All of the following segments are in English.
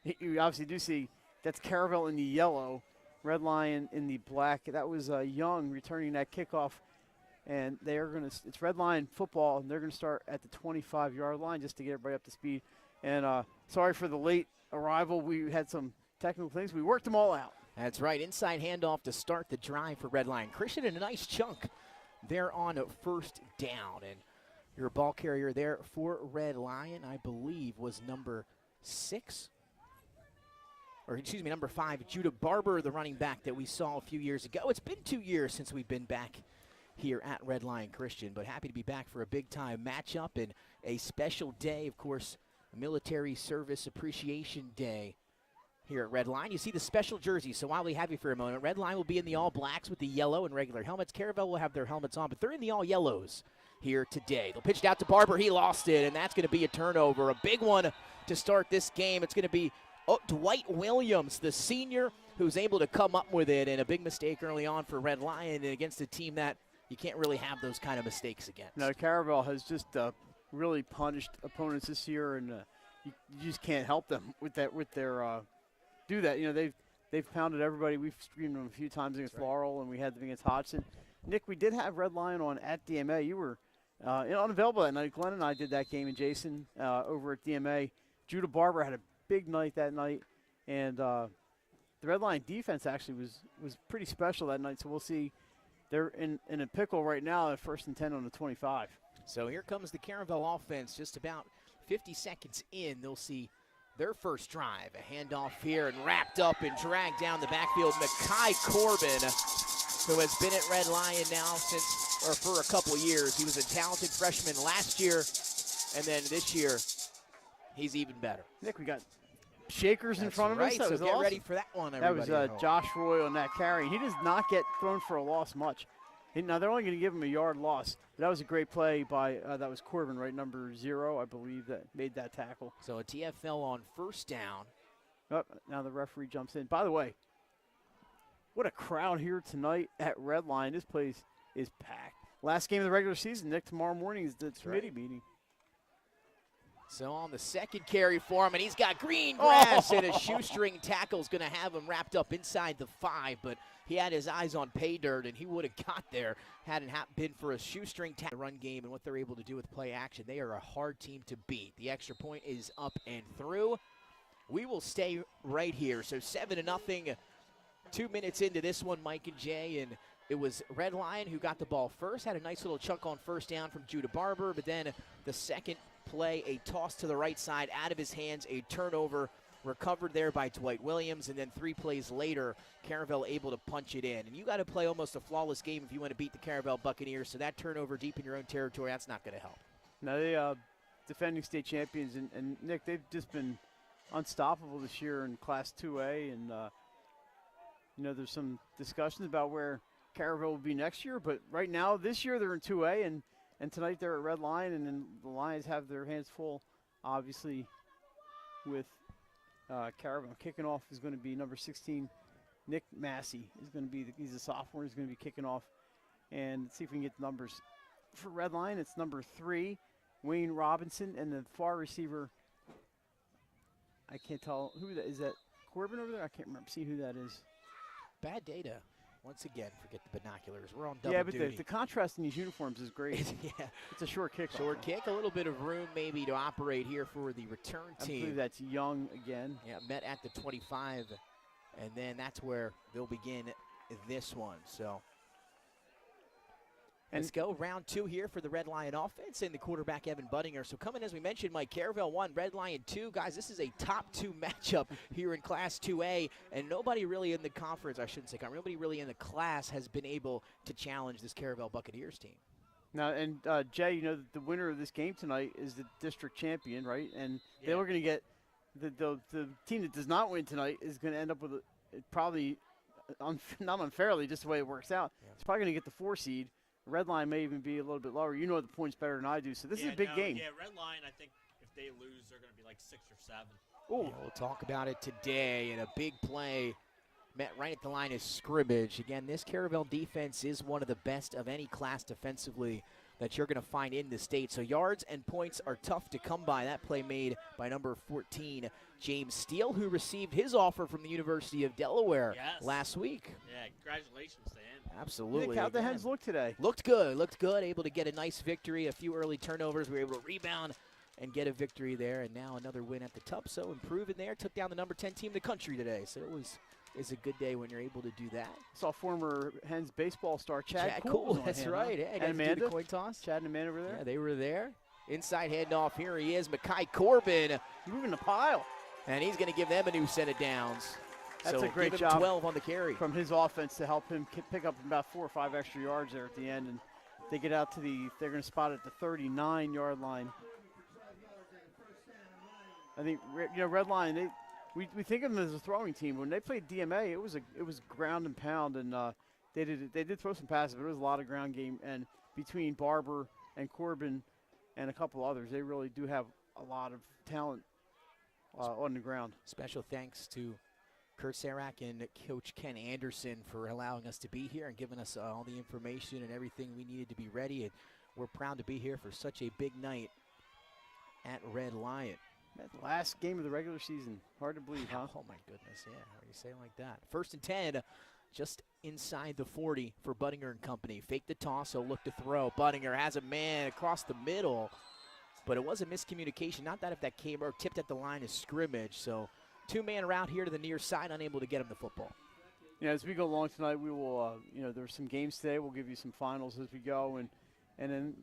You obviously do see that's Caravel in the yellow, Red Lion in the black. That was Young returning that kickoff, and they are going to. It's Red Lion football, and they're going to start at the 25-yard line just to get everybody up to speed. And sorry for the late arrival. We had some technical things. We worked them all out. That's right. Inside handoff to start the drive for Red Lion Christian, and a nice chunk there on first down. And your ball carrier there for Red Lion, I believe, was number 6. Or excuse me, number 5, Judah Barber, the running back that we saw a few years ago. It's been 2 years since we've been back here at Red Lion Christian, but happy to be back for a big-time matchup and a special day, of course, Military Service Appreciation Day here at Red Lion. You see the special jerseys, so while we have you for a moment, Red Lion will be in the all-blacks with the yellow and regular helmets. Caravel will have their helmets on, but they're in the all-yellows here today. They'll pitch it out to Barber. He lost it, and that's going to be a turnover. A big one to start this game. It's going to be Dwight Williams, the senior, who's able to come up with it, and a big mistake early on for Red Lion and against a team that you can't really have those kind of mistakes against. No, Caravel has just really punished opponents this year, and you just can't help them with that. With their do that. You know, they've pounded everybody. We've screamed them a few times against Laurel, and we had them against Hodgson. Nick, we did have Red Lion on at DMA. You were unavailable that night. Glenn and I did that game, and Jason over at DMA. Judah Barber had a big night that night, and the Red Lion defense actually was pretty special that night. So we'll see. They're in a pickle right now at 1st and 10 on the 25. So here comes the Caravel offense just about 50 seconds in. They'll see their first drive. A handoff here and wrapped up and dragged down the backfield. Makai Corbin, who has been at Red Lion now for a couple of years. He was a talented freshman last year, and then this year he's even better. Nick, we got shakers in front of us. So get ready for that one, everybody. That was Josh Roy on that carry. He does not get thrown for a loss much. Now, they're only going to give him a yard loss. But that was a great play by, that was Corbin, right, number 0, I believe, that made that tackle. So a TFL on first down. Oh, now the referee jumps in. By the way, what a crowd here tonight at Red Lion. This place is packed. Last game of the regular season, Nick. Tomorrow morning is the committee meeting. So on the second carry for him, and he's got green grass, and a shoestring tackle is going to have him wrapped up inside the 5, but he had his eyes on pay dirt, and he would have got there had it been for a shoestring tackle run game and what they're able to do with play action. They are a hard team to beat. The extra point is up and through. We will stay right here. So 7-0, 2 minutes into this one, Mike and Jay, and it was Red Lion who got the ball first, had a nice little chunk on first down from Judah Barber, but then the second play, a toss to the right side, out of his hands, a turnover, recovered there by Dwight Williams, and then 3 plays later, Caravel able to punch it in. And you got to play almost a flawless game if you want to beat the Caravel Buccaneers, so that turnover deep in your own territory, that's not going to help. Now, they defending state champions, and Nick, they've just been unstoppable this year in Class 2A, and there's some discussions about where Caravel will be next year, but right now, this year, they're in 2A, and tonight they're at Red Lion, and then the Lions have their hands full, obviously, with Caravel. Kicking off is going to be number 16, Nick Massey. He's a sophomore. He's going to be kicking off. And let's see if we can get the numbers. For Red Lion, it's number 3, Wayne Robinson, and the far receiver, I can't tell who that is. That Corbin over there? I can't remember. See who that is. Bad data. Once again, forget the binoculars. We're on double duty. Yeah, but the contrast in these uniforms is great. Yeah. It's a short kick. Short kick, a little bit of room maybe to operate here for the return team. I believe that's Young again. Yeah, met at the 25, and then that's where they'll begin this one. So let's go round 2 here for the Red Lion offense and the quarterback, Evan Budinger. So coming, as we mentioned, Mike, Caravel 1, Red Lion 2. Guys, this is a top 2 matchup here in Class 2A, and nobody really in the conference, I shouldn't say, nobody really in the class has been able to challenge this Caravel Buccaneers team. Now, and Jay, the winner of this game tonight is the district champion, right? And they were going to get the team that does not win tonight is going to end up with probably not unfairly, just the way it works out. Yeah. It's probably going to get the 4 seed. Red Line may even be a little bit lower. You know the points better than I do, so this is a big game. Yeah, Red Line, I think if they lose, they're going to be like 6 or 7. Ooh. We'll talk about it today, and a big play met right at the line of scrimmage. Again, this Caravel defense is one of the best of any class defensively that you're going to find in the state. So yards and points are tough to come by. That play made by number 14, James Steele, who received his offer from the University of Delaware last week. Yeah, congratulations to him. Absolutely. How'd the Hens look today? Looked good, able to get a nice victory, a few early turnovers. We were able to rebound and get a victory there, and now another win at the Tub. So improving there, took down the number 10 team in the country today. So it's a good day when you're able to do that. Saw former Hens baseball star Chad Cool. on That's hand, right. Huh? Yeah, and Amanda. Do the coin toss. Chad and Amanda were there. Yeah, they were there. Inside handoff. Here he is, Makai Corbin. Moving the pile. And he's going to give them a new set of downs. That's so a great give him job 12 on the carry. From his offense to help him pick up about 4 or 5 extra yards there at the end. And they get out to they're going to spot at the 39-yard line. I think, Red Lion, we think of them as a throwing team. When they played DMA, it was ground and pound, and they did throw some passes, but it was a lot of ground game. And between Barber and Corbin and a couple others, they really do have a lot of talent on the ground. Special thanks to Kurt Sarak and Coach Ken Anderson for allowing us to be here and giving us all the information and everything we needed to be ready. And we're proud to be here for such a big night at Red Lion. That last game of the regular season. Hard to believe, huh? Oh, my goodness, yeah. How do you say it like that? 1st and 10, just inside the 40 for Budinger and company. Fake the toss, he'll look to throw. Budinger has a man across the middle, but it was a miscommunication. Not that if that came or tipped at the line of scrimmage. So 2-man route here to the near side, unable to get him the football. Yeah, as we go along tonight, we will, there's some games today. We'll give you some finals as we go. And then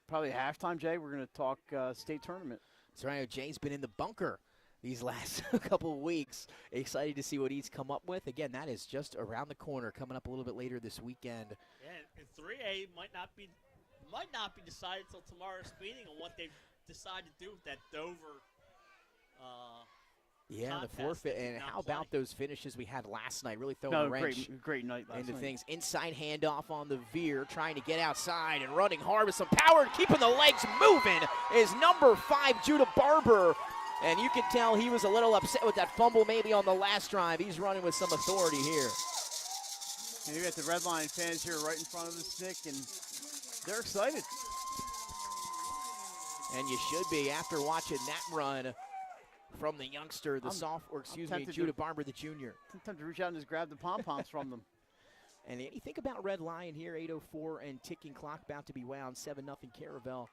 probably at halftime, Jay, we're going to talk state tournament. That's right. Jay's been in the bunker these last couple of weeks. Excited to see what he's come up with. Again, that is just around the corner, coming up a little bit later this weekend. Yeah, and 3A might not be decided until tomorrow's meeting on what they decide to do with that Dover. Yeah, the forfeit. And how about those finishes we had last night? Really throwing a wrench great night last into night. things. Inside handoff on the veer, trying to get outside and running hard with some power, keeping the legs moving is number 5, Judah Barber. And you can tell he was a little upset with that fumble maybe on the last drive. He's running with some authority here. And you got the Red Lion fans here right in front of us, Nick, and they're excited. And you should be after watching that run from the youngster, Judah Barber, the junior. Sometimes to reach out and just grab the pom-poms from them. And you think about Red Lion here, 8:04 and ticking clock about to be wound, 7-0 Caravel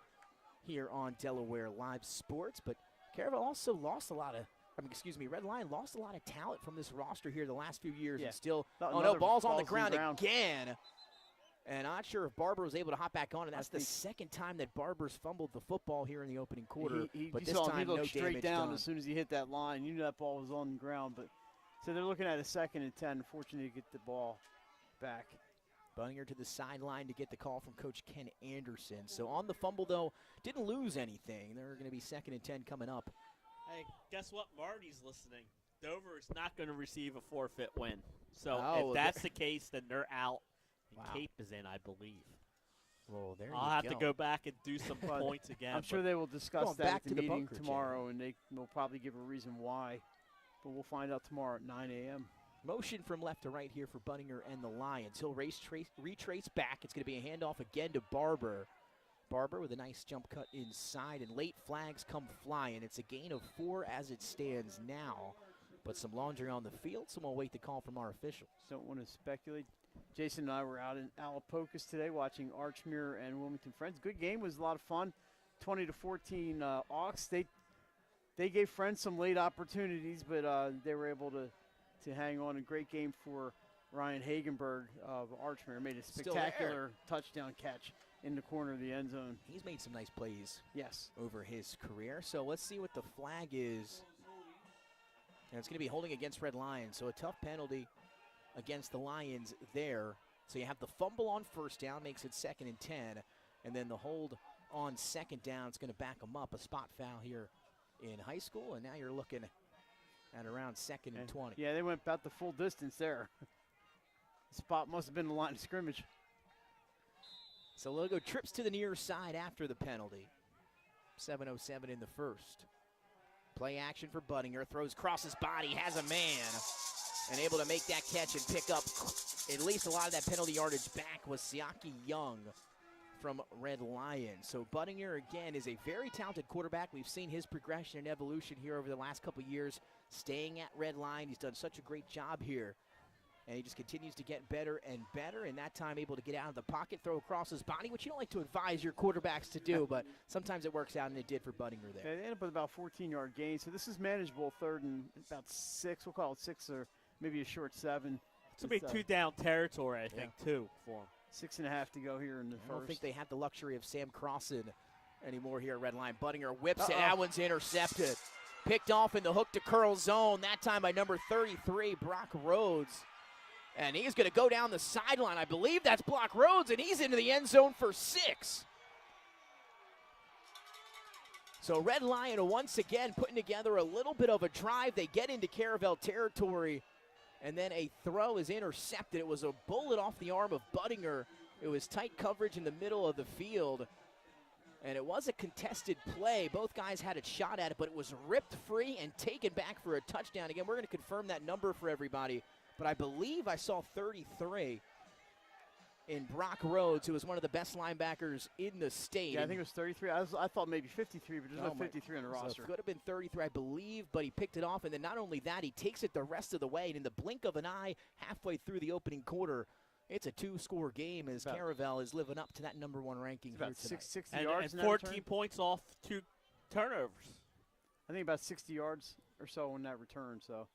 here on Delaware Live Sports. But Caravel also lost Red Lion lost a lot of talent from this roster here the last few years. Yeah. And still, ball's on the ground again. And I'm not sure if Barber was able to hop back on, and that's the second time that Barber's fumbled the football here in the opening quarter. But this time, he looked straight down as soon as he hit that line. You knew that ball was on the ground. But so they're looking at a 2nd and 10. Fortunately, to get the ball back. Budinger to the sideline to get the call from Coach Ken Anderson. So on the fumble, though, didn't lose anything. They're going to be 2nd and 10 coming up. Hey, guess what? Marty's listening. Dover is not going to receive a forfeit win. So if that's the case, then they're out. And Cape is in, I believe. Well, I'll have to go back and do some points again. I'm sure they will discuss that at the meeting tomorrow, and they will probably give a reason why. But we'll find out tomorrow at 9 a.m. Motion from left to right here for Budinger and the Lions. He'll retrace back. It's going to be a handoff again to Barber. Barber with a nice jump cut inside, and late flags come flying. It's a gain of 4 as it stands now. But some laundry on the field, so we'll wait the call from our officials. Don't want to speculate. Jason and I were out in Alapocas today watching Archmere and Wilmington Friends. Good game, was a lot of fun. 20-14 Hawks. They gave Friends some late opportunities, but they were able to hang on. A great game for Ryan Hagenberg of Archmere. Made a spectacular touchdown catch in the corner of the end zone. He's made some nice plays. Yes. Over his career. So let's see what the flag is. And it's going to be holding against Red Lions. So a tough penalty against the Lions there. So you have the fumble on 1st down, makes it 2nd and 10. And then the hold on 2nd down, it's going to back them up. A spot foul here in high school. And now you're looking at around 2nd and 20. Yeah, they went about the full distance there. The spot must have been the line of scrimmage. So Logo trips to the near side after the penalty. 7:07 in the 1st. Play action for Budinger, throws across his body, has a man, and able to make that catch and pick up at least a lot of that penalty yardage back was Siaki Young from Red Lion. So Budinger, again, is a very talented quarterback. We've seen his progression and evolution here over the last couple years, staying at Red Lion. He's done such a great job here. And he just continues to get better and better, and that time able to get out of the pocket, throw across his body, which you don't like to advise your quarterbacks to do, but sometimes it works out, and it did for Budinger there. Yeah, they ended up with about 14-yard gain, so this is manageable, 3rd and about 6. We'll call it 6 or maybe a short 7. It's going to be 2-down territory, I think, too, for him. 6.5 to go here in the first. I don't think they have the luxury of Sam Crossan anymore here at Red Line. Budinger whips it. That one's intercepted. Picked off in the hook to curl zone, that time by number 33, Brock Rhodes. And he's going to go down the sideline. I believe that's Brock Rhodes, and he's into the end zone for 6. So Red Lion once again putting together a little bit of a drive. They get into Caravel territory, and then a throw is intercepted. It was a bullet off the arm of Budinger. It was tight coverage in the middle of the field, and it was a contested play. Both guys had a shot at it, but it was ripped free and taken back for a touchdown. Again, we're going to confirm that number for everybody. But I believe I saw 33 in Brock Rhodes, who was one of the best linebackers in the state. Yeah, I think it was 33. I thought maybe 53, but there's no 53 on the roster. So it could have been 33, I believe, but he picked it off. And then not only that, he takes it the rest of the way. And in the blink of an eye, halfway through the opening quarter, it's a 2-score game as Caravel is living up to that number 1 ranking here tonight. 60 yards and 14 points off 2 turnovers. I think about 60 yards or so on that return, so.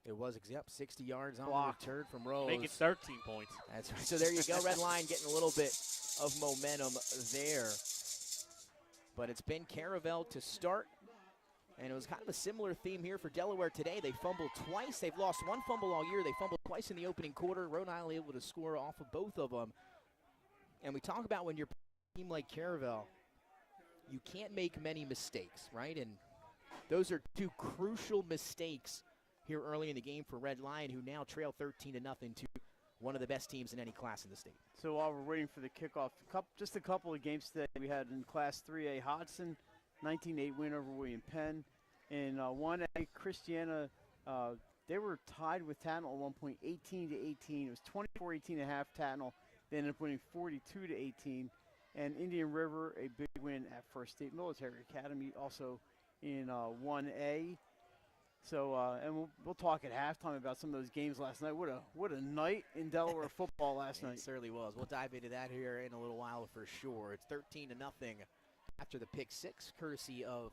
It was, 60 yards on the return from Rose. Make it 13 points. That's right. So there you go, Red Lion getting a little bit of momentum there. But it's been Caravel to start, and it was kind of a similar theme here for Delaware today. They fumbled twice. They've lost 1 fumble all year. They fumbled twice in the opening quarter. Rhode Island able to score off of both of them. And we talk about when you're a team like Caravel, you can't make many mistakes, right? And those are 2 crucial mistakes here early in the game for Red Lion, who now trail 13-0 to one of the best teams in any class in the state. So while we're waiting for the kickoff, just a couple of games today. We had in Class 3A Hodson, 19-8 win over William Penn. In 1A Christiana, they were tied with Tatnall at one point, 18-18. It was 24-18 at half Tatnall. They ended up winning 42-18. And Indian River, a big win at First State Military Academy, also in 1A. So, and we'll talk at halftime about some of those games last night. What a night in Delaware football last night. It certainly was. We'll dive into that here in a little while for sure. It's 13-0 after the pick 6, courtesy of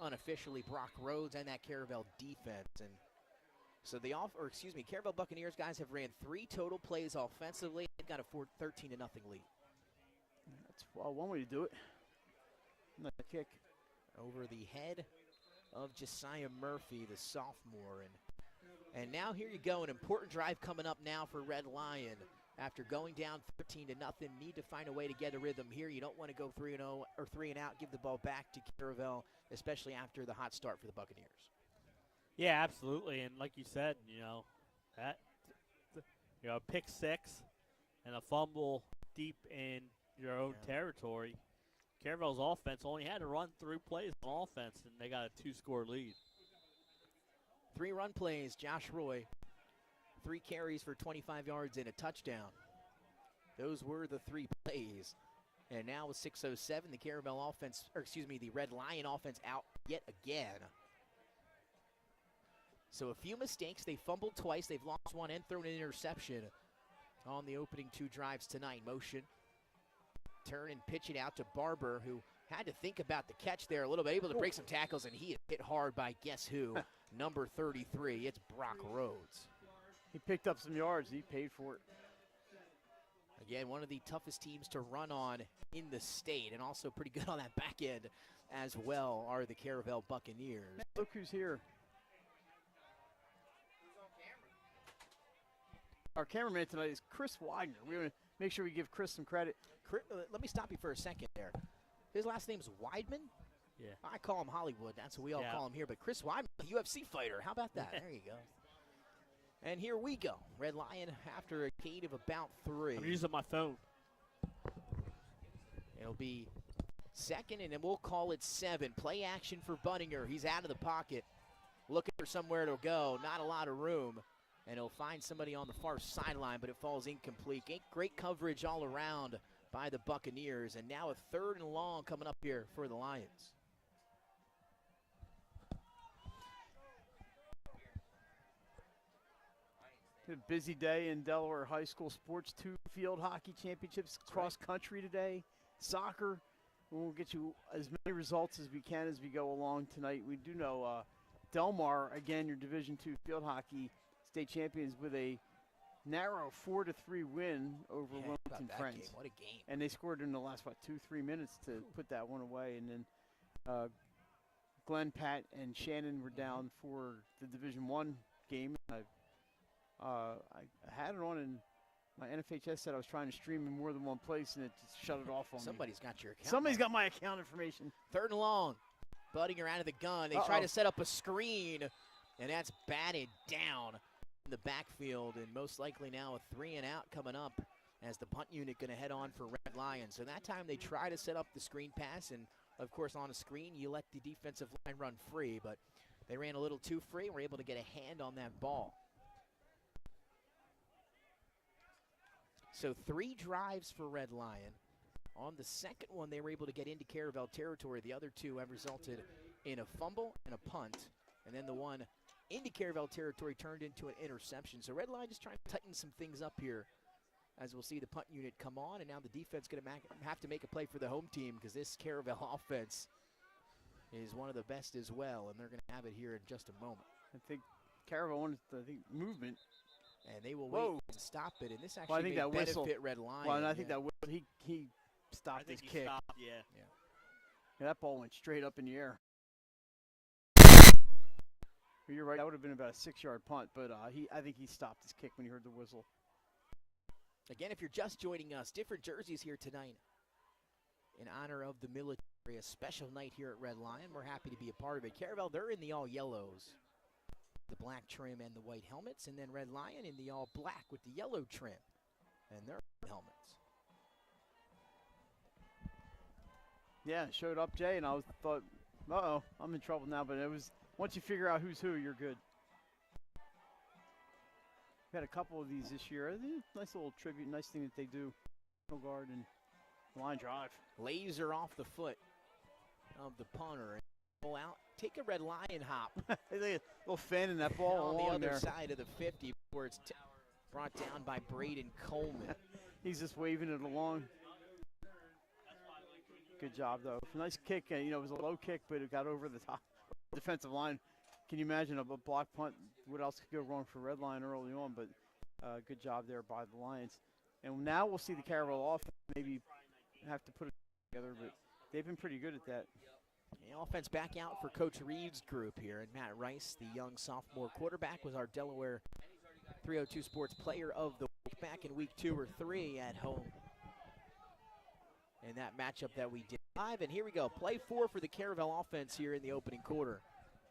unofficially Brock Rhodes and that Caravel defense. And so Caravel Buccaneers guys have ran 3 total plays offensively. They've got a 13-0 lead. That's one way to do it. Nice kick over the head of Josiah Murphy, the sophomore. And now here you go, an important drive coming up now for Red Lion. After going down 13-0, need to find a way to get a rhythm here. You don't want to go 3-0 or 3 and out, give the ball back to Caravel, especially after the hot start for the Buccaneers. Yeah, absolutely. And like you said, pick 6 and a fumble deep in your own territory. Caravel's offense only had to run 3 plays on offense, and they got a 2-score lead. 3 run plays, Josh Roy. 3 carries for 25 yards and a touchdown. Those were the 3 plays. And now with 6:07, the Caravel offense, the Red Lion offense out yet again. So a few mistakes. They fumbled twice. They've lost 1 and thrown an interception on the opening 2 drives tonight. Motion. Turn and pitch it out to Barber, who had to think about the catch there a little bit, able to break some tackles, and he is hit hard by guess who? Number 33. It's Brock Rhodes. He picked up some yards. He paid for it. Again, one of the toughest teams to run on in the state, and also pretty good on that back end as well are the Caravel Buccaneers. Look who's here. Our cameraman tonight is Chris Widener. We want to make sure we give Chris some credit. Let me stop you for a second there. His last name's Weidman? Yeah. I call him Hollywood. That's what we all call him here. But Chris Weidman, UFC fighter. How about that? There you go. And here we go. Red Lion after a gain of about 3. I'm using my phone. It'll be second, and then we'll call it 7. Play action for Budinger. He's out of the pocket, looking for somewhere to go. Not a lot of room. And he'll find somebody on the far sideline, but it falls incomplete. Great coverage all around by the Buccaneers. And now a 3rd and long coming up here for the Lions. A busy day in Delaware High School sports. 2 field hockey championships, cross country today, soccer. We'll get you as many results as we can as we go along tonight. We do know Del Mar, again, your Division II field hockey state champions with a narrow 4-3 win over Wilmington Friends. What a game. And they scored in the last, 2-3 minutes to put that one away. And then Glenn, Pat, and Shannon were down for the Division I game. I had it on, and my NFHS said I was trying to stream in more than one place, and it just shut it off on me. Somebody's got your account. Somebody's got my account information. 3rd and long. Butting around of the gun. They try to set up a screen, and that's batted down in the backfield, and most likely now a 3-and-out coming up as the punt unit going to head on for Red Lions. So that time they try to set up the screen pass, and, of course, on a screen you let the defensive line run free, but they ran a little too free and were able to get a hand on that ball. So 3 drives for Red Lion. On the second one, they were able to get into Caravel territory. The other 2 have resulted in a fumble and a punt. And then the one into Caravel territory turned into an interception. So Red Lion just trying to tighten some things up here, as we'll see the punt unit come on. And now the defense going to have to make a play for the home team, because this Caravel offense is one of the best as well. And they're going to have it here in just a moment. I think Caravel wanted movement. And they will wait to stop it. And this actually I think may that benefit whistle, Red Lion. Well, and I think that he stopped his kick. Yeah, that ball went straight up in the air. You're right. That would have been about a 6-yard punt, but I think he stopped his kick when he heard the whistle. Again, if you're just joining us, different jerseys here tonight in honor of the military. A special night here at Red Lion. We're happy to be a part of it. Caravel, they're in the all yellows, the black trim and the white helmets, and then Red Lion in the all black with the yellow trim and their helmets. Yeah, it showed up, Jay, and I thought, uh-oh, I'm in trouble now. But it was, once you figure out who's who, you're good. We had a couple of these this year. Nice little tribute, nice thing that they do. Guard and line drive. Laser off the foot of the punter and pull out. Take a Red Lion hop. A little fan in that ball on the other there. Side of the 50, where it's brought down by Braden Coleman. He's just waving it along. Good job, though. Nice kick. It was a low kick, but it got over the top defensive line. Can you imagine a block punt? What else could go wrong for Red Lion early on? But good job there by the Lions. And now we'll see the Caravel offense maybe have to put it together, but they've been pretty good at that. The offense back out for Coach Reed's group here. And Matt Rice, the young sophomore quarterback, was our Delaware 302 Sports Player of the Week back in week 2 or 3 at home. And that matchup that we did live. And here we go. Play 4 for the Caravel offense here in the opening quarter.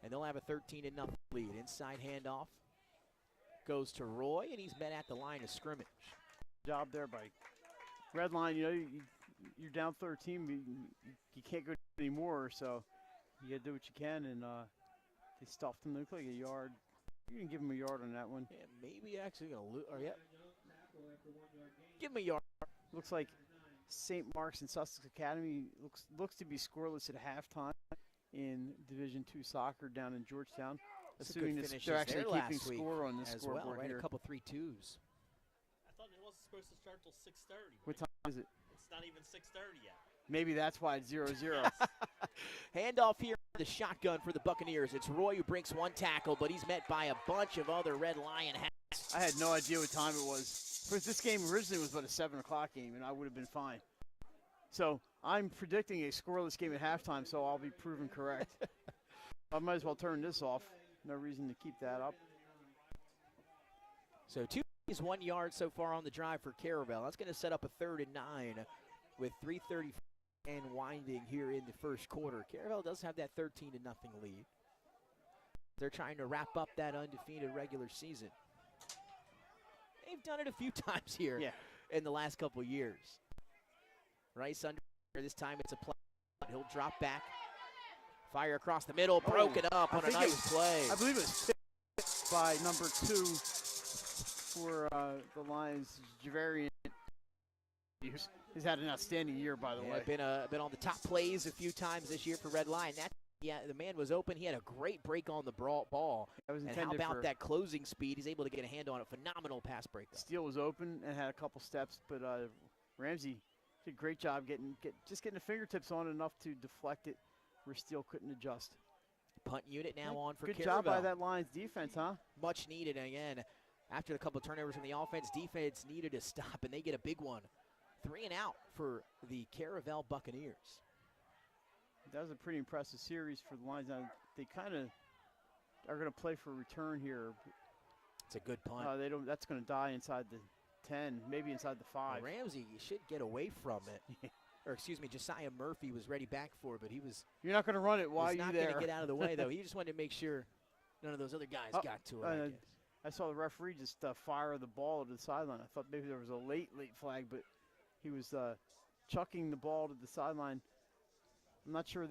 And they'll have a 13-0 lead. Inside handoff goes to Roy, and he's met at the line of scrimmage. Job there by Red Line. You're down 13. You can't go anymore, so you got to do what you can. And they stuffed him. They look like a yard. You can give him a yard on that one. Yeah, maybe actually going to lose. Oh, yeah. Give him a yard. Looks like St. Mark's and Sussex Academy looks to be scoreless at halftime in Division II soccer down in Georgetown. That's assuming they're actually keeping score on this scoreboard well, right? here. A couple 3-2s. I thought it wasn't supposed to start till 6:30. What time is it? It's not even 6:30 yet. Maybe that's why it's 0-0. Handoff here, the shotgun for the Buccaneers. It's Roy who breaks one tackle, but he's met by a bunch of other Red Lion hats. I had no idea what time it was. But this game originally was about a 7 o'clock game, and I would have been fine. So I'm predicting a scoreless game at halftime, so I'll be proven correct. I might as well turn this off. No reason to keep that up. So 2 plays, 1 yard so far on the drive for Caravel. That's going to set up a 3rd and 9 with 3:30 and winding here in the first quarter. Caravel does have that 13-0 lead. They're trying to wrap up that undefeated regular season. They've done it a few times here in the last couple years. Rice under, this time it's a play. He'll drop back, fire across the middle, broken up on a nice play. I believe it was picked by number 2 for the Lions, Javarian. He's had an outstanding year, by the way. Been on the top plays a few times this year for Red Lion. The man was open. He had a great break on the ball. And how about that closing speed? He's able to get a hand on it. Phenomenal pass break. Steele was open and had a couple steps, but Ramsey did a great job getting the fingertips on enough to deflect it where Steele couldn't adjust. Punt unit now on for Caravel. Good job by that Lions defense, huh? Much needed. Again, after a couple of turnovers from the offense, defense needed to stop, and they get a big one. 3 and out for the Caravel Buccaneers. That was a pretty impressive series for the Lions. Now, they kind of are going to play for a return here. It's a good punt. That's going to die inside the 10, maybe inside the 5. Well, Ramsey should get away from it. Or excuse me, Josiah Murphy was ready back for it, but he was. You're not going to run it while you're there. He's not going to get out of the way, though. He just wanted to make sure none of those other guys got to it. I saw the referee just fire the ball to the sideline. I thought maybe there was a late flag, but he was chucking the ball to the sideline. I'm not sure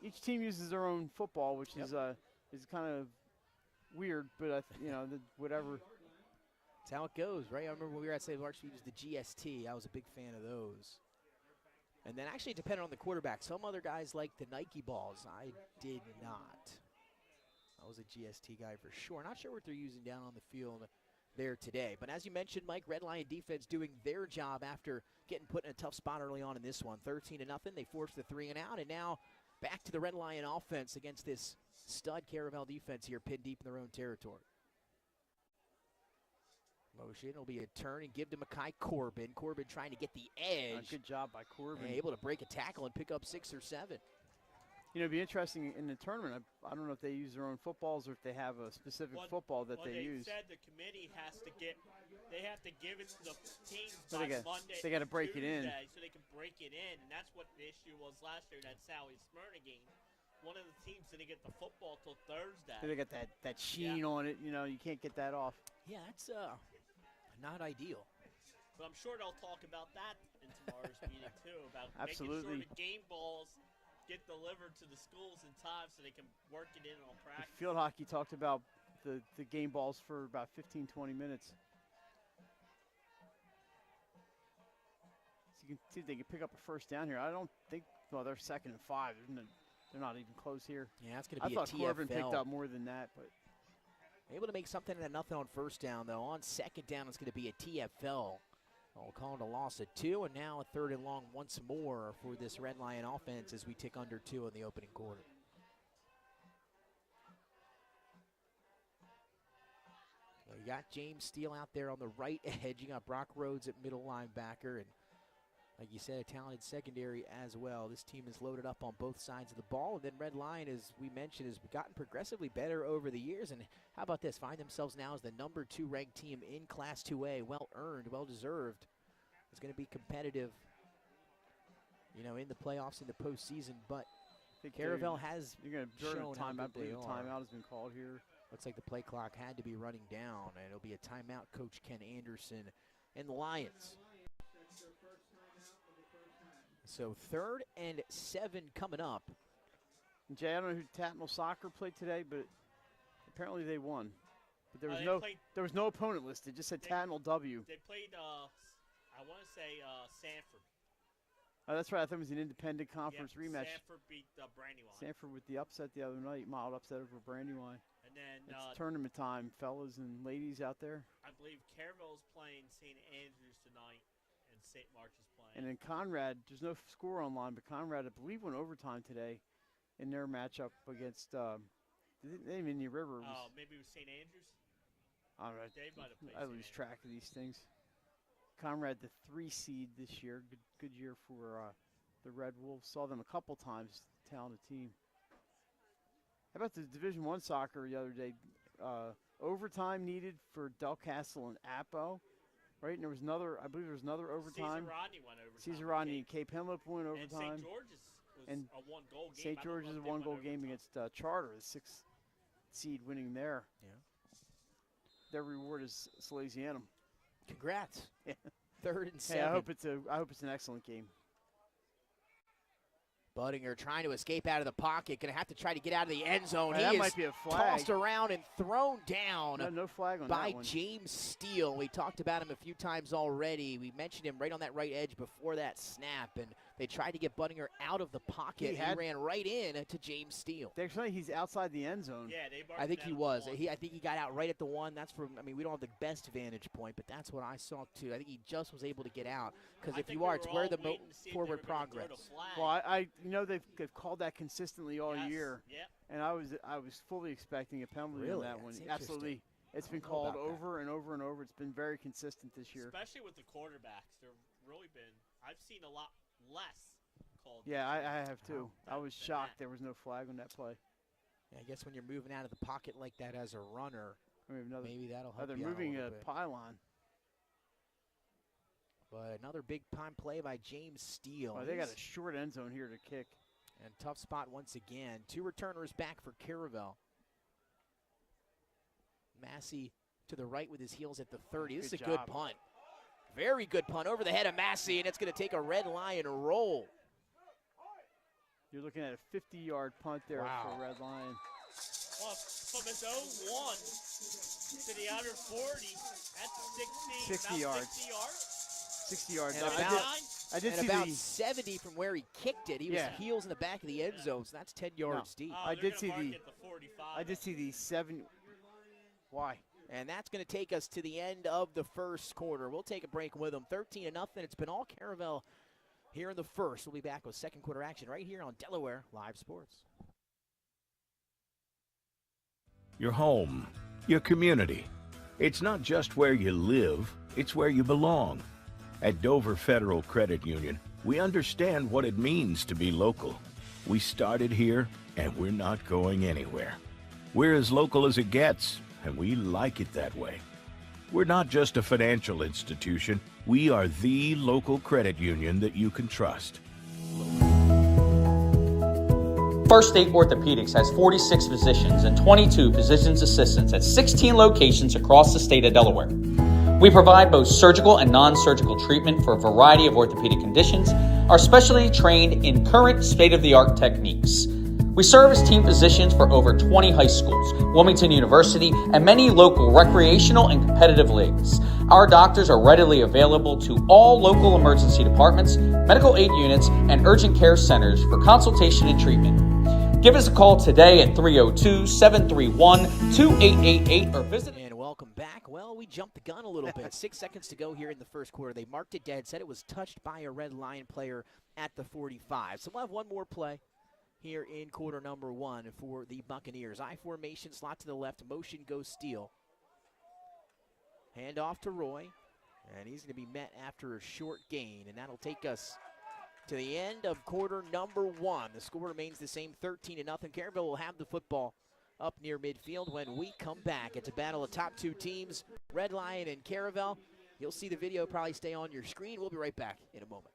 each team uses their own football, which is kind of weird, but whatever. That's how it goes, right? I remember when we were at St. Mark's, we used the GST. I was a big fan of those. And then actually it depended on the quarterback. Some other guys liked the Nike balls. I did not. I was a GST guy for sure. Not sure what they're using down on the field there today. But as you mentioned, Mike, Red Lion defense doing their job after getting put in a tough spot early on in this one. 13-0. They forced the 3 and out, and now back to the Red Lion offense against this stud Caravel defense here, pinned deep in their own territory. Motion, it'll be a turn and give to Makai Corbin. Corbin trying to get the edge. Good job by Corbin. Able to break a tackle and pick up 6 or 7. It'd be interesting in the tournament. I don't know if they use their own footballs or if they have a specific football that they use. They said the committee have to give it to the teams so by Monday. They got to break it in. So they can break it in, and that's what the issue was last year in that Sally Smyrna game. One of the teams didn't get the football till Thursday. They got that sheen on it. You can't get that off. Yeah, that's not ideal. But I'm sure they'll talk about that in tomorrow's meeting too, about Absolutely. making sure the game balls get delivered to the schools in time so they can work it in on practice. Field hockey talked about the game balls for about 15, 20 minutes. So you can see if they can pick up a first down here. I don't think, well, they're 2nd and 5. They're not even close here. Yeah, it's going to be I thought Corbin picked up more than that, but. Able to make something out of nothing on first down, though. On 2nd down, it's going to be a TFL. I'll call it a loss of 2, and now a 3rd and long once more for this Red Lion offense as we tick under 2 in the opening quarter. So you got James Steele out there on the right edge. You got Brock Rhodes at middle linebacker, and like you said, a talented secondary as well. This team is loaded up on both sides of the ball, and then Red Lion, as we mentioned, has gotten progressively better over the years. And how about this? Find themselves now as the number 2 ranked team in Class 2A. Well earned, well deserved. It's going to be competitive, in the playoffs, in the postseason. But Caravel has shown how good they are. Timeout has been called here. Looks like the play clock had to be running down, and it'll be a timeout. Coach Ken Anderson and the Lions. So 3rd and 7 coming up. Jay, I don't know who Tatnall Soccer played today, but apparently they won. But there was no opponent listed. It just said Tatnall W. They played, I want to say Sanford. Oh, that's right. I thought it was an independent conference rematch. Sanford beat Brandywine. Sanford with the upset the other night, mild upset over Brandywine. And then it's tournament time, fellas and ladies out there. I believe Caravel's playing St. Andrews tonight, and St. Mark's is playing. And then Conrad, there's no score online, but Conrad, I believe, went overtime today in their matchup against, they didn't Indian River. Maybe it was St. Andrews? I don't know. They might have played I lose track of these things. Conrad, the 3 seed this year. Good year for the Red Wolves. Saw them a couple times. Talented team. How about the Division I soccer the other day? Overtime needed for Del Castle and Appo, right? And there was another. I believe there was another overtime. Cesar Rodney went overtime. Cesar Rodney and Cape Henlip went overtime. And St. George's was a 1-goal game. St. George's is a 1-goal game against Charter, the 6th seed, winning there. Yeah. Their reward is Salesianum. Congrats. Yeah. 3rd and 7. Hey, I hope it's an excellent game. Budinger trying to escape out of the pocket. Going to have to try to get out of the end zone. That He might is be a flag. tossed around and thrown down No flag on by that one. James Steele. We talked about him a few times already. We mentioned him right on that right edge before that snap, and they tried to get Budinger out of the pocket. He ran right in to James Steele. Actually, he's outside the end zone. Yeah, I think he was. I think he got out right at the one. That's from. I mean, we don't have the best vantage point, but that's what I saw too. I think he just was able to get out because if you are, it's where the forward progress. Well, I they've called that consistently all year, Yep. and I was fully expecting a penalty on that one. Absolutely, it's been called over and over and over. It's been very consistent this year. Especially with the quarterbacks, they've really been. I've seen a lot less called. Yeah, I have too. I was shocked there was no flag on that play. Yeah, I guess when you're moving out of the pocket like that as a runner, maybe that'll help they're you moving out a a pylon. But another big time play by James Steele. They got a short end zone here to kick. And tough spot once again. 2 returners back for Caravel. Massey to the right with his heels at the 30. This is a good punt. Very good punt over the head of Massey, and it's going to take a Red Lion roll. You're looking at a 50-yard punt there for Red Lion. Well, from his own 1 to the outer 40, that's 60 yards. 60 yards. 60 yards. I did see about 70 from where he kicked it. He was heels in the back of the end zone, so that's 10 yards deep. I did see the 7. Why? And that's going to take us to the end of the first quarter. We'll take a break with them. 13-0. It's been all Caravel here in the first. We'll be back with second quarter action right here on Delaware Live Sports. Your home, your community. It's not just where you live, it's where you belong. At Dover Federal Credit Union, we understand what it means to be local. We started here, and we're not going anywhere. We're as local as it gets, and we like it that way. We're not just a financial institution. We are the local credit union that you can trust. First State Orthopedics has 46 physicians and 22 physician's assistants at 16 locations across the state of Delaware. We provide both surgical and non-surgical treatment for a variety of orthopedic conditions, are specially trained in current state-of-the-art techniques. We serve as team physicians for over 20 high schools, Wilmington University, and many local recreational and competitive leagues. Our doctors are readily available to all local emergency departments, medical aid units, and urgent care centers for consultation and treatment. Give us a call today at 302-731-2888 or visit. And welcome back. Well, we jumped the gun a little bit. 6 seconds to go here in the first quarter. They marked it dead, said it was touched by a Red Lion player at the 45. So we'll have one more play here in quarter number 1 for the Buccaneers. I formation, slot to the left, motion goes Steele. Hand off to Roy, and he's going to be met after a short gain, and that'll take us to the end of quarter number 1. The score remains the same, 13-0. Caravel will have the football up near midfield when we come back. It's a battle of top 2 teams, Red Lion and Caravel. You'll see the video probably stay on your screen. We'll be right back in a moment.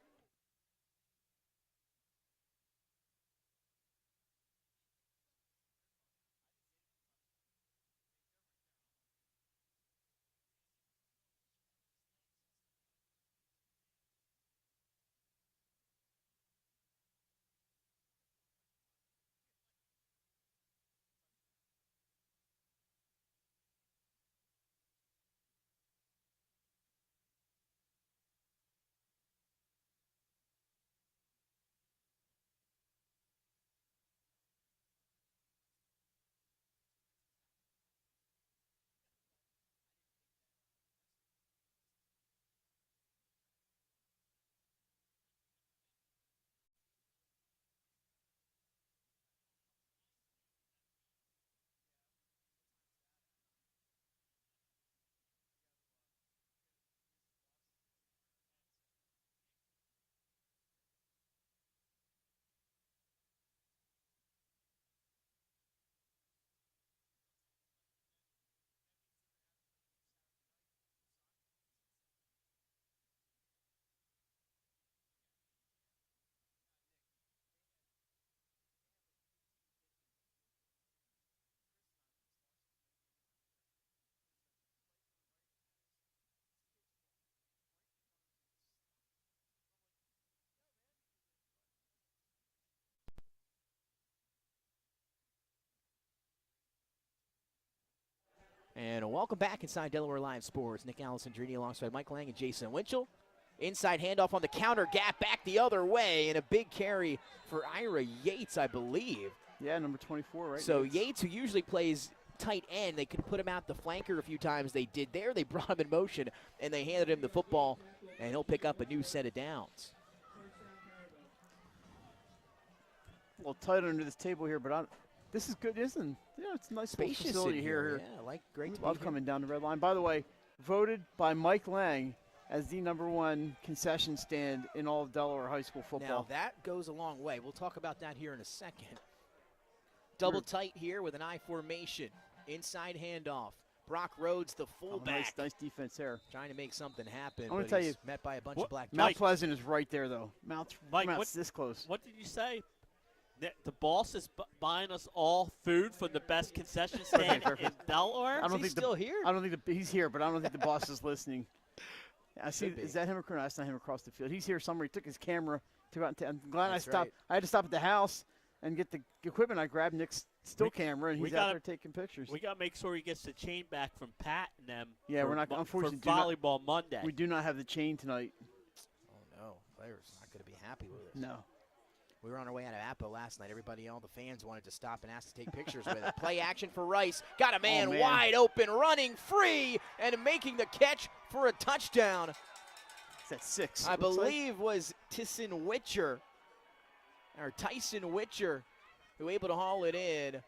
And welcome back inside Delaware Live Sports. Nick Alessandrini alongside Mike Lang and Jason Winchell. Inside handoff on the counter, gap back the other way, and a big carry for Ira Yates, I believe. Yeah, number 24, right? So Yates, who usually plays tight end, they could put him out the flanker a few times. They did there. They brought him in motion, and they handed him the football, and he'll pick up a new set of downs. A little tight under this table here, but this is good, isn't it? Yeah, it's a nice Spacious facility in here. Yeah, like great to Love be coming down the red line. By the way, voted by Mike Lang as the #1 concession stand in all of Delaware high school football. Now that goes a long way. We'll talk about that here in a second. Double tight here with an I formation. Inside handoff. Brock Rhodes, the fullback. Nice defense there. Trying to make something happen. I'm going to tell you, met by a bunch of black Mount Pleasant is right there, though. Mount's this close. What did you say? The boss is buying us all food from the best concession stand in Delaware? Is he still here? I don't think he's here, but I don't think the boss is listening. I see. Is that him or no? That's not him across the field. He's here somewhere. He took his camera to out. I'm glad I stopped. Right. I had to stop at the house and get the equipment. I grabbed Nick's still camera, and he's out there taking pictures. We got to make sure he gets the chain back from Pat and them. Yeah, we're not. Unfortunately, for volleyball Monday. We do not have the chain tonight. Oh no, players not going to be happy with us. No. We were on our way out of Appo last night. all the fans wanted to stop and ask to take pictures with it. Play action for Rice. Got a man wide open, running free, and making the catch for a touchdown. It's at 6. I believe was Tyson Witcher, who able to haul it in.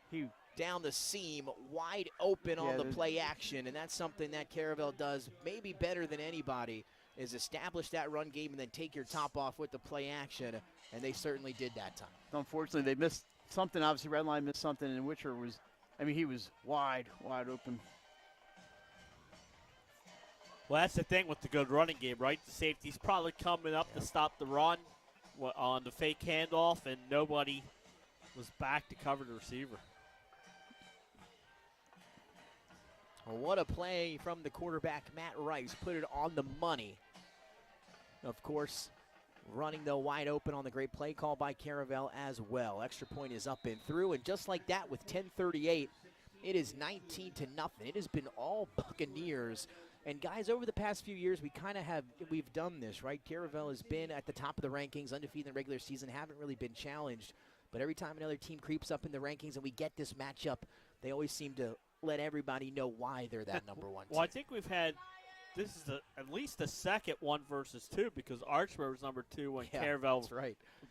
Down the seam, wide open on the play action, and that's something that Caravel does maybe better than anybody, is establish that run game and then take your top off with the play action, and they certainly did that time. Unfortunately, they missed something. Obviously, Redline missed something, and Witcher was, he was wide open. Well, that's the thing with the good running game, right? The safety's probably coming up to stop the run on the fake handoff, and nobody was back to cover the receiver. Well, what a play from the quarterback, Matt Rice. Put it on the money. Of course, running, though, wide open on the great play call by Caravel as well. Extra point is up and through, and just like that with 10:38, it is 19-0. It has been all Buccaneers. And, guys, over the past few years, we've done this, right? Caravel has been at the top of the rankings, undefeated in the regular season, haven't really been challenged. But every time another team creeps up in the rankings and we get this matchup, they always seem to let everybody know why they're that #1 team. Well, I think we've had this is at least the second 1 versus 2 because Archway was #2 when Caravel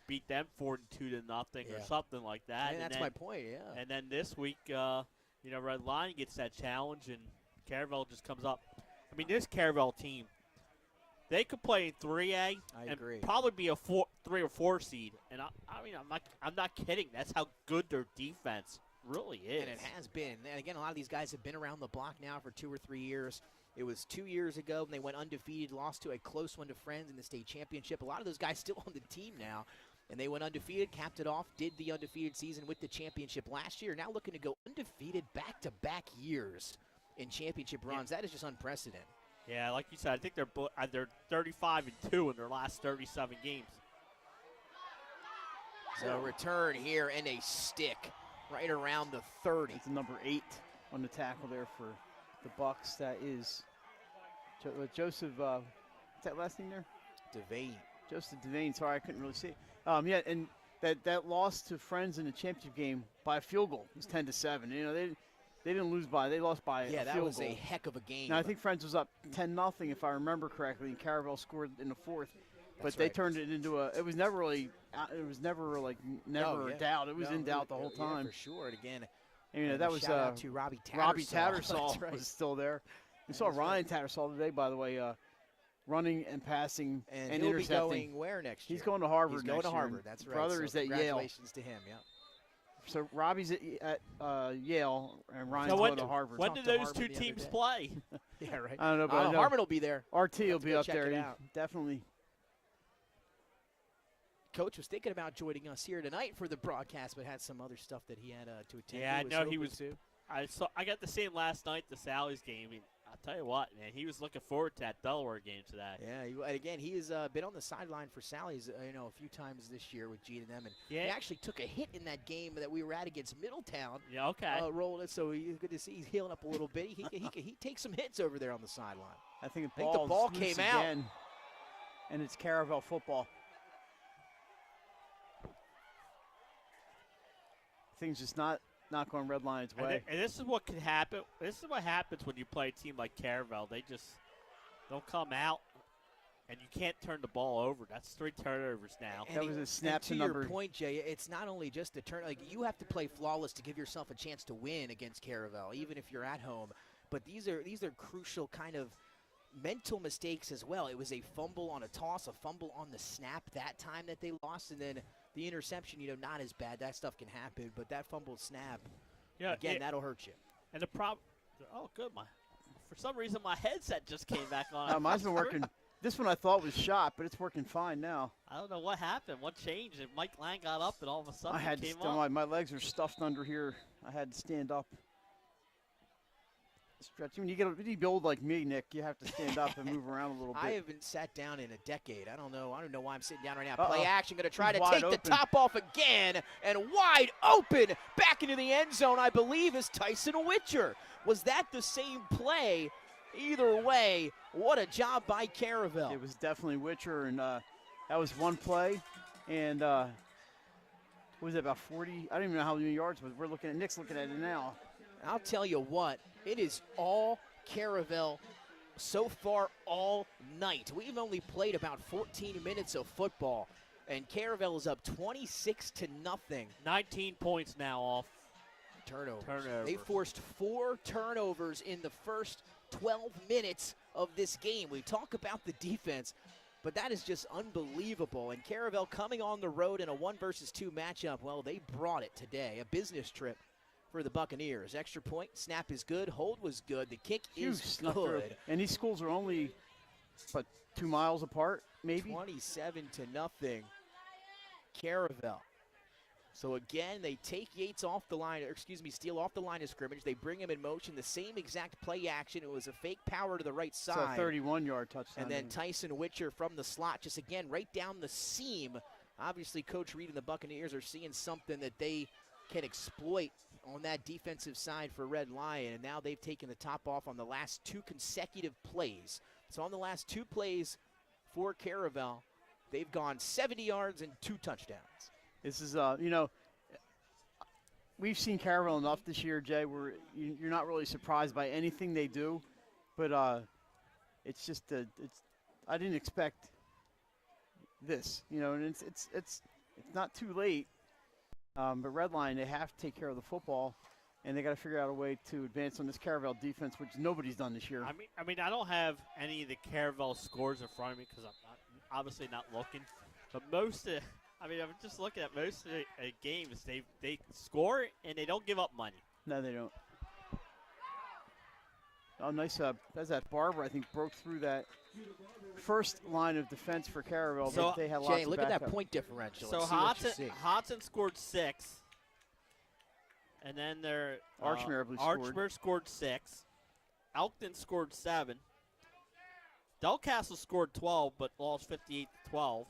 beat them 42-0 or something like that. And that's my point, yeah. And then this week, Red Lion gets that challenge and Caravel just comes up. I mean, this Caravel team, they could play in 3A and probably be a 3 or 4 seed. And I'm not kidding. That's how good their defense really is. And it has been. And again, a lot of these guys have been around the block now for 2 or 3 years. It was 2 years ago when they went undefeated, lost to a close one to Friends in the state championship. A lot of those guys still on the team now. And they went undefeated, capped it off, did the undefeated season with the championship last year. Now looking to go undefeated back-to-back years in championship runs. That is just unprecedented. Yeah, like you said, I think they're 35-2 in their last 37 games. So return here and a stick right around the 30. It's number 8 on the tackle there for the Bucks. That is Joseph. What's that last name there? Devane. Joseph Devane. Sorry, I couldn't really see. And that loss to Friends in the championship game by a field goal. It was 10-7. They didn't lose by. They lost by a field goal. Yeah, that was a heck of a game. Now I think Friends was up 10-0 if I remember correctly, and Caravel scored in the 4th. But they turned it into it was never really. It was never a doubt. It was in doubt the whole time. Yeah, for sure. And again, that was shout out to Robbie Tattersall. Robbie Tattersall was still there. We saw Ryan Tattersall today, by the way, running and passing and he'll intercepting. Be going where next year? He's going to Harvard. He's going to Harvard. That's right. Brother is at Yale. Congratulations to him. Yeah. So Robbie's at Yale and Ryan's going to Harvard. When do those two teams play? Yeah, right. I don't know, but Harmon will be there. RT will be up there. Definitely. Coach was thinking about joining us here tonight for the broadcast, but had some other stuff that he had to attend. Yeah, I know he was. I got the same last night, the Sally's game. I'll tell you what, man, he was looking forward to that Delaware game today. Yeah, and again, he has been on the sideline for Sally's, a few times this year with Gene and them, and he actually took a hit in that game that we were at against Middletown. Yeah, okay. Rolling it, so good to see he's healing up a little bit. He takes some hits over there on the sideline. I think the ball came out, again, and it's Caravel football. Things just not going Red Lion's way. And this is what can happen. This is what happens when you play a team like Caravel. They just don't come out, and you can't turn the ball over. That's 3 turnovers now. That was a snap to your point, Jay. It's not only just a turn. Like, you have to play flawless to give yourself a chance to win against Caravel, even if you're at home. But these are crucial kind of mental mistakes as well. It was a fumble on a toss, a fumble on the snap that time that they lost, and then the interception, not as bad. That stuff can happen, but that fumbled snap, that'll hurt you. And the problem, good. For some reason, my headset just came back on. Mine's been working. This one I thought was shot, but it's working fine now. I don't know what happened. What changed? And Mike Lang got up, and all of a sudden he came up. My legs are stuffed under here. I had to stand up. Stretch. When you build like me, Nick, you have to stand up and move around a little bit. I haven't sat down in a decade. I don't know why I'm sitting down right now. Play action, going to try to take the top off again, and wide open back into the end zone, I believe, is Tyson Witcher. Was that the same play? Either way, what a job by Caravel. It was definitely Witcher, and that was one play, and what was it, about 40? I don't even know how many yards, but Nick's looking at it now. I'll tell you what, it is all Caravel so far all night. We've only played about 14 minutes of football, and Caravel is up 26-0. 19 points now off turnovers. They forced 4 turnovers in the first 12 minutes of this game. We talk about the defense, but that is just unbelievable. And Caravel coming on the road in a 1-versus-2 matchup, well, they brought it today, a business trip for the Buccaneers. Extra point, snap is good, hold was good, the kick is good. And these schools are only, 2 miles apart, maybe? 27-0, Caravel. So again, they take Yates off the line, Steele off the line of scrimmage. They bring him in motion, the same exact play action. It was a fake power to the right side. So a 31-yard touchdown. And then Tyson Witcher from the slot, just again, right down the seam. Obviously, Coach Reed and the Buccaneers are seeing something that they can exploit on that defensive side for Red Lion, and now they've taken the top off on the last 2 consecutive plays. So on the last 2 plays for Caravel, they've gone 70 yards and 2 touchdowns. This is, we've seen Caravel enough this year, Jay, where you're not really surprised by anything they do, but it's just, I didn't expect this, and it's not too late. But Red Lion, they have to take care of the football, and they got to figure out a way to advance on this Caravel defense, which nobody's done this year. I mean, I don't have any of the Caravel scores in front of me because I'm obviously not looking. But I'm just looking at most of the games. They score and they don't give up money. No, they don't. Oh, nice. That's that Barber, I think, broke through that first line of defense for Caravel. So, they had Jay, lots of look backup. at that point differential. So Hodson scored 6. And then Archmere scored 6. Elkton scored 7. Delcastle scored 12, but lost 58-12.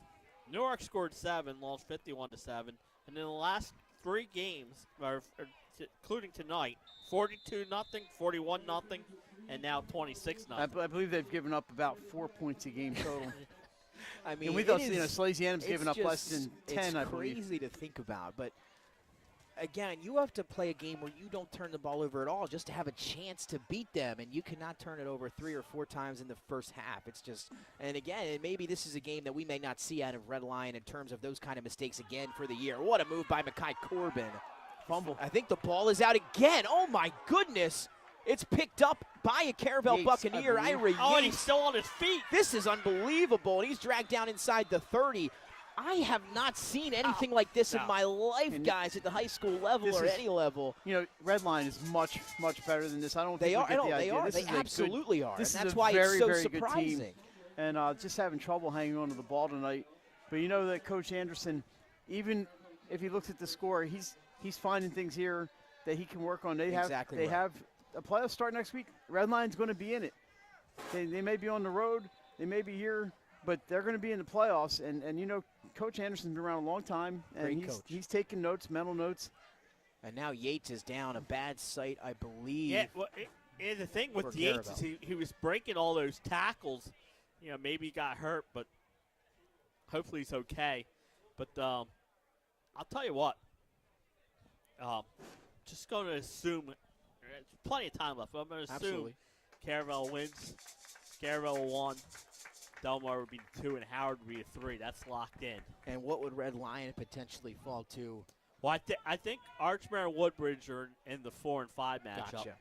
Newark scored 7, lost 51-7. And in the last 3 games, including tonight, 42-0, 41-0, and now 26-0. I believe they've given up about 4 points a game total. I mean, and we thought Salesian Adams given up less than 10, I believe. It's crazy to think about, but again, you have to play a game where you don't turn the ball over at all just to have a chance to beat them, and you cannot turn it over 3 or 4 times in the first half. It's just, and again, maybe this is a game that we may not see out of Red Lion in terms of those kind of mistakes again for the year. What a move by Makai Corbin. Fumble. I think the ball is out again. Oh, my goodness. It's picked up by a Caravel Buccaneer, Ira Yates. Oh, and he's still on his feet. This is unbelievable. He's dragged down inside the 30. I have not seen anything like this in my life, guys, at the high school level or any level. Red Line is much, much better than this. I don't think they are. They absolutely are. And that's why it's so surprising. Good team. And just having trouble hanging on to the ball tonight. But you know that Coach Anderson, even if he looks at the score, he's finding things here that he can work on. They have a playoff start next week, Red Line's going to be in it. They may be on the road, they may be here, but they're going to be in the playoffs. And you know, Coach Anderson's been around a long time, and he's taking notes, mental notes. And now Yates is down a bad sight, I believe. Yeah, well, and the thing with Yates is he was breaking all those tackles. You know, maybe he got hurt, but hopefully he's okay. But I'll tell you what. Just going to assume there's plenty of time left. I'm going to assume Caravel wins. Caravel 1. Delmar would be 2, and Howard would be a 3. That's locked in. And what would Red Lion potentially fall to? Well, I think Archmere and Woodbridge are in the 4 and 5 matchup. Gotcha.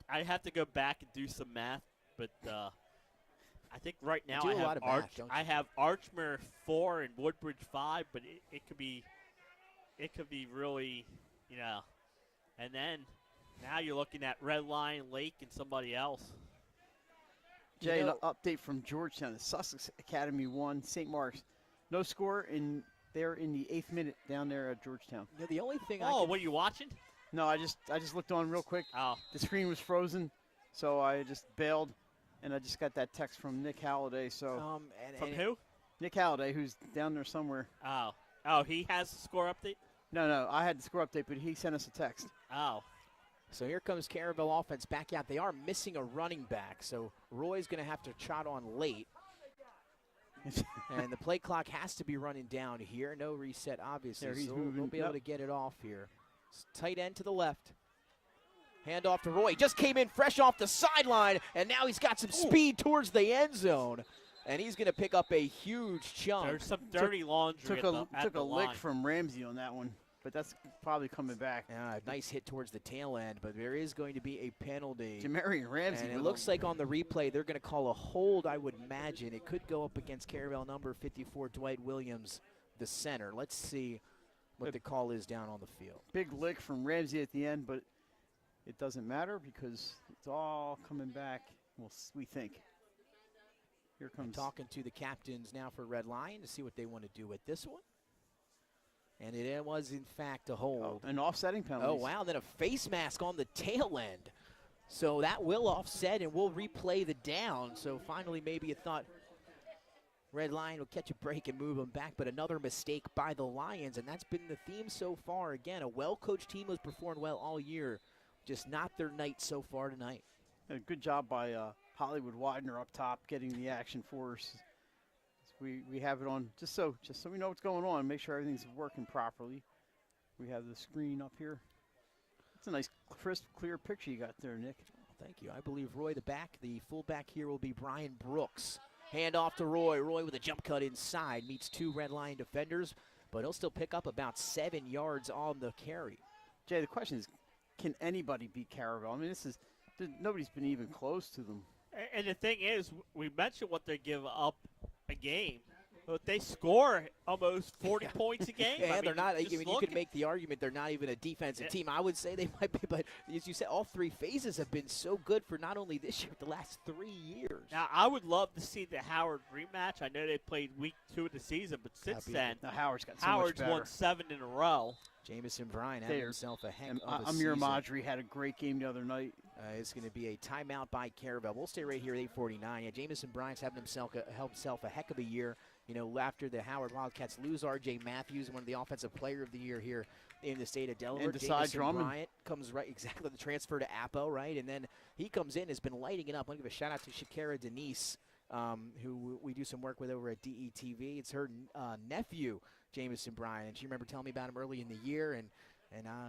I have to go back and do some math, but I think right now I have Archmere 4 and Woodbridge 5, but it could be really, you know. And then now you're looking at Red Lion, Lake, and somebody else. Jay, an update from Georgetown. The Sussex Academy won. St. Mark's, no score they're in the 8th minute down there at Georgetown. Yeah, the only thing what are you watching? No, I just looked on real quick. Oh. The screen was frozen, so I just bailed, and I just got that text from Nick Halliday. So from who? Nick Halliday, who's down there somewhere. Oh, he has the score update? No, I had the score update, but he sent us a text. Oh. So here comes Caravel offense back out. They are missing a running back, so Roy's going to have to trot on late. And the play clock has to be running down here. No reset, obviously. So we'll be able to get it off here. Tight end to the left. Hand off to Roy. Just came in fresh off the sideline, and now he's got some speed towards the end zone. And he's going to pick up a huge chunk. There's some dirty laundry Took a lick from Ramsey on that one, but that's probably coming back. Yeah, a nice hit towards the tail end, but there is going to be a penalty. Jamarian Ramsey. And it looks like on the replay they're going to call a hold, I would imagine. It could go up against Caravel number 54, Dwight Williams, the center. Let's see what the call is down on the field. Big lick from Ramsey at the end, but it doesn't matter because it's all coming back, we think. Here comes. Talking to the captains now for Red Lion to see what they want to do with this one. And it was, in fact, a hold. An offsetting penalty. Oh, wow. Then a face mask on the tail end. So that will offset, and we'll replay the down. So finally, maybe you thought Red Lion will catch a break and move them back, but another mistake by the Lions, and that's been the theme so far. Again, a well-coached team has performed well all year, just not their night so far tonight. A good job by Hollywood Widener up top, getting the action for us. We have it on just so we know what's going on, make sure everything's working properly. We have the screen up here. It's a nice, crisp, clear picture you got there, Nick. Thank you. I believe Roy the fullback here will be Brian Brooks. Hand off to Roy. Roy with a jump cut inside, meets 2 Red Lion defenders, but he'll still pick up about 7 yards on the carry. Jay, the question is, can anybody beat Caravel? I mean, nobody's been even close to them. And the thing is, we mentioned what they give up a game, but they score almost 40 points a game. Yeah, they're not. I mean, you could make the argument they're not even a defensive team. I would say they might be, but as you said, all 3 phases have been so good for not only this year, but the last 3 years. Now, I would love to see the Howard rematch. I know they played week 2 of the season, but since then, Howard's got so much better. won 7 in a row. Jamison Bryan had himself a heck of a Amir season. Madri had a great game the other night. It's going to be a timeout by Caravel. We'll stay right here at 8:49. Yeah, Jamison Bryan's having himself a heck of a year. You know, after the Howard Wildcats lose R.J. Matthews, one of the offensive player of the year here in the state of Delaware. And Jamison Bryant comes right, exactly, the transfer to Apo, right? And then he comes in, has been lighting it up. I want to give a shout out to Shakira Denise, who we do some work with over at DETV. It's her nephew, Jamison Bryan, and she remember telling me about him early in the year, and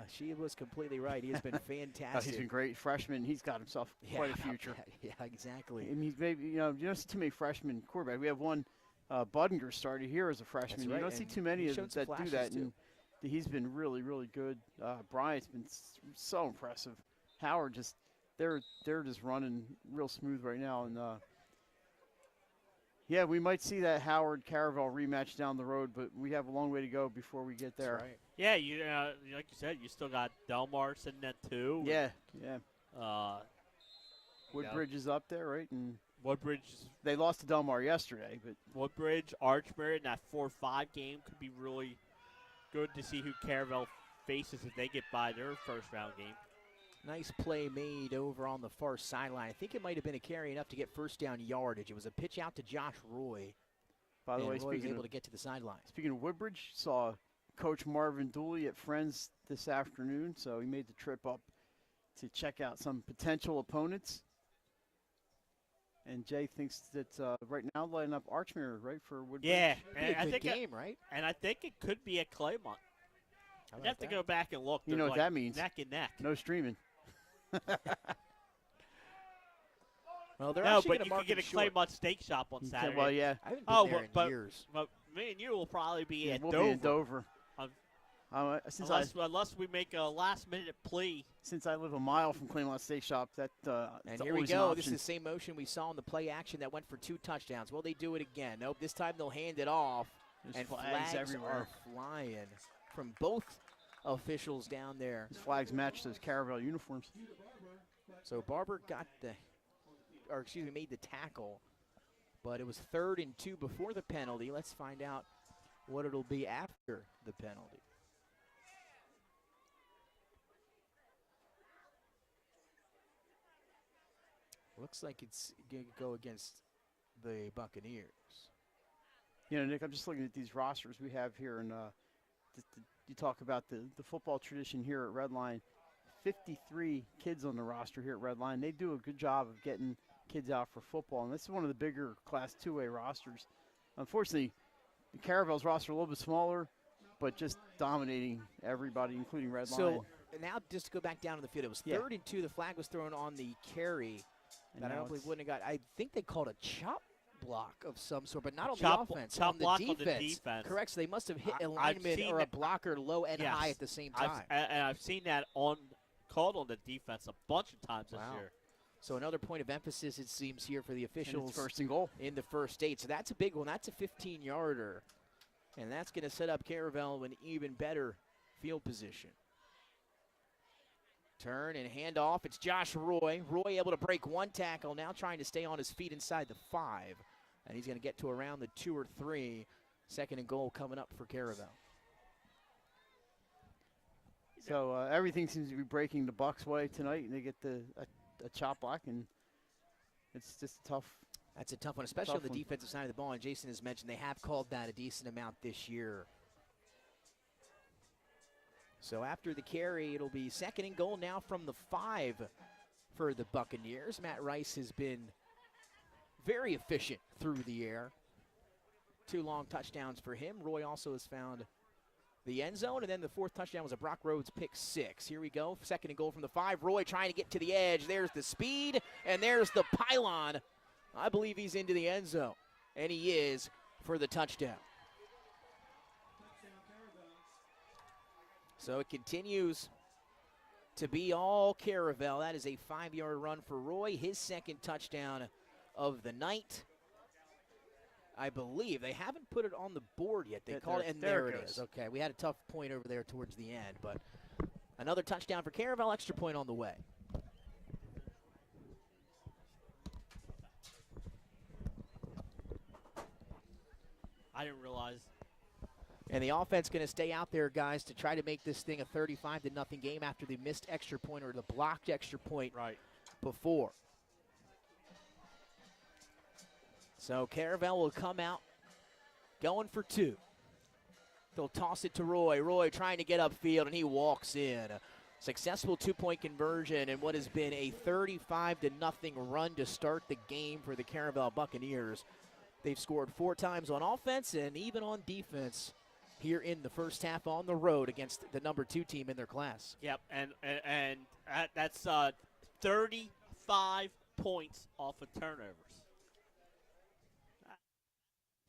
she was completely right. He has been fantastic. He's been great. Freshman, he's got himself quite a future. Yeah, exactly. And he's maybe, you don't see too many freshmen quarterbacks. We have one, Budinger started here as a freshman. Right. You don't see too many of them that do that. And he's been really, really good. Bryant's been so impressive. Howard they're just running real smooth right now. And yeah, we might see that Howard Caravel rematch down the road, but we have a long way to go before we get there. That's right. Yeah, like you said, you still got Delmar sitting at 2. Yeah. Woodbridge Woodbridge is up there, right? And Woodbridge. They lost to Delmar yesterday, but Woodbridge, Archbury in that 4-5 game could be really good to see who Caravel faces if they get by their first round game. Nice play made over on the far sideline. I think it might have been a carry enough to get first down yardage. It was a pitch out to Josh Roy. By the way, Roy was able to get to the sideline. Speaking of Woodbridge, saw Coach Marvin Dooley at Friends this afternoon, so he made the trip up to check out some potential opponents. And Jay thinks that right now lining up Archmere, right, for Woodbridge? Yeah, and I think game, right? And I think it could be at Claymont. I'd have to go back and look. You know what that means? Neck and neck. No streaming. Well, they're no, but you can get a Claymont steak shop on Saturday. Well, yeah. I haven't been there in years. But me and you will probably be at we'll Dover. Be in Dover. Unless we make a last-minute plea. Since I live a mile from Claymont Steak Shop, and here we go. This is the same motion we saw in the play action that went for 2 touchdowns. Will they do it again? Nope. This time they'll hand it off. There's and flags everywhere. Are flying from both officials down there. These flags match those Caravel uniforms. So Barber made the tackle, but it was 3rd and 2 before the penalty. Let's find out what it'll be after the penalty. Looks like it's going to go against the Buccaneers. You know, Nick, I'm just looking at these rosters we have here, and you talk about the football tradition here at Redline. 53 kids on the roster here at Redline. They do a good job of getting kids out for football, and this is one of the bigger Class 2A rosters. Unfortunately, the Caravel's roster a little bit smaller, but just dominating everybody, including Redline. So now just to go back down to the field, it was 3rd and 2. The flag was thrown on the carry. That I don't believe wouldn't have got. I think they called a chop block of some sort, but not on the offense. Chop block on the defense. Correct. So they must have hit a lineman or a blocker low and high at the same time. I've seen that called on the defense a bunch of times this year. So another point of emphasis, it seems, here for the officials. First and goal in the first 8. So that's a big one. That's a 15-yarder, and that's going to set up Caravel in even better field position. Turn and hand off. It's Josh Roy. Roy able to break 1 tackle, now trying to stay on his feet inside the 5. And he's going to get to around the 2 or 3. 2nd and goal coming up for Caravel. So everything seems to be breaking the Bucs' way tonight, and they get a chop block, and it's just tough. That's a tough one, especially on the defensive side of the ball. And Jason has mentioned they have called that a decent amount this year. So after the carry, it'll be 2nd and goal now from the 5 for the Buccaneers. Matt Rice has been very efficient through the air. 2 long touchdowns for him. Roy also has found the end zone, and then the 4th touchdown was a Brock Rhodes pick 6. Here we go, 2nd and goal from the 5. Roy trying to get to the edge. There's the speed, and there's the pylon. I believe he's into the end zone, and he is for the touchdown. So it continues to be all Caravel. That is a 5-yard run for Roy, his 2nd touchdown of the night. I believe they haven't put it on the board yet. They called it, and there it is. Okay, we had a tough point over there towards the end, but another touchdown for Caravel, extra point on the way. I didn't realize. And the offense going to stay out there, guys, to try to make this thing a 35-0 game after the missed extra point or the blocked extra point before. So Caravel will come out going for 2. They'll toss it to Roy. Roy trying to get upfield, and he walks in. A successful 2-point conversion and what has been a 35-0 run to start the game for the Caravel Buccaneers. They've scored 4 times on offense and even on defense here in the first half on the road against the number 2 team in their class. Yep, and that's 35 points off of turnovers.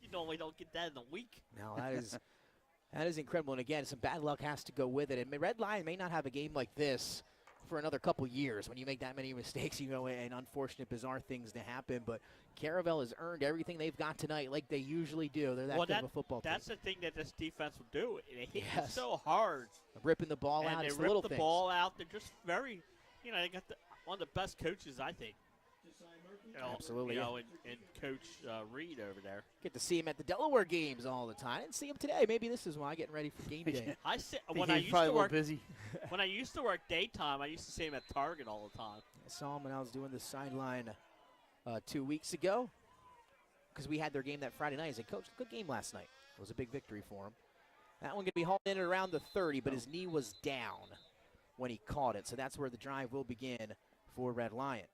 You normally don't get that in a week. No, that is incredible. And again, some bad luck has to go with it. And Red Lion may not have a game like this for another couple years. When you make that many mistakes, you know, and unfortunate, bizarre things to happen. But Caravel has earned everything they've got tonight like they usually do. They're that good of a football team. That's the thing that this defense will do. They hit you so hard. Ripping the ball out. And it's they little rip the things. ball out. They're just very, they got one of the best coaches, I think. Absolutely. And Coach Reed over there. Get to see him at the Delaware games all the time. I didn't see him today. Maybe this is why, getting ready for game day. When I used to work busy. When I used to work daytime, I used to see him at Target all the time. I saw him when I was doing the sideline 2 weeks ago because we had their game that Friday night. He said, Coach, good game last night. It was a big victory for him. That one going to be hauled in at around the 30, but his knee was down when he caught it. So that's where the drive will begin for Red Lion.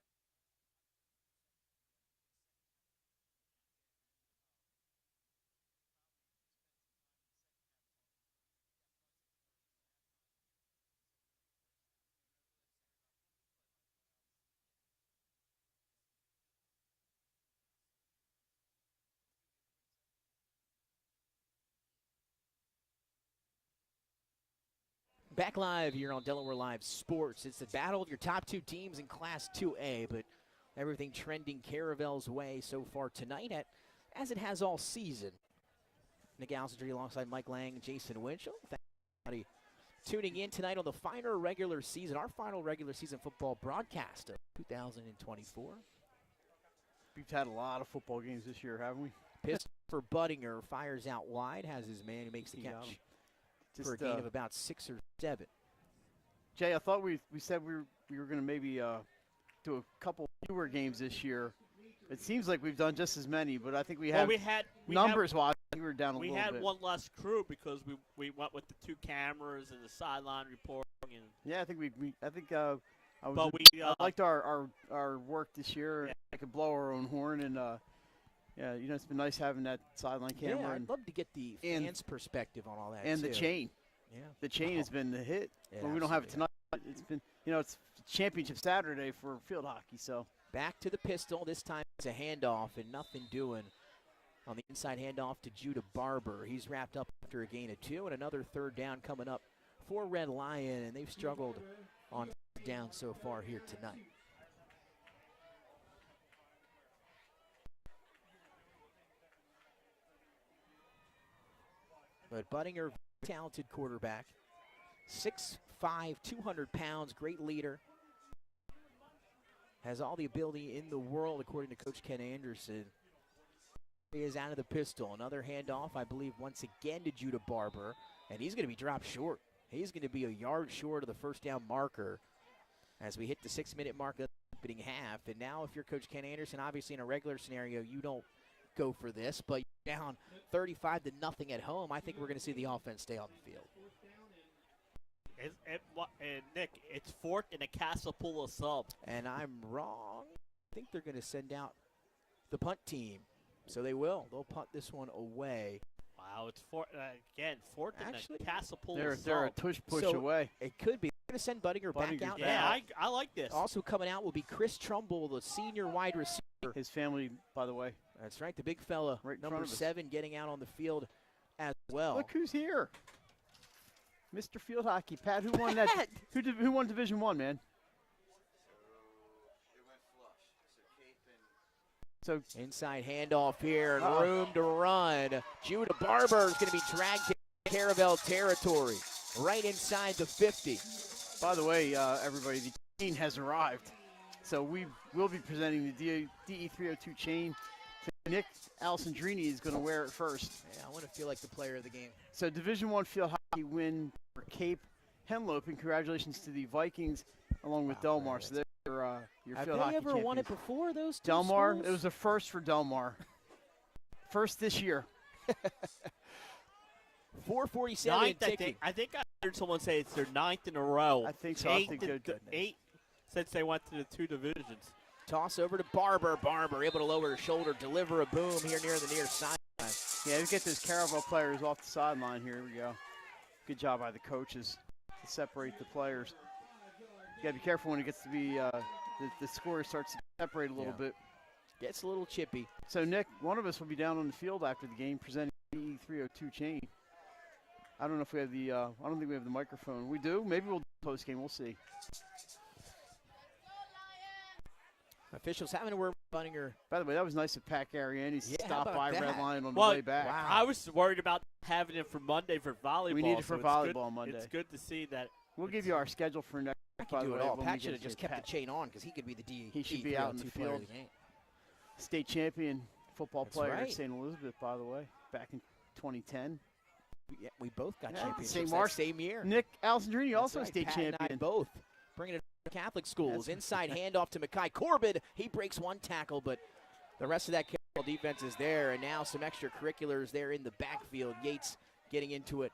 Back live here on Delaware Live Sports. It's the battle of your top two teams in Class 2A, but everything trending Caravel's way so far tonight, as it has all season. Nick Alcindry alongside Mike Lang and Jason Winchell. Thank you for tuning in tonight on the final regular season, our final regular season football broadcast of 2024. We've had a lot of football games this year, haven't we? Pistol for Buttinger, fires out wide, has his man who makes the catch. For a gain of about 6 or 7. Jay, I thought we said we were going to maybe do a couple fewer games this year. It seems like we've done just as many, but I think we had numbers-wise, we were down a little bit. We had one less crew because we went with the 2 cameras and the sideline reporting. And yeah, I think I liked our work this year. Yeah. I could blow our own horn, and yeah, it's been nice having that sideline camera. Yeah, I'd love to get the fans' perspective on all that, and too. the chain. Yeah. The chain has been the hit. Yeah, we don't have it tonight. It's been, it's championship Saturday for field hockey, so. Back to the pistol. This time it's a handoff and nothing doing on the inside handoff to Judah Barber. He's wrapped up after a gain of 2, and another third down coming up for Red Lion, and they've struggled on down so far here tonight. But Buttinger, talented quarterback, 6'5", 200 pounds, great leader. Has all the ability in the world, according to Coach Ken Anderson. He is out of the pistol. Another handoff, I believe, once again to Judah Barber. And he's going to be dropped short. He's going to be a yard short of the first down marker as we hit the 6-minute mark of the opening half. And now if you're Coach Ken Anderson, obviously in a regular scenario, you don't go for this, but you're down 35-0 at home. I think we're going to see the offense stay on the field. And Nick, it's 4th in a Castle Pool of sub. And I'm wrong. I think they're going to send out the punt team. So they will. They'll punt this one away. Wow, it's 4th in a Castle Pool of sub. They're a push away. It could be. They're going to send Buttinger back out. Yeah, I like this. Also coming out will be Chris Trumbull, the senior wide receiver. His family, by the way. That's right, the big fella, right number 7, getting out on the field as well. Look who's here. Mr. Field Hockey. Pat, who won that? Who won Division I, man? So inside handoff here, and room to run. Judah Barber is going to be dragged to Caravel territory, right inside the 50. By the way, everybody, the chain has arrived. So we will be presenting the DE302 chain to Nick Alcindrini. Is going to wear it first. Yeah, I want to feel like the player of the game. So Division I field hockey win for Cape Henlope, and congratulations to the Vikings along with Delmar. Man. So they're your Have field they hockey ever champions. won it before, those two Delmar, schools? it was a first for Delmar. First this year. 4:47 ticking. I think I heard someone say it's their 9th in a row. I think so. 8 since they went to the 2 divisions. Toss over to Barber. Barber able to lower his shoulder, deliver a boom here near the near sideline. Yeah, we get those Caravel players off the sideline. Here we go. Good job by the coaches to separate the players. You got to be careful when it gets to be the score starts to separate a little bit. Gets a little chippy. So, Nick, one of us will be down on the field after the game presenting the E302 chain. I don't know if we have the I don't think we have the microphone. We do? Maybe we'll do post game. We'll see. Officials having to work with Buttinger. By the way, that was nice of Pat Ariani to stop by that? Red Lion on the way back. Wow. I was worried about having it for Monday for volleyball. We need it for volleyball Monday. It's good to see that. We'll give you our schedule for next Pat can do it all. Pat should have just kept the chain on because he could be the D. He should be out in the field. State champion football player at St. Elizabeth, by the way, back in 2010. Yeah, we both got championships same year. Nick Alessandrini also a state champion. And I both bringing it to Catholic schools. Inside handoff to Mackay Corbin. He breaks one tackle, but the rest of that Caravel defense is there. And now some extracurriculars there in the backfield. Yates getting into it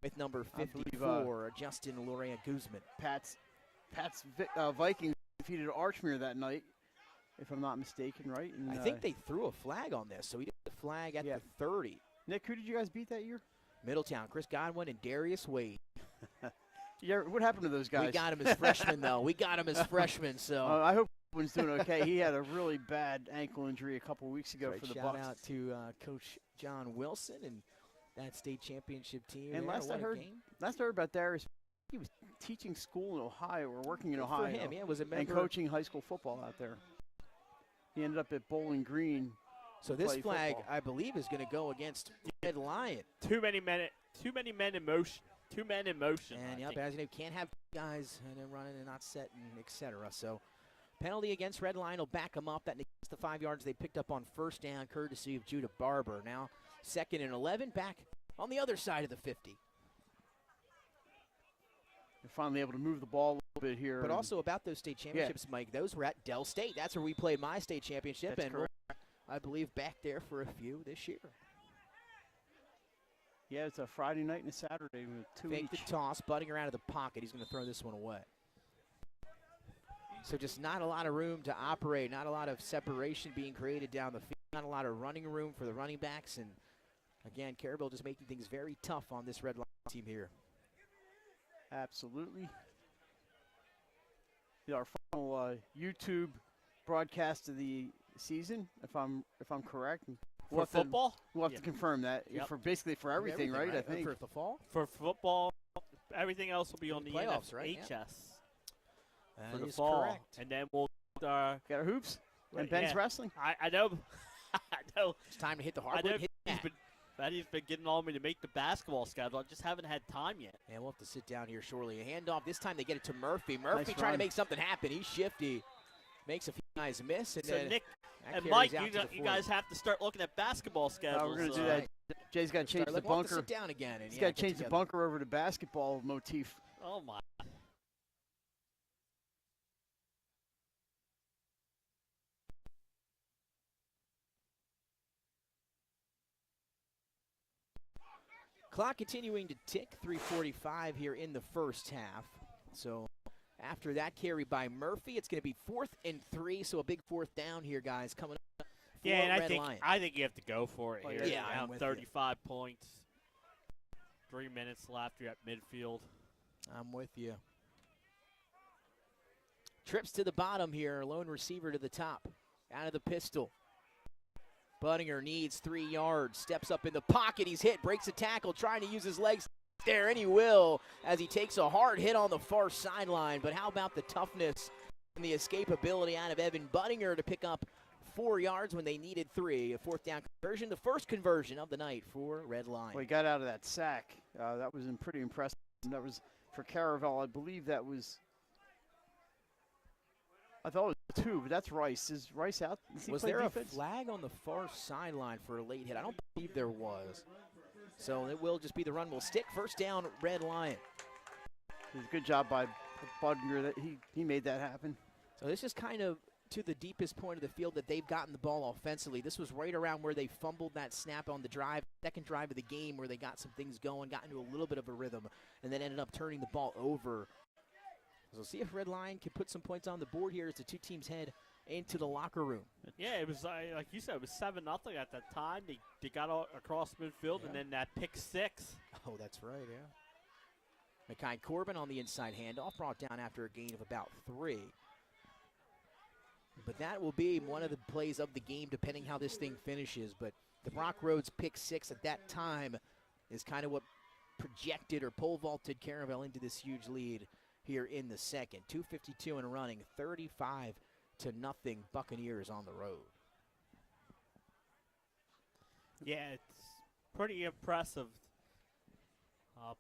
with number 54, Justin Lorea Guzman. Pat's Vikings defeated Archmere that night, if I'm not mistaken, right? And, I think they threw a flag on this, so he did the flag at the 30. Nick, who did you guys beat that year? Middletown, Chris Godwin and Darius Wade. Yeah, what happened to those guys? We got him as freshmen, though. We got him as freshmen, so. I hope Godwin's doing okay. He had a really bad ankle injury a couple weeks ago for the Bucs. Shout out to Coach John Wilson and that state championship team. And last I heard about Darius, he was teaching school in Ohio or working in Ohio. For him, yeah, was a member. And coaching high school football out there. He ended up at Bowling Green. So this flag, I believe, is going to go against Red Lion. Too many men in motion. 2 men in motion. And yep, as you know, can't have guys and then running and not setting, etc. So penalty against Red Lion will back them up. That negates the 5 yards they picked up on first down, courtesy of Judah Barber. Now 2nd and 11, back on the other side of the 50. They're finally able to move the ball a little bit here. But also about those state championships, Mike, those were at Dell State. That's where we played my state championship. That's correct. I believe back there for a few this year. Yeah, it's a Friday night and a Saturday with 2 Fake the toss, butting her out of the pocket. He's going to throw this one away. So just not a lot of room to operate, not a lot of separation being created down the field, not a lot of running room for the running backs. And, again, Caravel just making things very tough on this Red Lion team here. Absolutely. Our final YouTube broadcast of the season, if I'm correct. For football? We'll have to confirm that for basically for everything, right? I think. For the fall? For football, everything else will be on the playoffs, right? HS. That for the is fall. Correct. And then we'll got our hoops and Ben's wrestling. I know. I know. It's time to hit the hardwood. He's been getting on me to make the basketball schedule. I just haven't had time yet. And we'll have to sit down here shortly. A handoff. This time they get it to Murphy. Murphy nice trying run. to make something happen. He's shifty. Makes a few guys miss. And so then Nick and Mike, you guys have to start looking at basketball schedules. We're going to do that. Jay's got to change the bunker. Sit down again. And He's got to change the bunker over to basketball motif. Oh, my. Clock continuing to tick, 3:45 here in the first half. So after that carry by Murphy, it's going to be 4th and 3, so a big 4th down here, guys, coming up. Yeah, and I think you have to go for it here. Yeah, I'm 35 points, 3 minutes left. You're at midfield. I'm with you. Trips to the bottom here, lone receiver to the top, out of the pistol. Buttinger needs 3 yards, steps up in the pocket, he's hit, breaks a tackle, trying to use his legs there, and he will, as he takes a hard hit on the far sideline. But how about the toughness and the escapability out of Evan Buttinger to pick up 4 yards when they needed 3, a 4th down conversion, the first conversion of the night for Red Lion. Well, he got out of that sack. That was pretty impressive. And that was for Caravel. I believe that was, I thought it was 2, but that's Rice. Is Rice out? Was there a flag on the far sideline for a late hit? I don't believe there was. So it will just be the run will stick. First down, Red Lion. It was a good job by Buttinger that he made that happen. So this is kind of to the deepest point of the field that they've gotten the ball offensively. This was right around where they fumbled that snap on the drive, second drive of the game, where they got some things going, got into a little bit of a rhythm, and then ended up turning the ball over. So we'll see if Red Lion can put some points on the board here as the two teams head into the locker room. Yeah, it was like you said, it was 7-0 at that time. They got across midfield, and then that pick 6. Oh, that's right, yeah. Mackay Corbin on the inside handoff, brought down after a gain of about 3. But that will be one of the plays of the game, depending how this thing finishes. But the Brock Rhodes pick 6 at that time is kind of what projected or pole vaulted Caravel into this huge lead here in the second. 2:52 and running, 35-0 Buccaneers on the road. Yeah, it's pretty impressive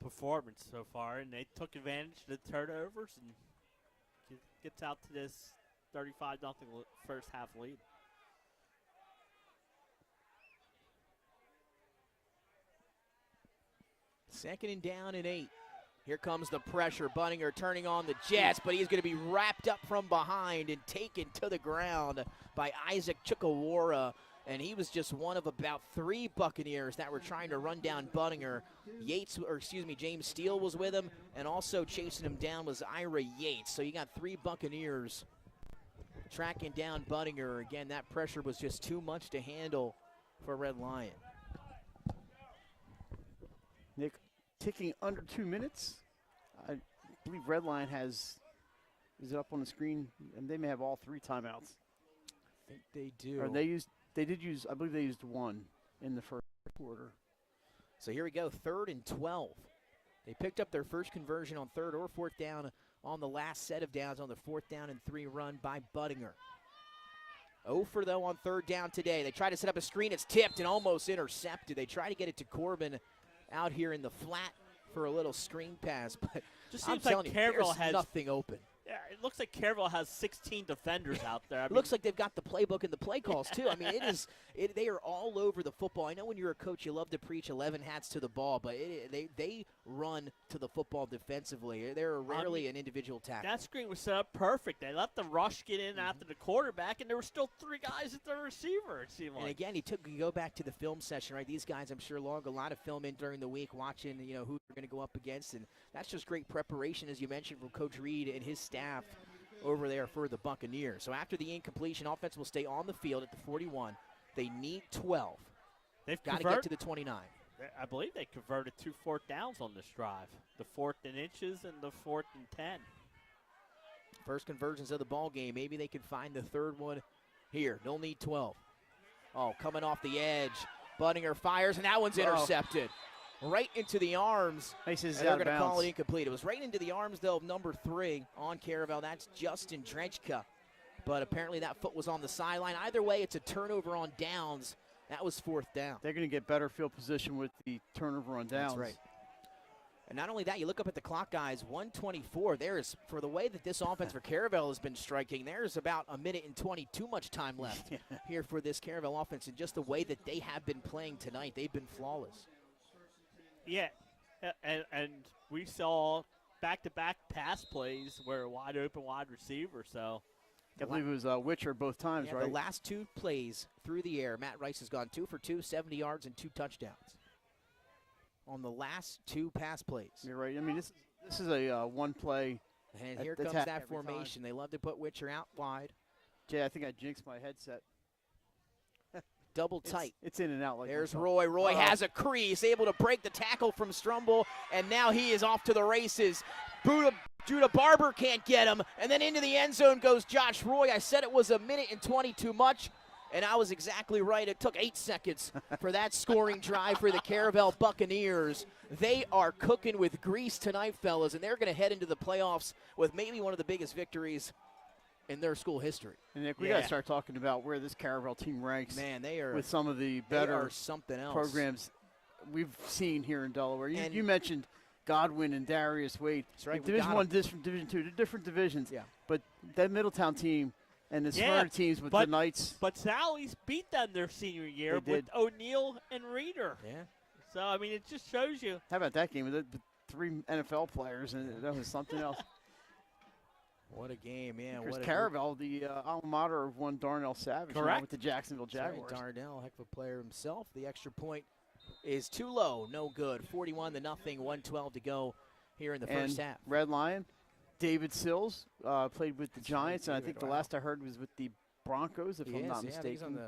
performance so far, and they took advantage of the turnovers and Gets out to this 35-0 first half lead. Second and down and 8. Here comes the pressure. Bunninger turning on the Jets, but he's going to be wrapped up from behind and taken to the ground by Isaac Chukawara. And he was just one of about 3 Buccaneers that were trying to run down Bunninger. James Steele was with him, and also chasing him down was Ira Yates. So you got 3 Buccaneers tracking down Bunninger. Again, that pressure was just too much to handle for Red Lion. Nick, ticking under 2 minutes. I believe Red Lion is it up on the screen? And they may have all 3 timeouts. I think they do. Or I believe they used 1 in the first quarter. So here we go, 3rd and 12. They picked up their first conversion on 3rd or 4th down on the last set of downs on the 4th down and 3 run by Bunninger. 0 for though on 3rd down today. They try to set up a screen. It's tipped and almost intercepted. They try to get it to Corbin out here in the flat for a little screen pass, but just seems like Caravel has nothing open. Yeah, it looks like Caravel has 16 defenders out there. It looks like they've got the playbook and the play calls, too. I mean, they are all over the football. I know when you're a coach, you love to preach 11 hats to the ball, but they run to the football defensively. They're rarely an individual tackle. That screen was set up perfect. They let the rush get in after the quarterback, and there were still 3 guys at the receiver, it seemed like. And again, you go back to the film session, right? These guys, I'm sure, log a lot of film in during the week, watching, who they're going to go up against, and that's just great preparation, as you mentioned, from Coach Reed and his staff over there for the Buccaneers. So after the incompletion, offense will stay on the field at the 41. They need 12. They've got to get to the 29. I believe they converted 2 4th downs on this drive. The 4th and inches and the 4th and 10. First conversions of the ball game. Maybe they can find the 3rd one here. They'll need 12. Oh, coming off the edge. Bunninger fires, and that one's intercepted. Right into the arms, and they're going to call it incomplete. It was right into the arms, though, of number 3 on Caravel. That's Justin Drenchka. But apparently that foot was on the sideline. Either way, it's a turnover on downs. That was 4th down. They're going to get better field position with the turnover on downs. That's right. And not only that, you look up at the clock, guys, 1:24. There's, for the way that this offense for Caravel has been striking, there's about 1:20 too much time left here for this Caravel offense. And just the way that they have been playing tonight, they've been flawless. Yeah, and we saw back-to-back pass plays where wide open wide receiver. So I believe it was Witcher both times, right? The last 2 plays through the air, Matt Rice has gone 2 for 2, 70 yards and 2 touchdowns on the last 2 pass plays. You're right. I mean, this is a one play. And here comes that formation. They love to put Witcher out wide. Jay, I think I jinxed my headset. Double tight. It's in and out like there's Roy. Roy has a crease, able to break the tackle from Strumble, and now he is off to the races. Judah Barber can't get him, and then into the end zone goes Josh Roy. I said it was 1:20 too much, and I was exactly right. It took 8 seconds for that scoring drive for the Caravel Buccaneers. They are cooking with grease tonight, fellas, and they're going to head into the playoffs with maybe one of the biggest victories in their school history. And Nick, we got to start talking about where this Caravel team ranks. Man, they are with some of the better something else programs we've seen here in Delaware. You mentioned Godwin and Darius Wade. That's right. Division 1, Division 2, different divisions. Yeah. But that Middletown team and the Smyrna teams with the Knights. But Sally's beat them their senior year with O'Neill and Reeder. Yeah. So, I mean, it just shows you. How about that game? The 3 NFL players, and that was something else. What a game, man. Chris Caravel, the alma mater of one Darnell Savage. Correct. With the Jacksonville Jaguars. Right, Darnell, heck of a player himself. The extra point is too low, no good. 41-0, 1:12 to go here in the first half. Red Lion, David Sills played with the Giants, and I think the last I heard was with the Broncos, if I'm not mistaken.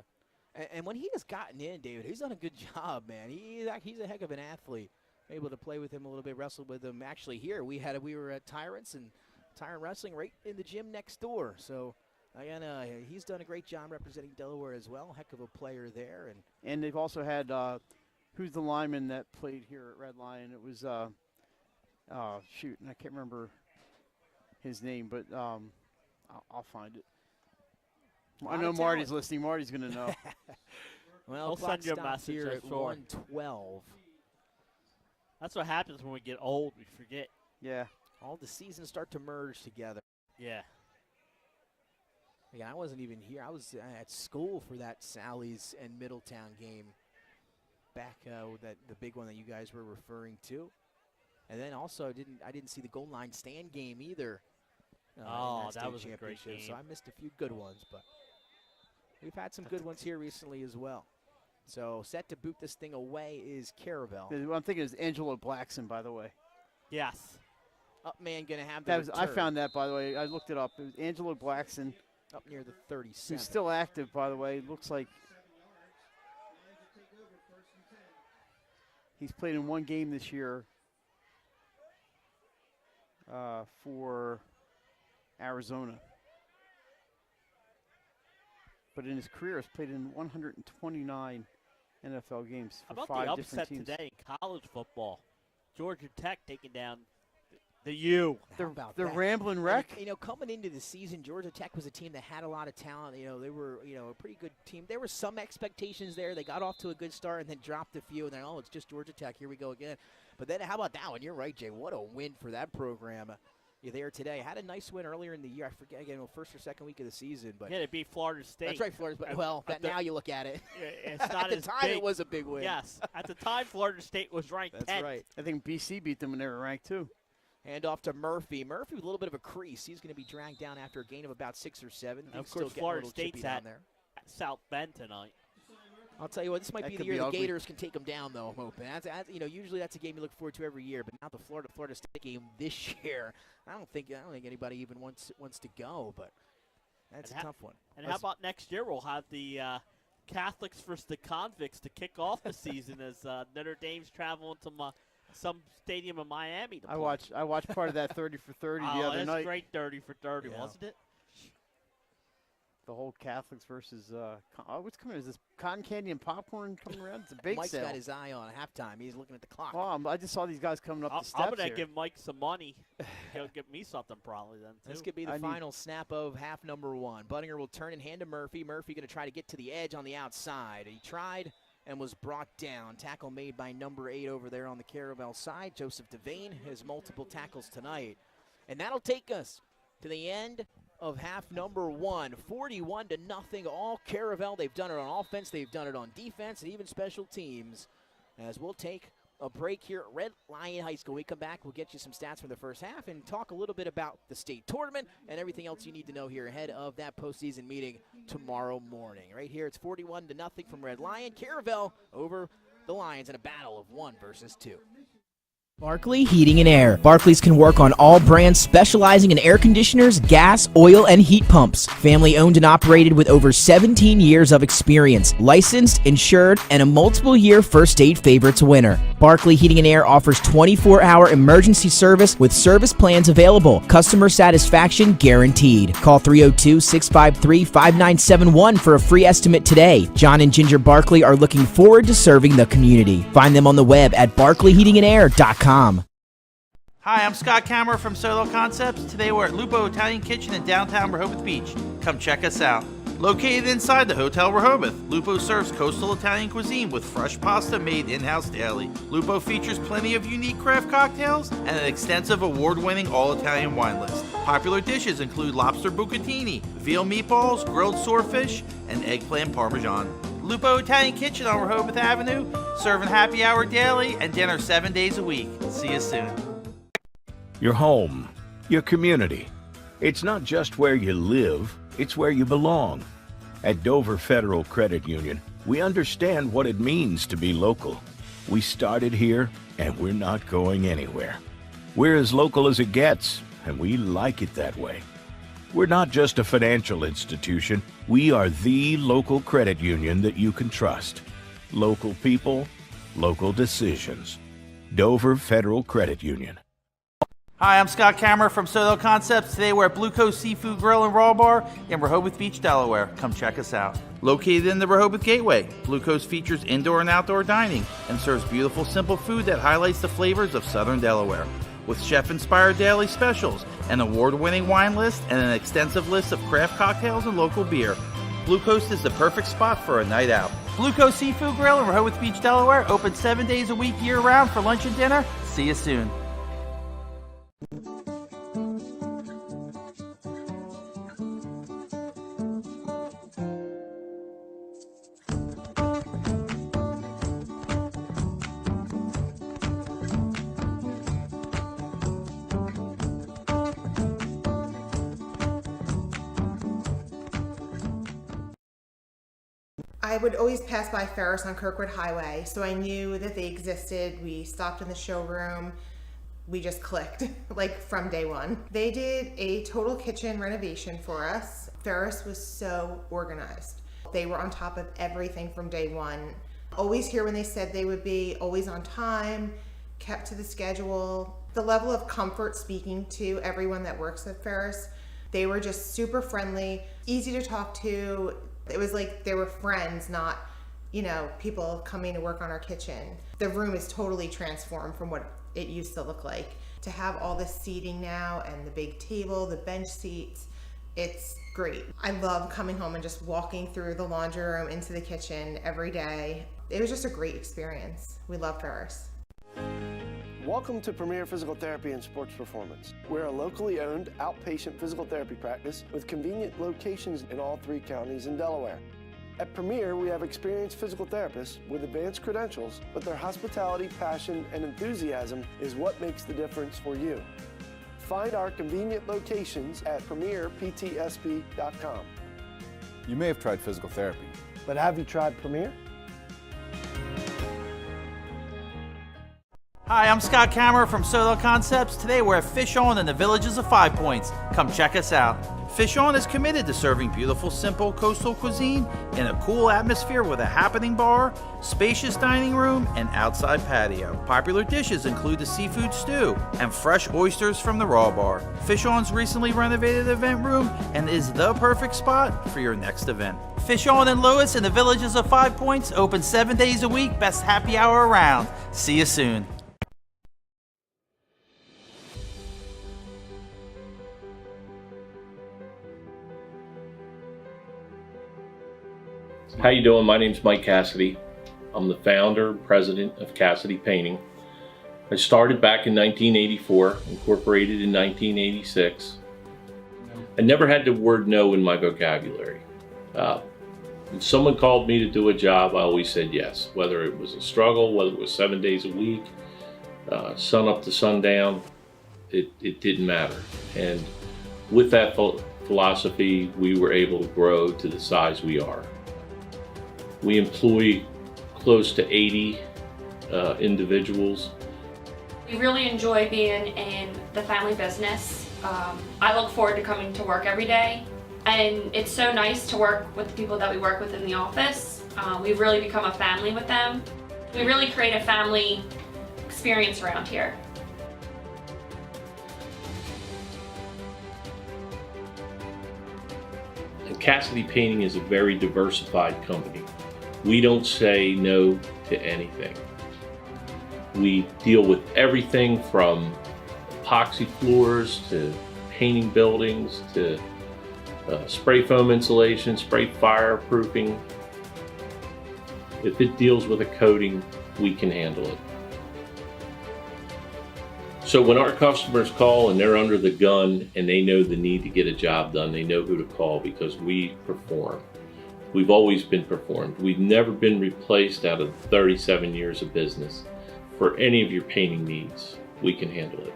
And when he has gotten in, David, he's done a good job, man. He's a heck of an athlete. Able to play with him a little bit, wrestle with him. Actually, here we were at Tyrants and Tyrant Wrestling right in the gym next door. So, again, he's done a great job representing Delaware as well. Heck of a player there. And they've also had, who's the lineman that played here at Red Lion? It was, I can't remember his name, but I'll find it. I know Marty's listening. Marty's going to know. Well, clock stops here at 1:12. That's what happens when we get old. We forget. Yeah. All the seasons start to merge together. Yeah. Yeah, I wasn't even here. I was at school for that Sally's and Middletown game back, the big one that you guys were referring to. And then also I didn't see the goal line stand game either. That was a great game. So I missed a few good ones, but we've had some good ones here recently as well. So set to boot this thing away is Caravel. What I'm thinking is Angelo Blackson, by the way. Yes. Up man going to have the return. I found that, by the way. I looked it up. It was Angelo Blackson. Up near the 37. He's still active, by the way. Looks like he's played in one game this year for Arizona. But in his career, has played in 129 NFL games for 5 different teams. How about the upset today in college football? Georgia Tech taking down the U. The Ramblin' Wreck. Coming into the season, Georgia Tech was a team that had a lot of talent. They were, a pretty good team. There were some expectations there. They got off to a good start and then dropped a few. And then, it's just Georgia Tech. Here we go again. But then how about that one? You're right, Jay. What a win for that program. You're there today. Had a nice win earlier in the year. I forget again, first or second week of the season. But yeah, they beat Florida State. That's right, Florida State. Now you look at it. It's not at the time, it was a big win. Yes, at the time, Florida State was ranked 10th. That's right. I think BC beat them when they were ranked too. Hand off to Murphy. Murphy with a little bit of a crease. He's going to be dragged down after a gain of about 6 or 7. Of course, Florida State's at South Bend tonight. I'll tell you what, this might be the year the Gators can take them down, though, I'm hoping. Usually that's a game you look forward to every year, but now the Florida State game this year, I don't think anybody even wants to go, but that's a tough one. And how about next year? We'll have the Catholics versus the Convicts to kick off the season as Notre Dame's traveling to some stadium in Miami. To I watched part of that 30 for 30 the other night. That's great 30 for 30, wasn't it? The whole Catholics versus what's coming? Is this cotton candy and popcorn coming around? It's a big Mike's sale. got his eye on halftime. He's looking at the clock. Well, I just saw these guys coming up the steps I'm going here. to give Mike some money. He'll give me something probably then, too. This could be the final snap of half number 1. Buttinger will turn and hand to Murphy. Murphy going to try to get to the edge on the outside. He tried and was brought down. Tackle made by number 8 over there on the Caravel side. Joseph Devane has multiple tackles tonight. And that'll take us to the end of half number 1, 41-0, all Caravel. They've done it on offense, they've done it on defense, and even special teams. As we'll take a break here at Red Lion High School. When we come back, we'll get you some stats from the first half and talk a little bit about the state tournament and everything else you need to know here ahead of that postseason meeting tomorrow morning. Right here, it's 41-0 from Red Lion. Caravel over the Lions in a battle of 1 versus 2. Barkley Heating and Air. Barkley's can work on all brands specializing in air conditioners, gas, oil, and heat pumps. Family owned and operated with over 17 years of experience. Licensed, insured, and a multiple-year First State Favorites winner. Barkley Heating and Air offers 24-hour emergency service with service plans available. Customer satisfaction guaranteed. Call 302-653-5971 for a free estimate today. John and Ginger Barkley are looking forward to serving the community. Find them on the web at barkleyheatingandair.com. Hi, I'm Scott Kammerer from Solo Concepts. Today we're at Lupo Italian Kitchen in downtown Rehoboth Beach. Come check us out. Located inside the Hotel Rehoboth, Lupo serves coastal Italian cuisine with fresh pasta made in-house daily. Lupo features plenty of unique craft cocktails and an extensive award-winning all-Italian wine list. Popular dishes include lobster bucatini, veal meatballs, grilled swordfish, and eggplant parmesan. Lupo Italian Kitchen on Rehoboth Avenue, serving happy hour daily and dinner 7 days a week. See you soon. Your home, your community. It's not just where you live, it's where you belong. At Dover Federal Credit Union, we understand what it means to be local. We started here, and we're not going anywhere. We're as local as it gets, and we like it that way. We're not just a financial institution. We are the local credit union that you can trust. Local people, local decisions. Dover Federal Credit Union. Hi, I'm Scott Kammerer from Solo Concepts. Today we're at Blue Coast Seafood Grill and Raw Bar in Rehoboth Beach, Delaware. Come check us out. Located in the Rehoboth Gateway, Blue Coast features indoor and outdoor dining and serves beautiful, simple food that highlights the flavors of Southern Delaware. With chef-inspired daily specials, an award-winning wine list, and an extensive list of craft cocktails and local beer, Blue Coast is the perfect spot for a night out. Blue Coast Seafood Grill in Rehoboth Beach, Delaware, open 7 days a week year-round for lunch and dinner. See you soon. I would always pass by Ferris on Kirkwood Highway, so I knew that they existed. We stopped in the showroom. We just clicked, like from day one. They did a total kitchen renovation for us. Ferris was so organized. They were on top of everything from day one. Always here when they said they would be, always on time, kept to the schedule. The level of comfort speaking to everyone that works at Ferris, they were just super friendly, easy to talk to. It was like they were friends, not, you know, people coming to work on our kitchen. The room is totally transformed from what it used to look like. To have all this seating now and the big table, the bench seats, it's great. I love coming home and just walking through the laundry room into the kitchen every day. It was just a great experience. We love Ferris. Welcome to Premier Physical Therapy and Sports Performance. We're a locally owned outpatient physical therapy practice with convenient locations in all 3 counties in Delaware. At Premier, we have experienced physical therapists with advanced credentials, but their hospitality, passion, and enthusiasm is what makes the difference for you. Find our convenient locations at premierptsp.com. You may have tried physical therapy, but have you tried Premier? Hi, I'm Scott Kammerer from Solo Concepts. Today we're at Fish On in the Villages of 5 Points. Come check us out. Fish On is committed to serving beautiful, simple coastal cuisine in a cool atmosphere with a happening bar, spacious dining room, and outside patio. Popular dishes include the seafood stew and fresh oysters from the raw bar. Fish On's recently renovated event room and is the perfect spot for your next event. Fish On in Lewis in the Villages of 5 Points, open 7 days a week, best happy hour around. See you soon. How you doing? My name's Mike Cassidy. I'm the founder and president of Cassidy Painting. I started back in 1984, incorporated in 1986. I never had the word no in my vocabulary. If someone called me to do a job, I always said yes. Whether it was a struggle, whether it was 7 days a week, sun up to sundown, it didn't matter. And with that philosophy, we were able to grow to the size we are. We employ close to 80 individuals. We really enjoy being in the family business. I look forward to coming to work every day, and it's so nice to work with the people that we work with in the office. We've really become a family with them. We really create a family experience around here. And Cassidy Painting is a very diversified company. We don't say no to anything. We deal with everything from epoxy floors to painting buildings to spray foam insulation, spray fireproofing. If it deals with a coating, we can handle it. So when our customers call and they're under the gun and they know the need to get a job done, they know who to call because we perform. We've always been performed. We've never been replaced out of 37 years of business. For any of your painting needs, we can handle it.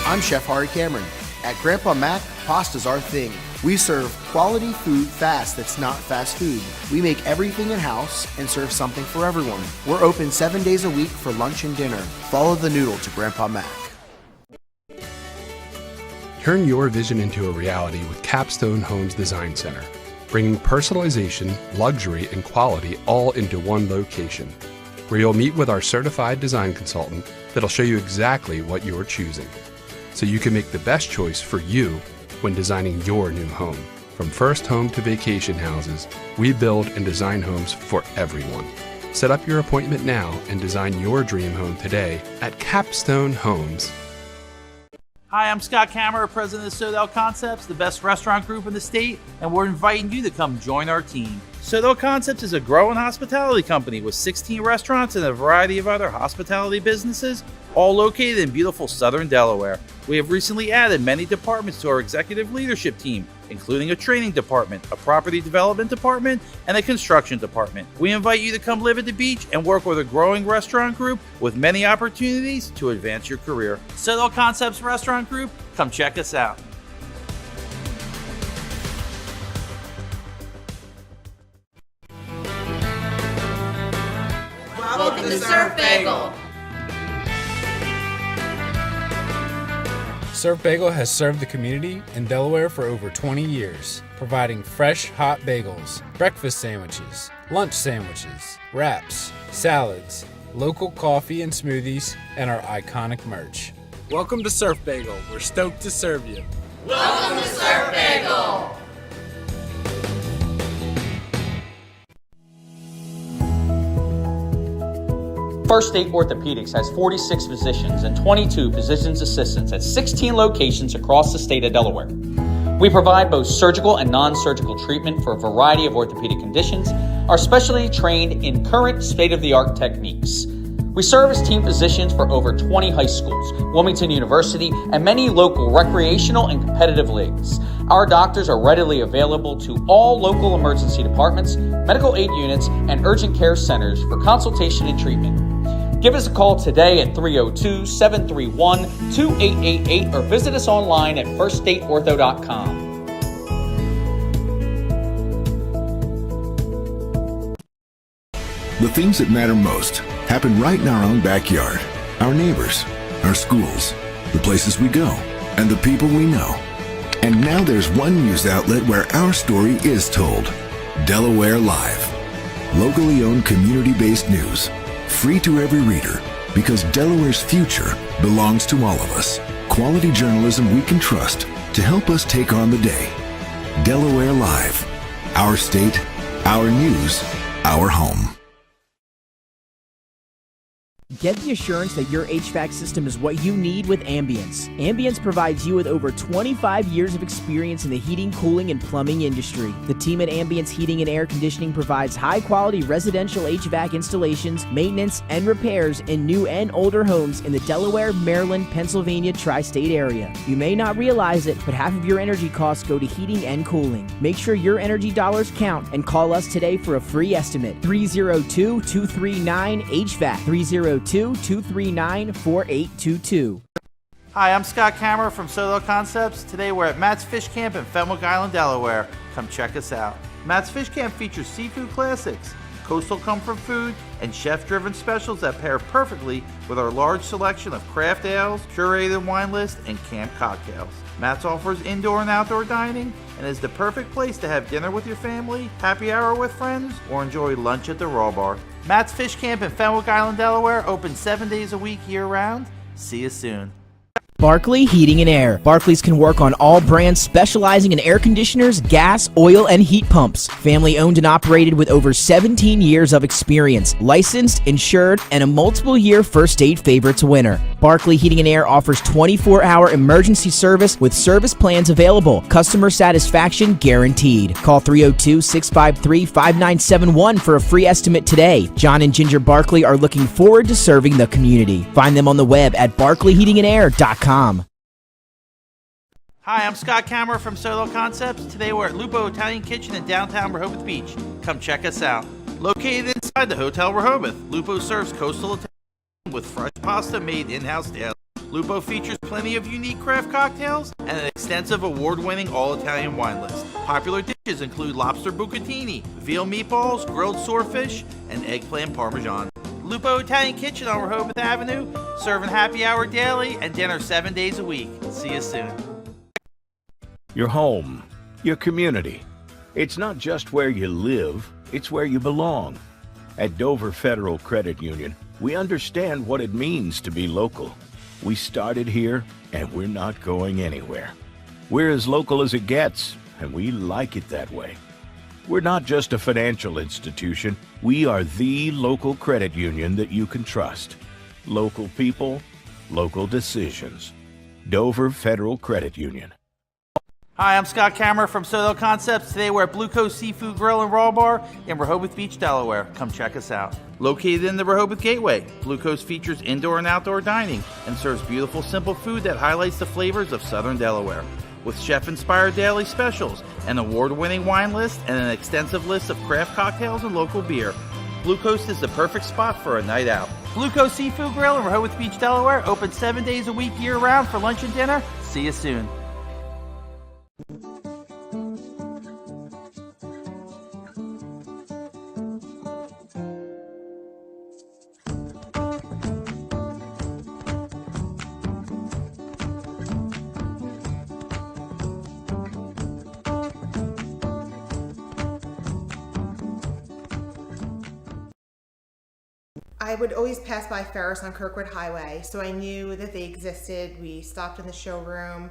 I'm Chef Hari Cameron. At Grandpa Mac, pasta's our thing. We serve quality food fast that's not fast food. We make everything in-house and serve something for everyone. We're open 7 days a week for lunch and dinner. Follow the noodle to Grandpa Mac. Turn your vision into a reality with Capstone Homes Design Center, bringing personalization, luxury, and quality all into one location, where you'll meet with our certified design consultant that'll show you exactly what you're choosing, so you can make the best choice for you when designing your new home. From first home to vacation houses, we build and design homes for everyone. Set up your appointment now and design your dream home today at Capstone Homes. Hi, I'm Scott Kammerer, president of Sodell Concepts, the best restaurant group in the state, and we're inviting you to come join our team. Sodell Concepts is a growing hospitality company with 16 restaurants and a variety of other hospitality businesses, all located in beautiful southern Delaware. We have recently added many departments to our executive leadership team, including a training department, a property development department, and a construction department. We invite you to come live at the beach and work with a growing restaurant group with many opportunities to advance your career. Sodell Concepts Restaurant Group, come check us out. Welcome to Surf Bagel. Surf Bagel has served the community in Delaware for over 20 years, providing fresh, hot bagels, breakfast sandwiches, lunch sandwiches, wraps, salads, local coffee and smoothies, and our iconic merch. Welcome to Surf Bagel. We're stoked to serve you. Welcome to Surf Bagel. First State Orthopedics has 46 physicians and 22 physician's assistants at 16 locations across the state of Delaware. We provide both surgical and non-surgical treatment for a variety of orthopedic conditions, are specially trained in current state-of-the-art techniques. We serve as team physicians for over 20 high schools, Wilmington University, and many local recreational and competitive leagues. Our doctors are readily available to all local emergency departments, medical aid units, and urgent care centers for consultation and treatment. Give us a call today at 302-731-2888 or visit us online at firststateortho.com. The things that matter most happen right in our own backyard. Our neighbors, our schools, the places we go, and the people we know. And now there's one news outlet where our story is told. Delaware Live. Locally owned, community-based news. Free to every reader, because Delaware's future belongs to all of us. Quality journalism we can trust to help us take on the day. Delaware Live. Our state, our news, our home. Get the assurance that your HVAC system is what you need with Ambience. Ambience provides you with over 25 years of experience in the heating, cooling, and plumbing industry. The team at Ambience Heating and Air Conditioning provides high-quality residential HVAC installations, maintenance, and repairs in new and older homes in the Delaware, Maryland, Pennsylvania tri-state area. You may not realize it, but half of your energy costs go to heating and cooling. Make sure your energy dollars count and call us today for a free estimate. 302-239-HVAC. 302-239-4822. Hi, I'm Scott Kammerer from Sodell Concepts. Today we're at Matt's Fish Camp in Fenwick Island, Delaware. Come check us out. Matt's Fish Camp features seafood classics, coastal comfort food, and chef-driven specials that pair perfectly with our large selection of craft ales, curated wine list, and camp cocktails. Matt's offers indoor and outdoor dining and is the perfect place to have dinner with your family, happy hour with friends, or enjoy lunch at the Raw Bar. Matt's Fish Camp in Fenwick Island, Delaware, open 7 days a week year-round. See you soon. Barkley Heating and Air. Barclays can work on all brands specializing in air conditioners, gas, oil, and heat pumps. Family owned and operated with over 17 years of experience. Licensed, insured, and a multiple-year First State Favorites winner. Barkley Heating and Air offers 24-hour emergency service with service plans available. Customer satisfaction guaranteed. Call 302-653-5971 for a free estimate today. John and Ginger Barkley are looking forward to serving the community. Find them on the web at barkleyheatingandair.com. Hi, I'm Scott Kammerer from Sodell Concepts. Today we're at Lupo Italian Kitchen in downtown Rehoboth Beach. Come check us out. Located inside the Hotel Rehoboth, Lupo serves coastal Italian with fresh pasta made in-house daily. Lupo features plenty of unique craft cocktails and an extensive award-winning all-Italian wine list. Popular dishes include lobster bucatini, veal meatballs, grilled swordfish, and eggplant parmesan. Lupo Italian Kitchen on Rehoboth Avenue, serving happy hour daily and dinner 7 days a week. See you soon. Your home, your community. It's not just where you live, it's where you belong. At Dover Federal Credit Union, we understand what it means to be local. We started here, and we're not going anywhere. We're as local as it gets, and we like it that way. We're not just a financial institution. We are the local credit union that you can trust. Local people, local decisions. Dover Federal Credit Union. Hi, I'm Scott Kammerer from Soto Concepts. Today we're at Blue Coast Seafood Grill and Raw Bar in Rehoboth Beach, Delaware. Come check us out. Located in the Rehoboth Gateway, Blue Coast features indoor and outdoor dining and serves beautiful, simple food that highlights the flavors of Southern Delaware. With chef-inspired daily specials, an award-winning wine list, and an extensive list of craft cocktails and local beer, Blue Coast is the perfect spot for a night out. Blue Coast Seafood Grill in Rehoboth Beach, Delaware, open 7 days a week year-round for lunch and dinner. See you soon. I would always pass by Ferris on Kirkwood Highway, so I knew that they existed. We stopped in the showroom.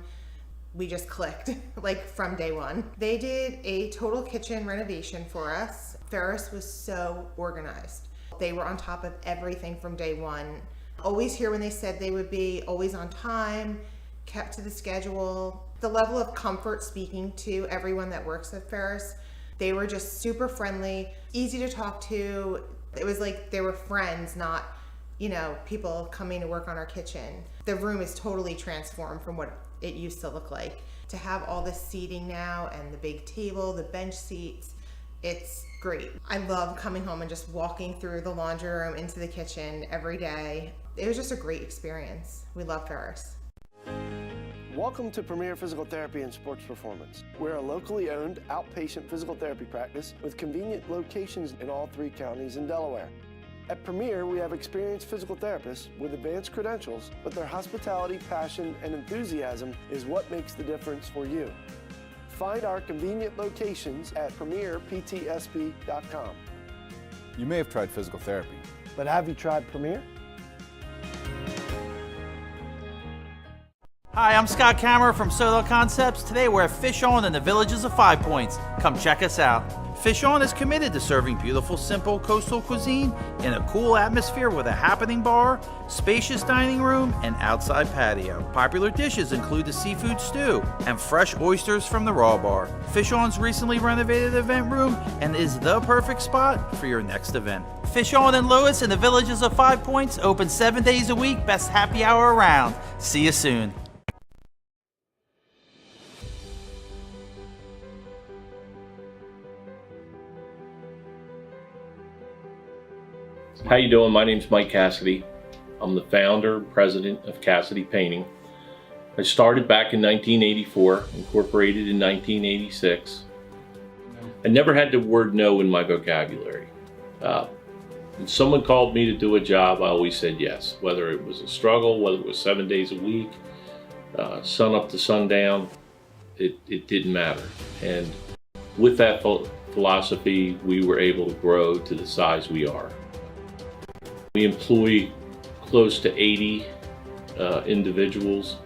We just clicked, like from day one. They did a total kitchen renovation for us. Ferris was so organized. They were on top of everything from day one. Always here when they said they would be, always on time, kept to the schedule. The level of comfort speaking to everyone that works at Ferris, they were just super friendly, easy to talk to. It was like they were friends, not, people coming to work on our kitchen. The room is totally transformed from what it used to look like. To have all this seating now and the big table, the bench seats, it's great. I love coming home and just walking through the laundry room into the kitchen every day. It was just a great experience. We love Ferris. Welcome to Premier Physical Therapy and Sports Performance. We're a locally owned outpatient physical therapy practice with convenient locations in all 3 counties in Delaware. At Premier, we have experienced physical therapists with advanced credentials, but their hospitality, passion, and enthusiasm is what makes the difference for you. Find our convenient locations at premierptsp.com. You may have tried physical therapy, but have you tried Premier? Hi, I'm Scott Kammerer from Soto Concepts. Today we're at Fish On in the Villages of 5 Points. Come check us out. Fish On is committed to serving beautiful, simple coastal cuisine in a cool atmosphere with a happening bar, spacious dining room, and outside patio. Popular dishes include the seafood stew and fresh oysters from the Raw Bar. Fish On's recently renovated event room and is the perfect spot for your next event. Fish On in Lewis in the Villages of 5 Points, open 7 days a week, best happy hour around. See you soon. How you doing? My name's Mike Cassidy. I'm the founder and president of Cassidy Painting. I started back in 1984, incorporated in 1986. I never had the word no in my vocabulary. When someone called me to do a job, I always said yes. Whether it was a struggle, whether it was 7 days a week, sun up to sundown, it didn't matter. And with that philosophy, we were able to grow to the size we are. We employ close to 80 individuals.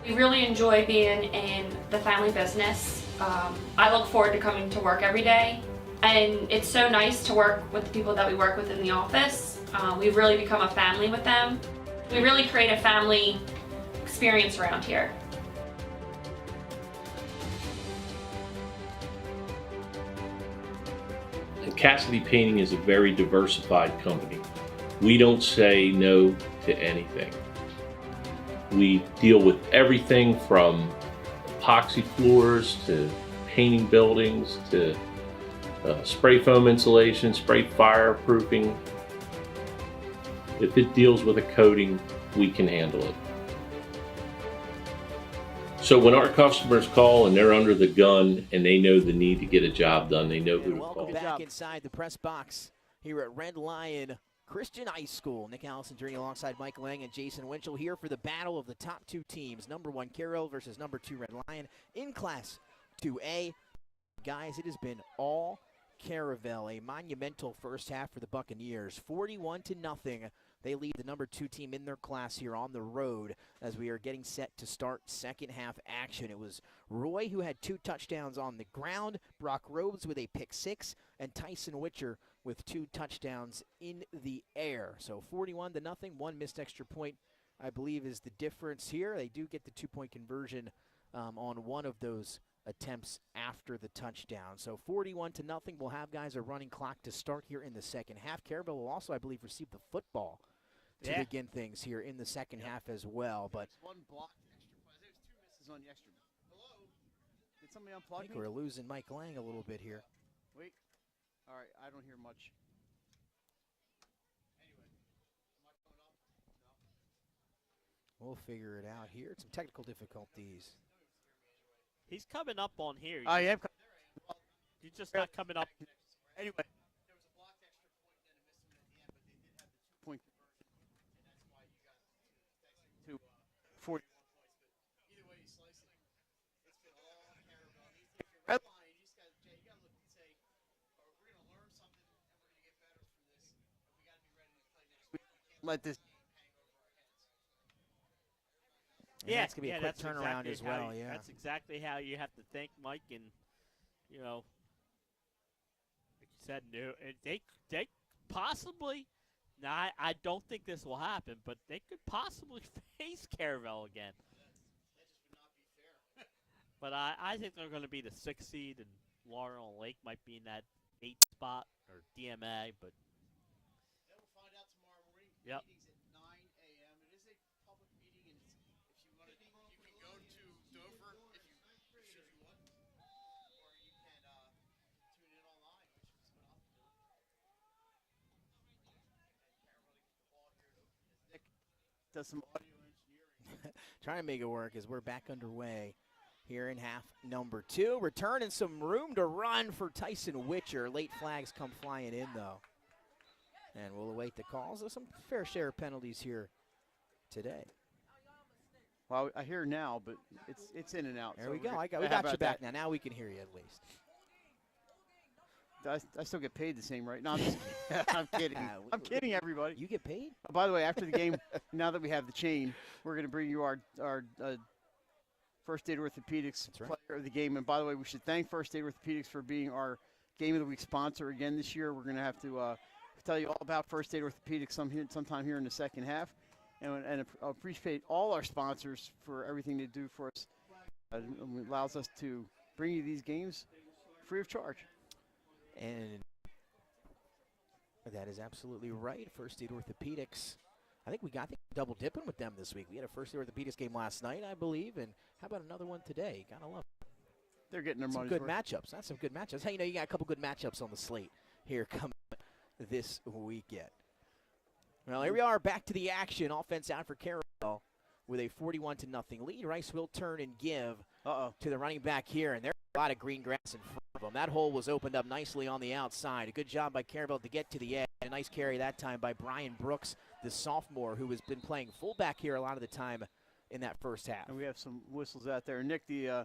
We really enjoy being in the family business. I look forward to coming to work every day, and it's so nice to work with the people that we work with in the office. We've really become a family with them. We really create a family experience around here. And Cassidy Painting is a very diversified company. We don't say no to anything. We deal with everything from epoxy floors to painting buildings to spray foam insulation, spray fireproofing. If it deals with a coating, we can handle it. So when our customers call and they're under the gun and they know the need to get a job done, they know who to call. Welcome back inside the press box here at Red Lion Christian High School. Nick Allison journey alongside Mike Lang and Jason Winchell here for the battle of the top 2 teams. Number 1 Caravel versus number 2 Red Lion in Class 2A. Guys, it has been all Caravel. A monumental first half for the Buccaneers. 41-0. They lead the number 2 team in their class here on the road as we are getting set to start second half action. It was Roy who had 2 touchdowns on the ground, Brock Rhodes with a pick 6, and Tyson Witcher with 2 touchdowns in the air. So 41-0, 1 missed extra point I believe, is the difference here. They do get the 2-point conversion on one of those attempts after the touchdown. So 41-0. We'll have guys a running clock to start here in the second half. Caravel will also, I believe, receive the football to begin things here in the second half as well. But one block extra play. There's 2 misses on the extra. Hello? Did somebody unplug I think me? we're losing Mike Lang a little bit here. Wait. All right, I don't hear much. We'll figure it out here. Some technical difficulties. He's coming up on here. I am. You're just not coming up. Anyway, there was a blocked extra point and then a missed one at the end, but they did have the 2-point conversion, and that's why you got to 41 points. But either way you slice it, it's been all Caravel. If you're red line, you just got to look and say, we're going to learn something and we're going to get better from this, and we got to be ready to play next week. We can't let this game hang over our heads. And that's going to be a quick turnaround as well, That's exactly how you have to think, Mike, and, you know, like you said, they possibly, now I don't think this will happen, but they could possibly face Caravel again. That just would not be fair. But I think they're going to be the 6th seed, and Laurel and Lake might be in that 8th spot, or DMA, but. Then we'll find out tomorrow morning. Yep. Meetings at 9 a.m. It is a public meeting, and if you want to, you can go to Dover if you should you want, or you can tune in online, which is what I'll do. Nick does some audio engineering. Trying to make it work as we're back underway here in half number 2. Return and some room to run for Tyson Witcher. Late flags come flying in, though. And we'll await the calls. There's some fair share of penalties here today. Well, I hear now, but it's in and out. There so we go. we got you back now. Now we can hear you at least. I still get paid the same, right? No, I'm just I'm kidding. I'm kidding, everybody. You get paid? By the way, after the game, now that we have the chain, we're going to bring you our First Aid Orthopedics player of the game. And by the way, we should thank First Aid Orthopedics for being our Game of the Week sponsor again this year. We're going to have to tell you all about First Aid Orthopedics sometime here in the second half. And appreciate all our sponsors for everything they do for us. It allows us to bring you these games free of charge. And that is absolutely right. First Aid Orthopedics. I think we got double dipping with them this week. We had a First Aid Orthopedics game last night, I believe, and how about another one today? Gotta love it. They're getting their money's worth. Some good matchups. That's some good matchups. Hey, you got a couple good matchups on the slate here coming this weekend. Well, here we are, back to the action. Offense out for Caravel with a 41-0 lead. Rice will turn and give to the running back here, and there's a lot of green grass in front of them. That hole was opened up nicely on the outside. A good job by Caravel to get to the edge. A nice carry that time by Brian Brooks, the sophomore, who has been playing fullback here a lot of the time in that first half. And we have some whistles out there. Nick, the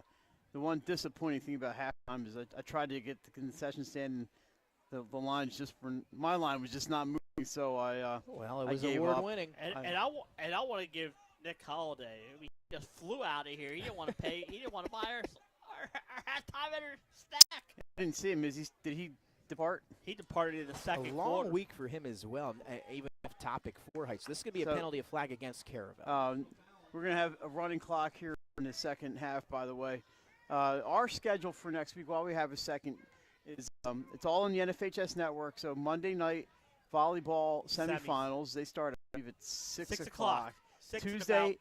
one disappointing thing about halftime is I tried to get the concession stand, and the lines my line was just not moving. So it was award-winning. And I want to give Nick Holiday. I mean, he just flew out of here. He didn't want to pay. He didn't want to buy our halftime at our stack. I didn't see him. Did he depart? He departed in the second quarter. A long quarter. week for him as well, even off topic for Heights. This is going to be a penalty of flag against Caravel. We're going to have a running clock here in the second half, by the way. Our schedule for next week, while we have a second, is it's all on the NFHS network. So Monday night volleyball semifinals. They start, I believe, at 6 o'clock. Tuesday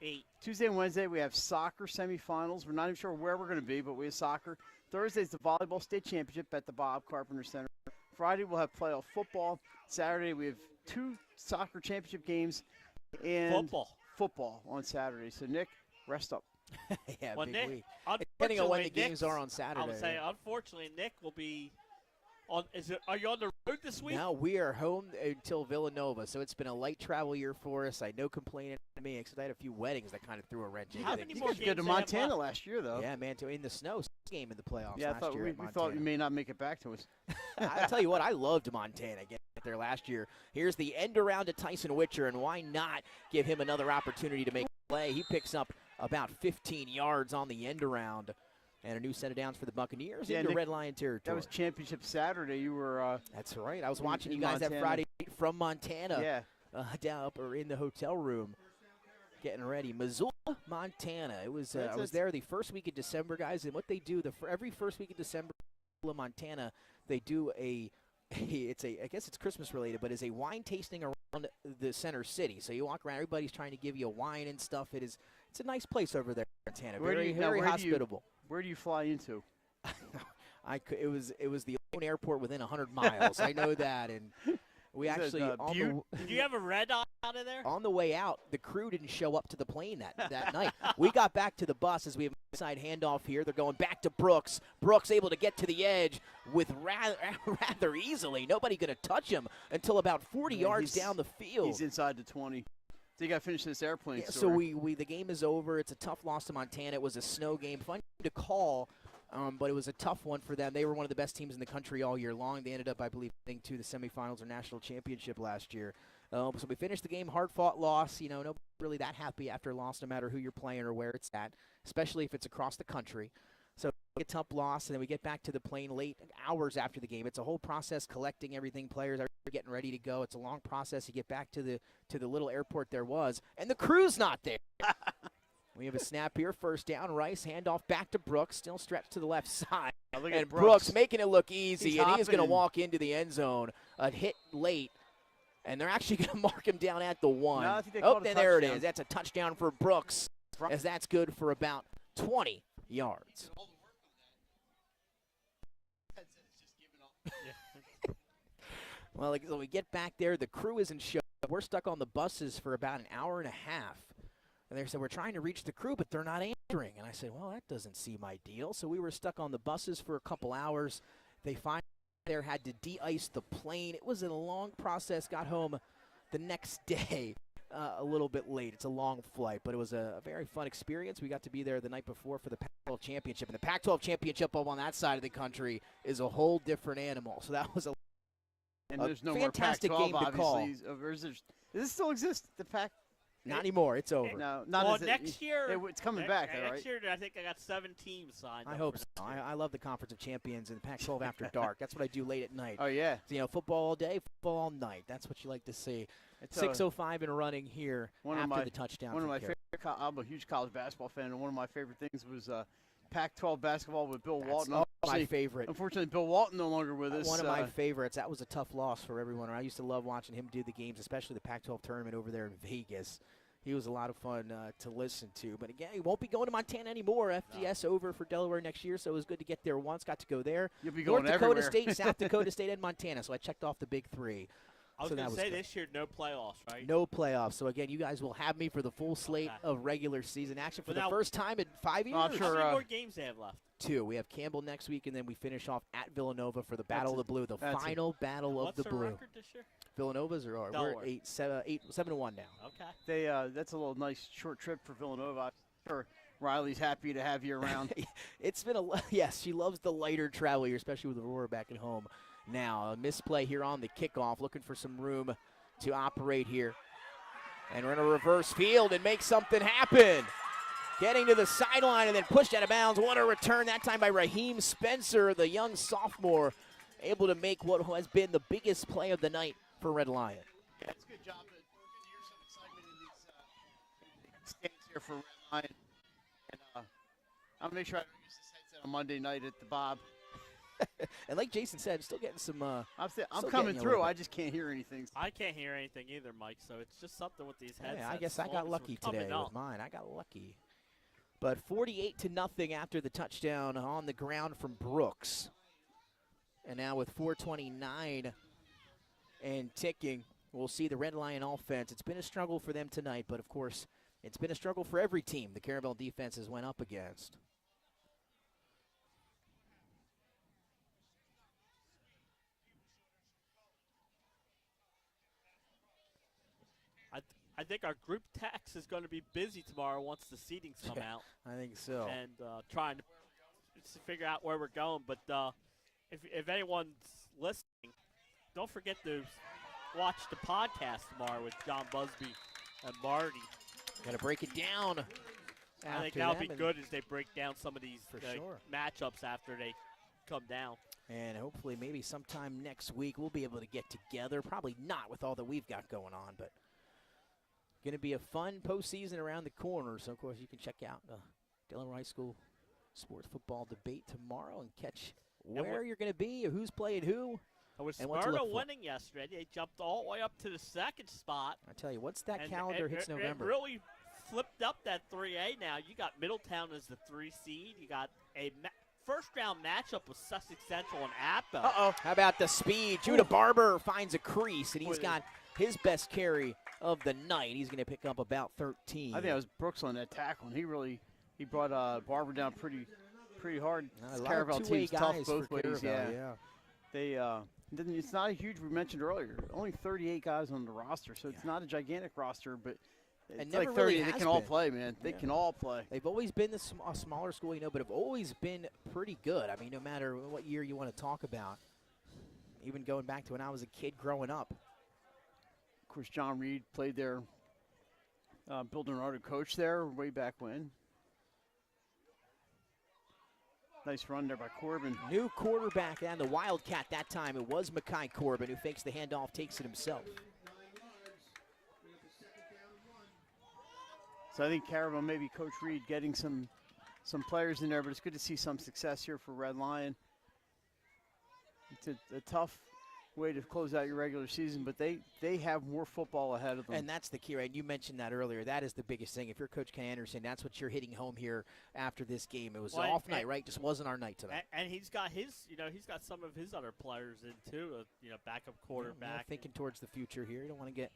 and Wednesday, we have soccer semifinals. We're not even sure where we're going to be, but we have soccer. Thursday's the volleyball state championship at the Bob Carpenter Center. Friday, we'll have playoff football. Saturday, we have 2 soccer championship games and football on Saturday. So, Nick, rest up. Yeah, well, big Nick, week. Depending on when the games are on Saturday. I would say, unfortunately, Nick will be on. Are you on the road this week? No, we are home until Villanova, so it's been a light travel year for us. I no complaining to me, except I had a few weddings that kind of threw a wrench into How things. many more You go to Montana last year, though. Yeah, man, in the snow game in the playoffs yeah, last year. We thought you may not make it back to us. I'll tell you what, I loved Montana getting there last year. Here's the end around to Tyson Witcher, and why not give him another opportunity to make a play? He picks up about 15 yards on the end around. And a new set of downs for the Buccaneers into Nick, Red Lion territory. That was Championship Saturday. You were. That's right. I was watching you guys that Friday from Montana. Yeah. Down up or in the hotel room. getting ready. Missoula, Montana. It was I was there the first week of December, guys, and what they do every first week of December, Montana, they do I guess it's Christmas related, but it's a wine tasting around the center city. So you walk around, everybody's trying to give you a wine and stuff. It's a nice place over there, Montana. Very hospitable. Where do you fly into? It was the only airport within 100 miles. I know that, and we actually did you have a red eye out of there? On the way out, the crew didn't show up to the plane that night. We got back to the bus as we have a side handoff here. They're going back to Brooks. Brooks able to get to the edge with rather easily. Nobody going to touch him until about 40 yards down the field. He's inside the 20. So you got to finish this airplane story. So the game is over. It's a tough loss to Montana. It was a snow game. Fun to call. But it was a tough one for them. They were one of the best teams in the country all year long. They ended up, I believe, getting to the semifinals or national championship last year. So we finished the game, hard-fought loss. Nobody's really that happy after a loss, no matter who you're playing or where it's at, especially if it's across the country. So a tough loss, and then we get back to the plane late hours after the game. It's a whole process collecting everything. Players are getting ready to go. It's a long process to get back to the little airport there was, and the crew's not there. We have a snap here, first down. Rice, handoff back to Brooks, still stretched to the left side. And Brooks making it look easy, and he is going to walk into the end zone. A hit late, and they're actually going to mark him down at the 1. Then there it is. That's a touchdown for Brooks, as that's good for about 20 yards. Well, so we get back there. The crew isn't showing up. We're stuck on the buses for about an hour and a half. And they said, we're trying to reach the crew, but they're not answering. And I said, well, that doesn't seem ideal. So we were stuck on the buses for a couple hours. They finally had to de-ice the plane. It was a long process. Got home the next day a little bit late. It's a long flight, but it was a very fun experience. We got to be there the night before for the Pac-12 championship. And the Pac-12 championship up on that side of the country is a whole different animal. So that was a there's no fantastic more Pac-12, game to call. Does this still exist, the Pac? Not anymore. It's over. No, not well, next year. It's coming back, though, right? Next year, I think I got 7 teams signed. I hope so. I love the Conference of Champions and Pac-12 After Dark. That's what I do late at night. Oh, yeah. So, football all day, football all night. That's what you like to see. 6:05 and running here after the touchdown. One of my favorite. I'm a huge college basketball fan, and one of my favorite things was Pac-12 basketball with Bill Walton. My favorite. Unfortunately, Bill Walton no longer with us. One of my favorites. That was a tough loss for everyone. I used to love watching him do the games, especially the Pac-12 tournament over there in Vegas. He was a lot of fun to listen to. But again, he won't be going to Montana anymore. FGS over for Delaware next year, so it was good to get there once. Got to go there. You'll be going North Dakota everywhere. State, South Dakota State, and Montana. So I checked off the big 3. I was going to say this year, no playoffs, right? No playoffs. So, again, you guys will have me for the full slate of regular season action for the first time in 5 years. I'm sure, how many more games they have left? 2. We have Campbell next week, and then we finish off at Villanova for the Battle of the Blue, the final Battle of the Blue. What's their record this year? Villanova's are we're 7-1 now. Okay. That's a little nice short trip for Villanova. I'm sure Riley's happy to have you around. It's been yes, she loves the lighter travel here, especially with Aurora back at home. Now, a misplay here on the kickoff, looking for some room to operate here. And we're in a reverse field and make something happen. Getting to the sideline and then pushed out of bounds. What a return that time by Raheem Spencer, the young sophomore, able to make what has been the biggest play of the night for Red Lion. Yeah, it's a good job. Good to hear some excitement in these stands here for Red Lion. And I'll make sure I don't use this headset on Monday night at the Bob. And like Jason said, still getting some. I'm coming through. I just can't hear anything. I can't hear anything either, Mike. So it's just something with these headsets. Yeah, I guess I got lucky today with mine. I got lucky. But 48-0 after the touchdown on the ground from Brooks. And now with 4:29 and ticking, we'll see the Red Lion offense. It's been a struggle for them tonight, but of course, it's been a struggle for every team the Caravel defenses went up against. I think our group text is going to be busy tomorrow once the seedings come out. I think so. And trying to figure out where we're going. But if anyone's listening, don't forget to watch the podcast tomorrow with John Busby and Marty. Got to break it down. I think that'll be good as they break down some of these matchups after they come down. And hopefully maybe sometime next week we'll be able to get together. Probably not with all that we've got going on, but Going to be a fun postseason around the corner. So, of course, you can check out the Delaware High School sports football debate tomorrow and catch where you're going to be, or who's playing who. With and what to Smyrna look for. winning yesterday, they jumped all the way up to the second spot. I tell you, once that calendar hits November. It really flipped up that 3A now. You got Middletown as the 3 seed. You got a first-round matchup with Sussex Central and Appa. Uh-oh. How about the speed? Judah Barber finds a crease, and he's got his best carry of the night. He's going to pick up about 13. I think that was Brooks on that tackle, and he brought Barber down pretty hard. This Caravel team's tough both ways. Yeah. It's not a huge. We mentioned earlier, only 38 guys on the roster, so it's not a gigantic roster, but it's never like 30. really They has can all been. play, man. They can all play. They've always been a smaller school, but have always been pretty good. I mean, no matter what year you want to talk about, even going back to when I was a kid growing up. Of course, John Reed played there. Bill Donardo coached there way back when. Nice run there by Corbin. New quarterback and the Wildcat that time. It was Makai Corbin who fakes the handoff, takes it himself. So I think Caravel, maybe Coach Reed getting some players in there, but it's good to see some success here for Red Lion. It's a tough way to close out your regular season, but they have more football ahead of them. And that's the key, right? You mentioned that earlier. That is the biggest thing. If you're Coach Ken Anderson, that's what you're hitting home here after this game. It was an off night, right? Just wasn't our night tonight. And he's got he's got some of his other players in too. Backup quarterback. Thinking towards the future here. You don't want to get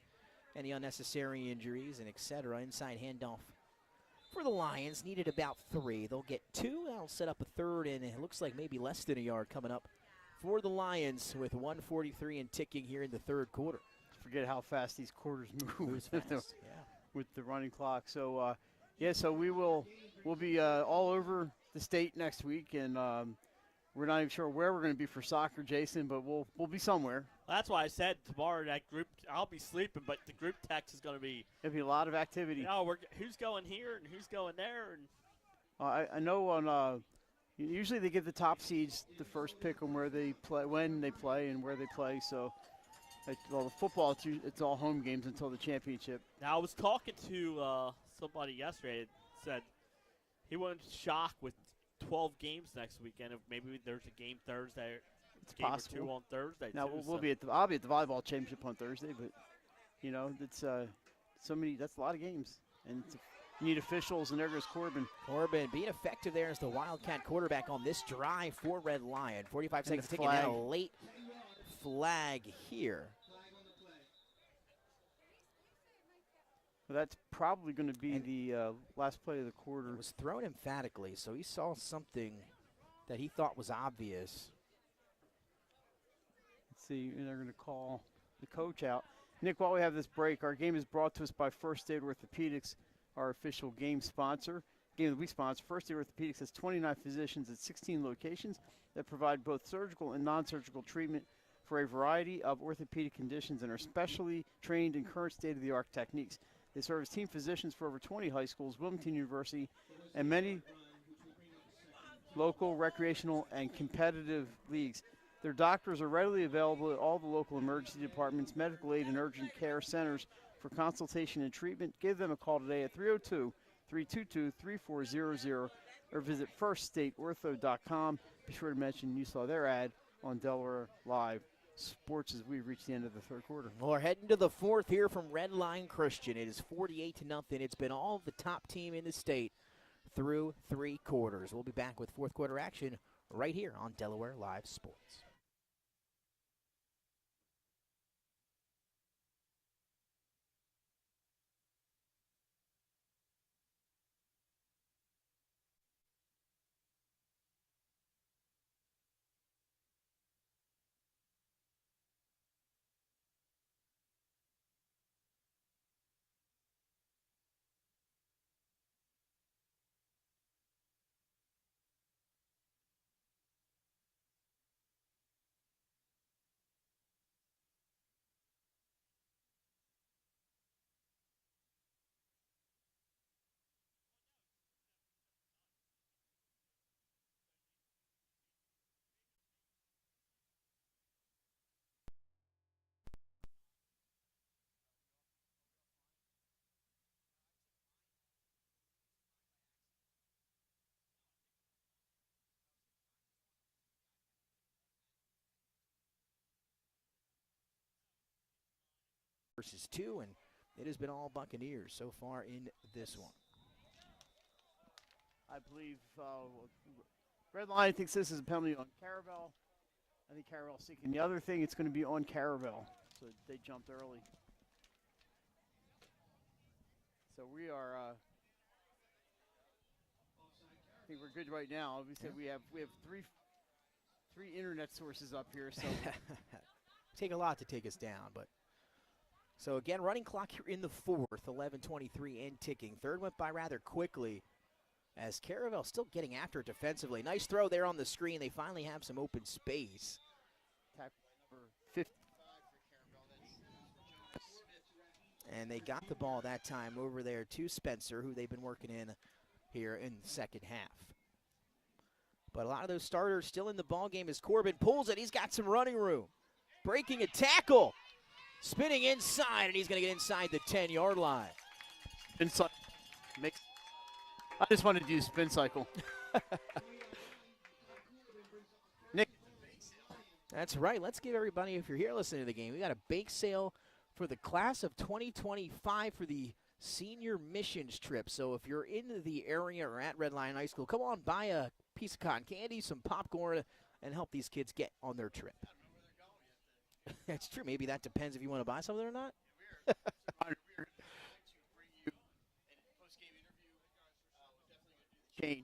any unnecessary injuries and et cetera. Inside handoff for the Lions. Needed about 3. They'll get 2. That'll set up a third, and it looks like maybe less than a yard coming up for the Lions with 1:43 and ticking here in the third quarter. Forget how fast these quarters move with the running clock. So, so we'll be all over the state next week, and we're not even sure where we're going to be for soccer, Jason, but we'll be somewhere. That's why I said tomorrow that group. I'll be sleeping, but the group text is going to be. There'll be a lot of activity. Who's going here and who's going there, and I know on. Usually they give the top seeds the first pick on where they play, when they play, and where they play. So, the football, it's all home games until the championship. Now, I was talking to somebody yesterday that said he wasn't shocked with 12 games next weekend. If maybe there's a game Thursday, it's game possible. Or 2 on Thursday. Now too, I'll be at the volleyball championship on Thursday, but it's so many. That's a lot of games, and you need officials, and there goes Corbin. Corbin being effective there as the Wildcat quarterback on this drive for Red Lion. 45 seconds ticking, and a late flag here. Well, that's probably going to be the last play of the quarter. It was thrown emphatically, so he saw something that he thought was obvious. Let's see, and they're going to call the coach out. Nick, while we have this break, our game is brought to us by First Aid Orthopedics, our official game sponsor. Game that we sponsor. First Aid Orthopedics has 29 physicians at 16 locations that provide both surgical and non-surgical treatment for a variety of orthopedic conditions and are specially trained in current state-of-the-art techniques. They serve as team physicians for over 20 high schools, Wilmington University, and many local, recreational, and competitive leagues. Their doctors are readily available at all the local emergency departments, medical aid, and urgent care centers for consultation and treatment. Give them a call today at 302-322-3400 or visit firststateortho.com. Be sure to mention you saw their ad on Delaware Live Sports as we reach the end of the third quarter. Well, we're heading to the fourth here from Red Lion Christian. It is 48-0. It's been all the top team in the state through 3 quarters. We'll be back with fourth quarter action right here on Delaware Live Sports. versus 2, and it has been all Buccaneers so far in this one. I believe Red Lion thinks this is a penalty on Caravel. I think Caravel's seeking the other thing. It's going to be on Caravel, so they jumped early. So we are. I think we're good right now. We said we have three internet sources up here, so take a lot to take us down, but so again, running clock here in the fourth, 11:23 and ticking. Third went by rather quickly as Caravel still getting after it defensively. Nice throw there on the screen. They finally have some open space. Number 55 for Caravel. And they got the ball that time over there to Spencer, who they've been working in here in the second half. But a lot of those starters still in the ball game as Corbin pulls it. He's got some running room. Breaking a tackle. Spinning inside, and he's going to get inside the 10-yard line. Inside. I just wanted to use spin cycle. Nick. That's right. Let's give everybody, if you're here listening to the game, we got a bake sale for the class of 2025 for the senior missions trip. So if you're in the area or at Red Lion High School, come on, buy a piece of cotton candy, some popcorn, and help these kids get on their trip. That's true. Maybe that depends if you want to buy something or not. We're going to bring you a post-game interview. We're definitely going to do the chain.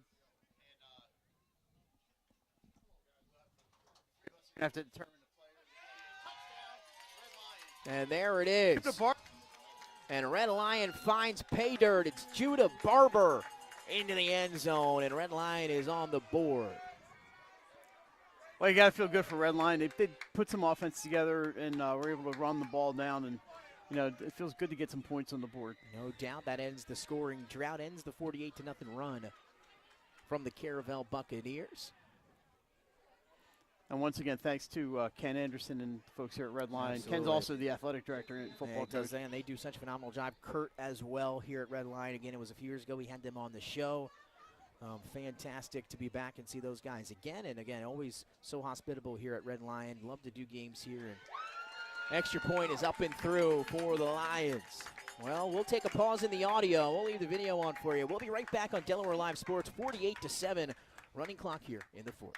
And we're going to have to determine the player. And there it is. And Red Lion finds pay dirt. It's Judah Barber into the end zone, and Red Lion is on the board. Well, you got to feel good for Red Lion. They put some offense together and were able to run the ball down, and it feels good to get some points on the board. No doubt that ends the scoring drought, ends the 48-0 run from the Caravel Buccaneers. And once again, thanks to Ken Anderson and folks here at Red Lion. Absolutely. Ken's also the athletic director and football coach. And they do such a phenomenal job. Kurt as well here at Red Lion. Again, it was a few years ago we had them on the show. Fantastic to be back and see those guys again. And again, always so hospitable here at Red Lion. Love to do games here. And extra point is up and through for the Lions. Well, we'll take a pause in the audio. We'll leave the video on for you. We'll be right back on Delaware Live Sports, 48-7. Running clock here in the fourth.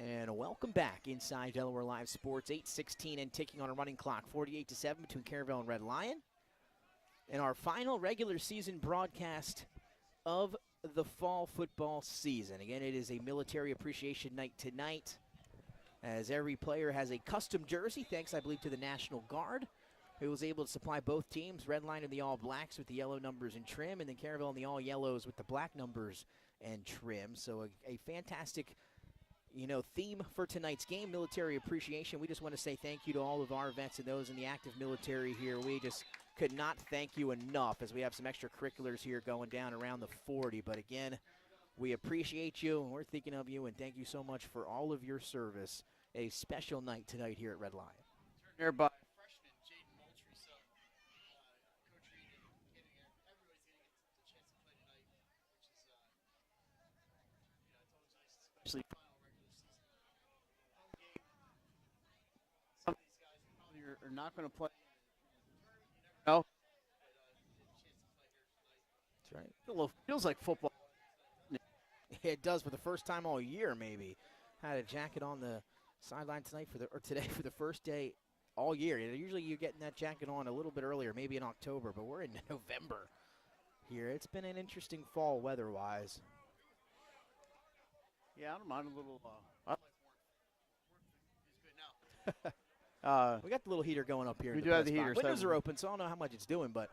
And welcome back inside Delaware Live Sports, 8:16 and ticking on a running clock, 48-7 between Caravel and Red Lion. And our final regular season broadcast of the fall football season. Again, it is a military appreciation night tonight, as every player has a custom jersey, thanks, I believe, to the National Guard, who was able to supply both teams, Red Lion in the all blacks with the yellow numbers and trim, and then Caravel in the all yellows with the black numbers and trim. So a fantastic theme for tonight's game, military appreciation. We just want to say thank you to all of our vets and those in the active military here. We just could not thank you enough, as we have some extracurriculars here going down around the 40. But again, we appreciate you, and we're thinking of you, and thank you so much for all of your service. A special night tonight here at Red Lion. Here by freshman Jaden Moultrie, so Coach Reed everybody's getting a chance to play tonight, which is it's always nice, especially final regular season home game. Some of these guys probably are not going to play. You never know. But a chance to play here tonight. That's right. Feels like football. It does for the first time all year, maybe. Had a jacket on the sideline tonight today for the first day all year. Usually you're getting that jacket on a little bit earlier, maybe in October, but we're in November here. It's been an interesting fall weather-wise. Yeah, I don't mind a little. We got the little heater going up here. We in do the have the press heater. box. Windows are open, so I don't know how much it's doing, but.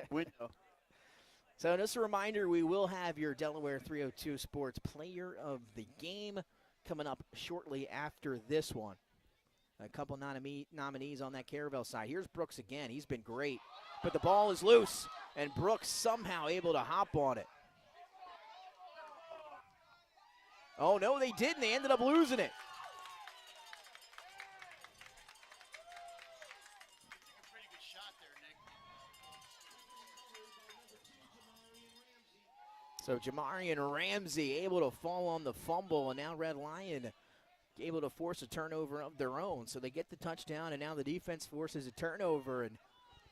Window. So just a reminder, we will have your Delaware 302 Sports Player of the Game coming up shortly after this one. A couple nominees on that Caravel side. Here's Brooks again. He's been great. But the ball is loose, and Brooks somehow able to hop on it. Oh, no, they didn't. They ended up losing it. So Jamarian Ramsey able to fall on the fumble, and now Red Lion able to force a turnover of their own. So they get the touchdown, and now the defense forces a turnover. And,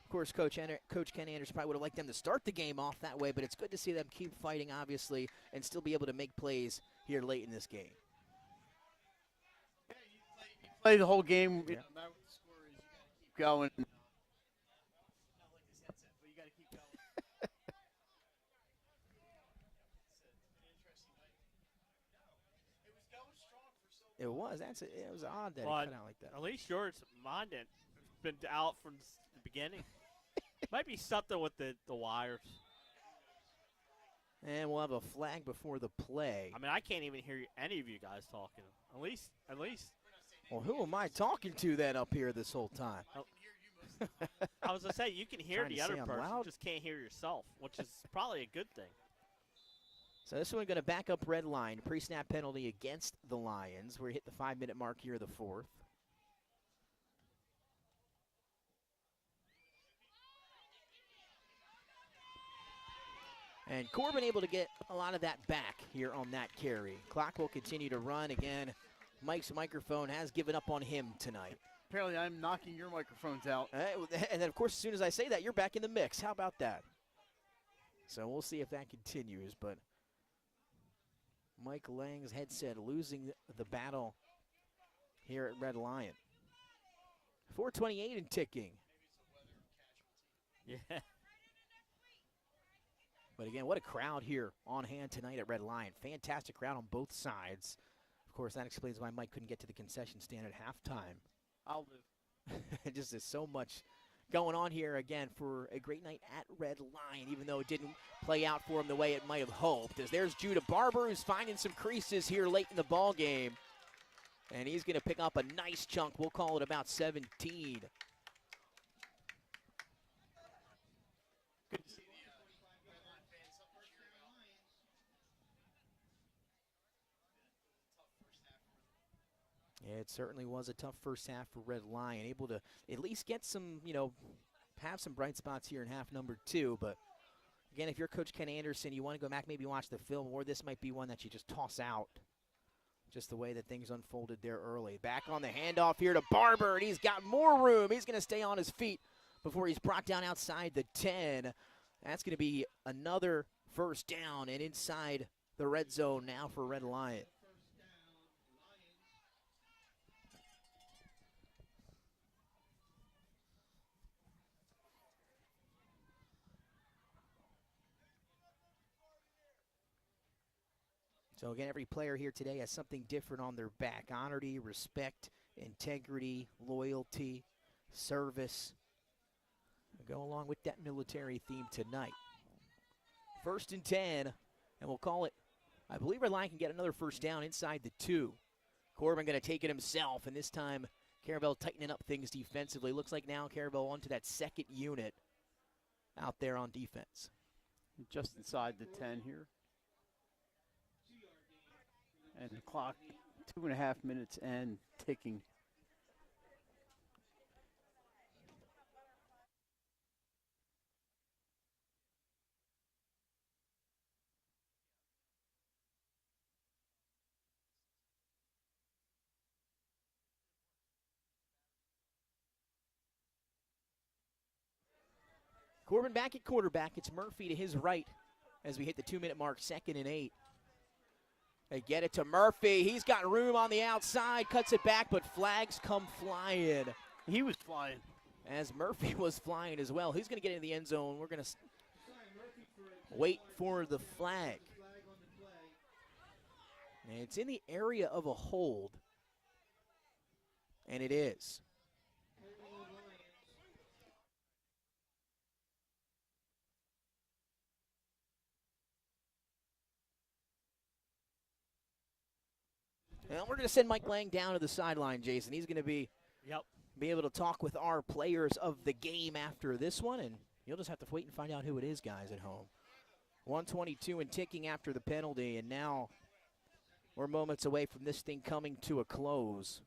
of course, Coach Ken Anderson probably would have liked them to start the game off that way, but it's good to see them keep fighting, obviously, and still be able to make plays here late in this game. You play the whole game. Yeah. No matter what the score is, you got to keep going. Not like this headset, but you got to keep going. It was. It was odd that it cut out like that. At least yours, mine didn't. It's been out from the beginning. Might be something with the wires. And we'll have a flag before the play. I mean, I can't even hear any of you guys talking. At least. Well, who am I talking to then up here this whole time? I was going to say, you can hear the other person. Loud. You just can't hear yourself, which is probably a good thing. So this one going to back up Red Line. Pre-snap penalty against the Lions. We hit the 5-minute mark here of the fourth. And Corbin able to get a lot of that back here on that carry. Clock will continue to run. Again, Mike's microphone has given up on him tonight. Apparently I'm knocking your microphones out. And then, of course, as soon as I say that, you're back in the mix. How about that? So we'll see if that continues, but Mike Lang's headset losing the battle here at Red Lion. 4:28 and ticking. Yeah. But again, what a crowd here on hand tonight at Red Lion. Fantastic crowd on both sides. Of course, that explains why Mike couldn't get to the concession stand at halftime. I'll live. Just there's so much going on here again for a great night at Red Lion, even though it didn't play out for him the way it might have hoped. As there's Judah Barber, who's finding some creases here late in the ball game. And he's going to pick up a nice chunk. We'll call it about 17. Good to see Yeah, it certainly was a tough first half for Red Lion. Able to at least get some, have some bright spots here in half number 2. But, again, if you're Coach Ken Anderson, you want to go back, maybe watch the film, or this might be one that you just toss out. Just the way that things unfolded there early. Back on the handoff here to Barber, and he's got more room. He's going to stay on his feet before he's brought down outside the 10. That's going to be another first down and inside the red zone now for Red Lion. So, again, every player here today has something different on their back. Honesty, respect, integrity, loyalty, service. Go along with that military theme tonight. 1st and 10, and we'll call it, I believe Red Lion can get another first down inside the 2. Corbin going to take it himself, and this time Caravel tightening up things defensively. Looks like now Caravel onto that second unit out there on defense. Just inside the 10 here. And the clock, 2.5 minutes and ticking. Corbin back at quarterback. It's Murphy to his right as we hit the 2-minute mark, 2nd and 8. They get it to Murphy. He's got room on the outside, cuts it back, but flags come flying. He was flying. As Murphy was flying as well. Who's going to get into the end zone? We're going to wait for the flag. And it's in the area of a hold. And it is. And we're going to send Mike Lang down to the sideline, Jason. He's going to be able to talk with our players of the game after this one, and you'll just have to wait and find out who it is, guys, at home. 122 and ticking after the penalty, and now we're moments away from this thing coming to a close.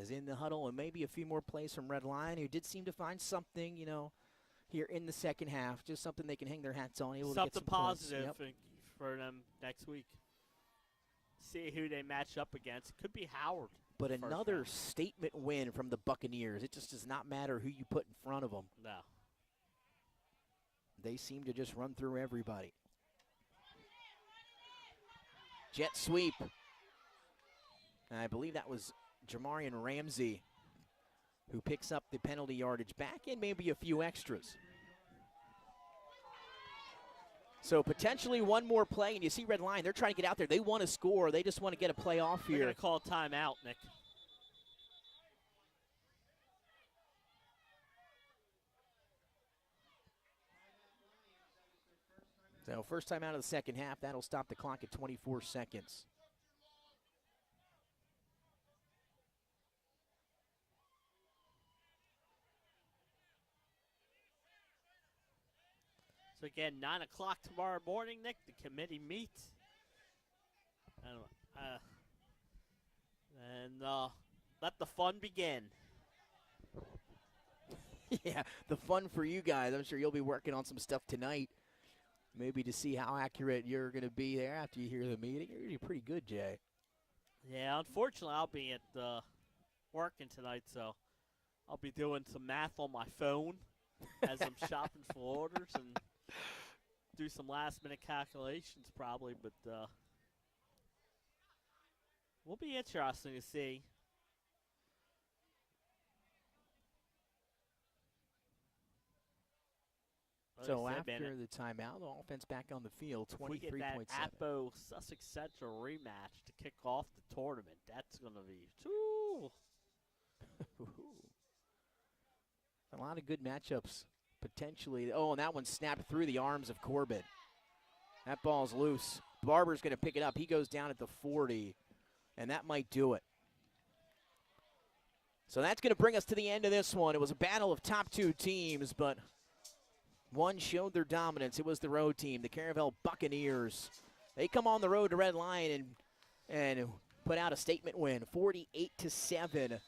As in the huddle, and maybe a few more plays from Red Lion, who did seem to find something, you know, here in the second half, just something they can hang their hats on. Able something to get some positive points. for them next week. See who they match up against. Could be Howard. But another statement win from the Buccaneers. It just does not matter who you put in front of them. No. They seem to just run through everybody. Jet sweep. And I believe that was Jamarian Ramsey who picks up the penalty yardage back and maybe a few extras. So potentially one more play, and you see Red Lion, they're trying to get out there. They want to score. They just want to get a play off here. They're going to call timeout, Nick. So first time out of the second half, that'll stop the clock at 24 seconds. So again, 9 o'clock tomorrow morning, Nick, the committee meets. And let the fun begin. Yeah, the fun for you guys. I'm sure you'll be working on some stuff tonight, maybe to see how accurate you're going to be there after you hear the meeting. You're going to be pretty good, Jay. Yeah, unfortunately, I'll be at working tonight, so I'll be doing some math on my phone as I'm shopping for orders and do some last-minute calculations probably, but will be interesting to see. So after the timeout, the offense back on the field, 23.7. We get that Appo Sussex Central rematch to kick off the tournament. That's going to be a lot of good matchups potentially. Oh, and that one snapped through the arms of Corbett. That ball's loose. Barber's going to pick it up. He goes down at the 40, and that might do it. So that's going to bring us to the end of this one. It was a battle of top two teams, but one showed their dominance. It was the road team, the Caravel Buccaneers. They come on the road to Red Lion and put out a statement win, 48-7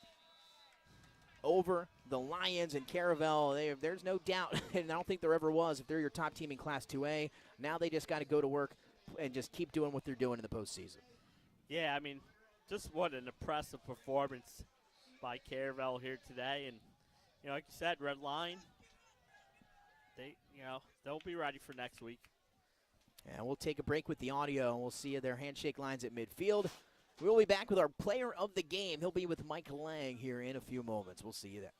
over the Lions and Caravel. There's no doubt, and I don't think there ever was, if they're your top team in Class 2A. Now they just got to go to work and just keep doing what they're doing in the postseason. Yeah, I mean, just what an impressive performance by Caravel here today. And, you know, like you said, Red Lion, they'll be ready for next week. And we'll take a break with the audio, and we'll see their handshake lines at midfield. We'll be back with our player of the game. He'll be with Mike Lang here in a few moments. We'll see you there.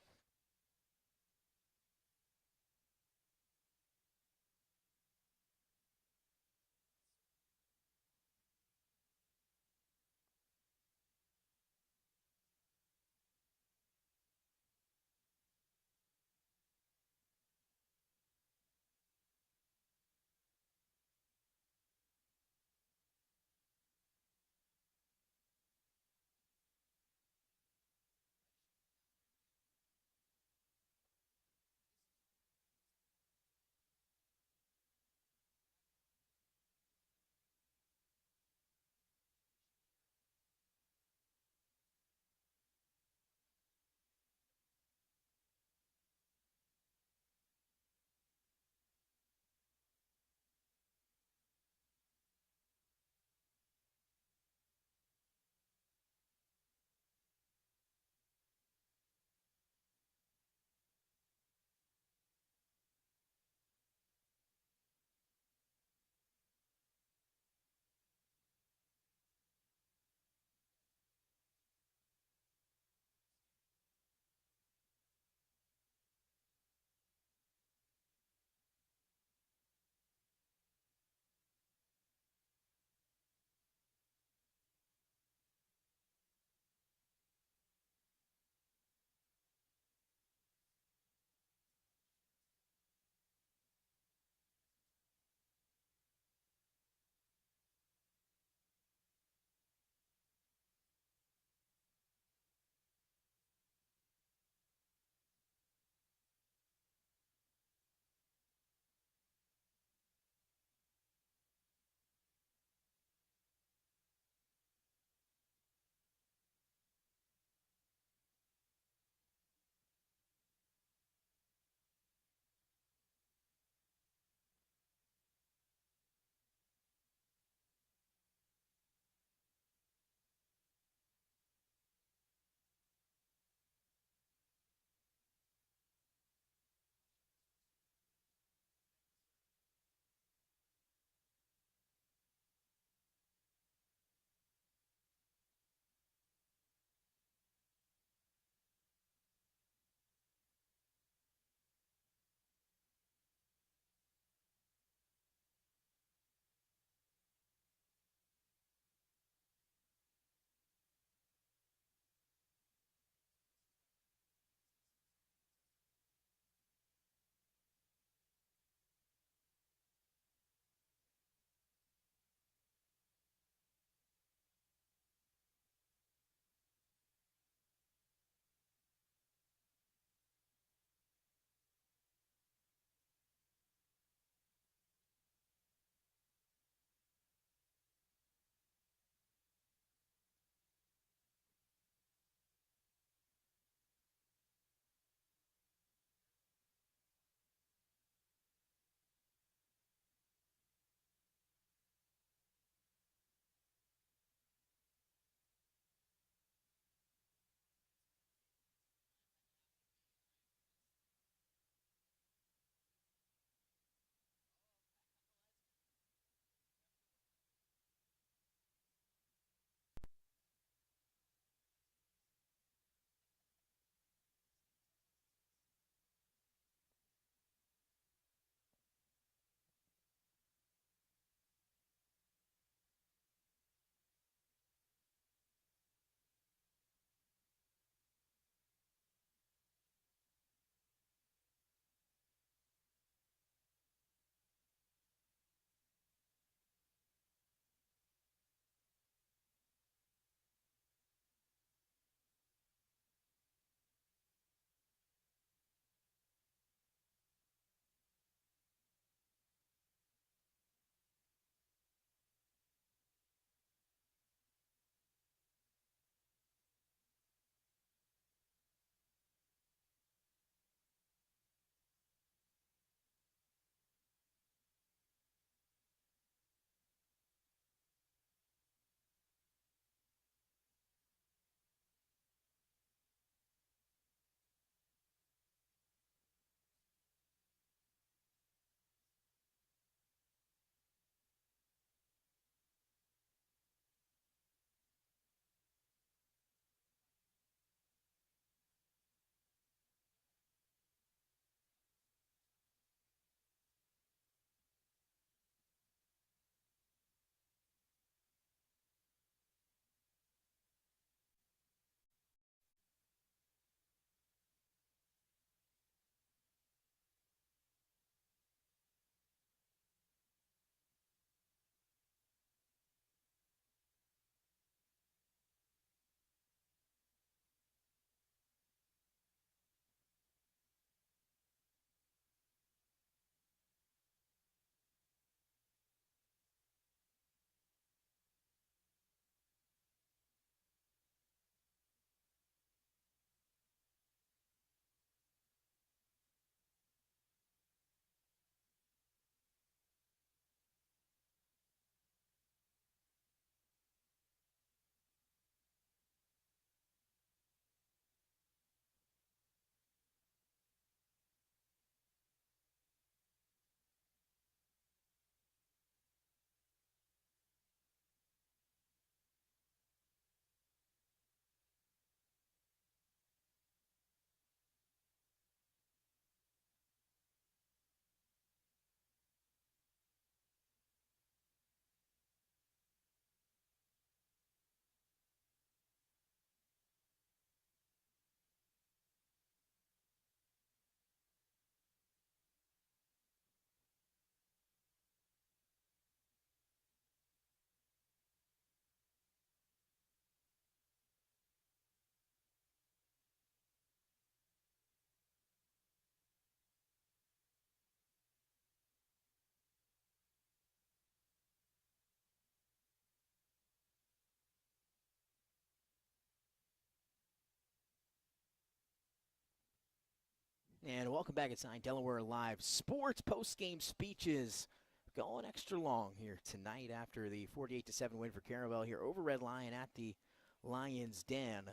And welcome back inside Delaware Live Sports post-game speeches. Going extra long here tonight after the 48-7 win for Caravel here over Red Lion at the Lions Den.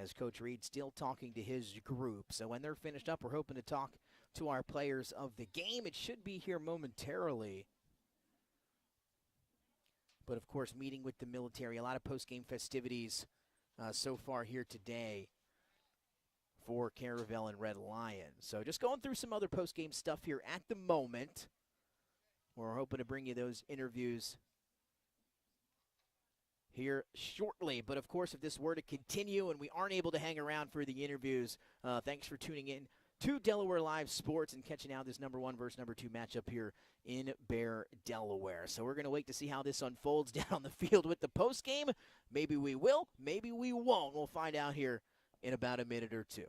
As Coach Reed still talking to his group. So when they're finished up, we're hoping to talk to our players of the game. It should be here momentarily. But, of course, meeting with the military. A lot of post-game festivities so far here today for Caravel and Red Lion. So just going through some other post-game stuff here at the moment. We're hoping to bring you those interviews here shortly. But, of course, if this were to continue and we aren't able to hang around for the interviews, thanks for tuning in to Delaware Live Sports and catching out this number 1 versus number 2 matchup here in Bear, Delaware. So we're going to wait to see how this unfolds down on the field with the postgame. Maybe we will, maybe we won't. We'll find out here in about a minute or two.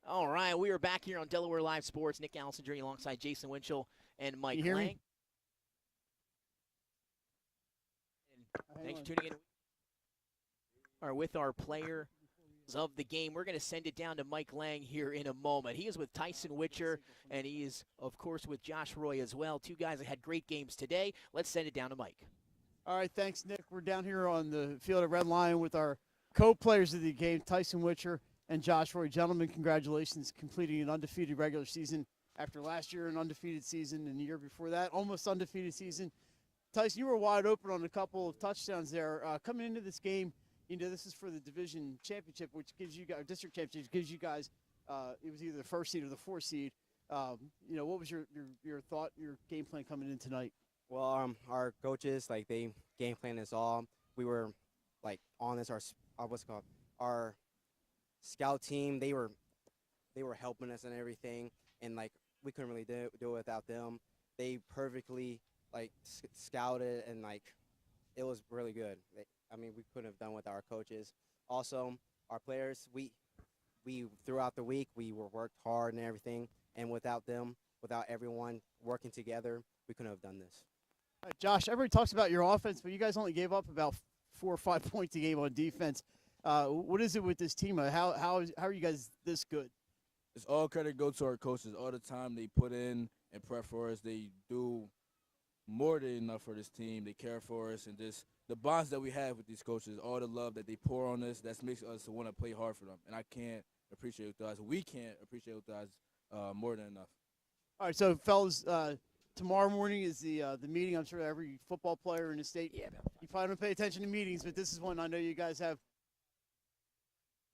All right, we are back here on Delaware Live Sports. Nick Allison journey alongside Jason Winchell and Mike You hear Lang. me? Thanks for tuning in. Are with our players of the game. We're going to send it down to Mike Lang here in a moment. He is with Tyson Witcher, and he is, of course, with Josh Roy as well. Two guys that had great games today. Let's send it down to Mike. All right, thanks, Nick. We're down here on the field at Red Lion with our co-players of the game, Tyson Witcher and Josh Roy. Gentlemen, congratulations, completing an undefeated regular season after last year, an undefeated season, and the year before that, almost undefeated season. Tyson, you were wide open on a couple of touchdowns there. Coming into this game, you know, this is for the division championship, which gives you guys, district championship, gives you guys, it was either the 1st seed or the 4th seed. You know, what was your thought, your game plan coming in tonight? Well, our coaches, like, they game planned us all. We were, like, on this, what's it called, our scout team, they were helping us and everything, and, like, we couldn't really do it without them. They perfectly, like, scouted, and, like, it was really good. I mean, we couldn't have done without our coaches. Also, our players, we throughout the week, we worked hard and everything, and without them, without everyone working together, we couldn't have done this. All right, Josh, everybody talks about your offense, but you guys only gave up about 4 or 5 points a game on defense. What is it with this team? How are you guys this good? It's all credit go to our coaches. All the time they put in and prep for us. They do more than enough for this team. They care for us, and just the bonds that we have with these coaches, all the love that they pour on us, that makes us want to play hard for them. And I can't appreciate it with us. We can't appreciate it with us more than enough. All right, so fellas, tomorrow morning is the meeting. I'm sure every football player in the state. Yeah, you probably don't pay attention to meetings, but this is one I know you guys have.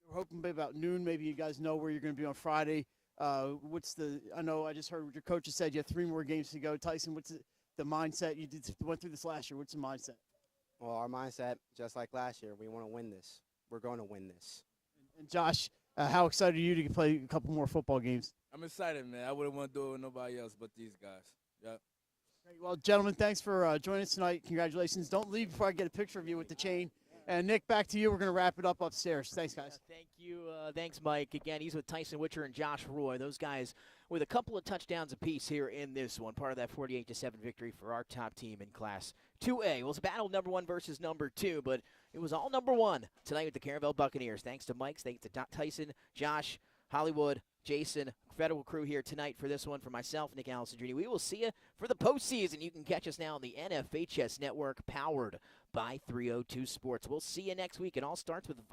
We're hoping maybe about noon. Maybe you guys know where you're going to be on Friday. I know I just heard what your coaches said. You have 3 more games to go. Tyson, what's the mindset? You went through this last year. What's the mindset? Well, our mindset, just like last year, we want to win this. We're going to win this. And Josh, how excited are you to play a couple more football games? I'm excited, man. I wouldn't want to do it with nobody else but these guys. Yep. Great. Well, gentlemen, thanks for joining us tonight. Congratulations. Don't leave before I get a picture of you with the chain. And, Nick, back to you. We're going to wrap it up upstairs. Thanks, guys. Thank you. Thanks, Mike. Again, he's with Tyson Witcher and Josh Roy. Those guys with a couple of touchdowns apiece here in this one. Part of that 48-7 victory for our top team in Class 2A. Well, it's a battle number 1 versus number 2, but it was all number 1 tonight with the Caravel Buccaneers. Thanks to Mike, thanks to Tyson, Josh, Hollywood, Jason, Federal crew here tonight for this one. For myself, Nick Allison Jr. We will see you for the postseason. You can catch us now on the NFHS Network, powered by 302 Sports. We'll see you next week. It all starts with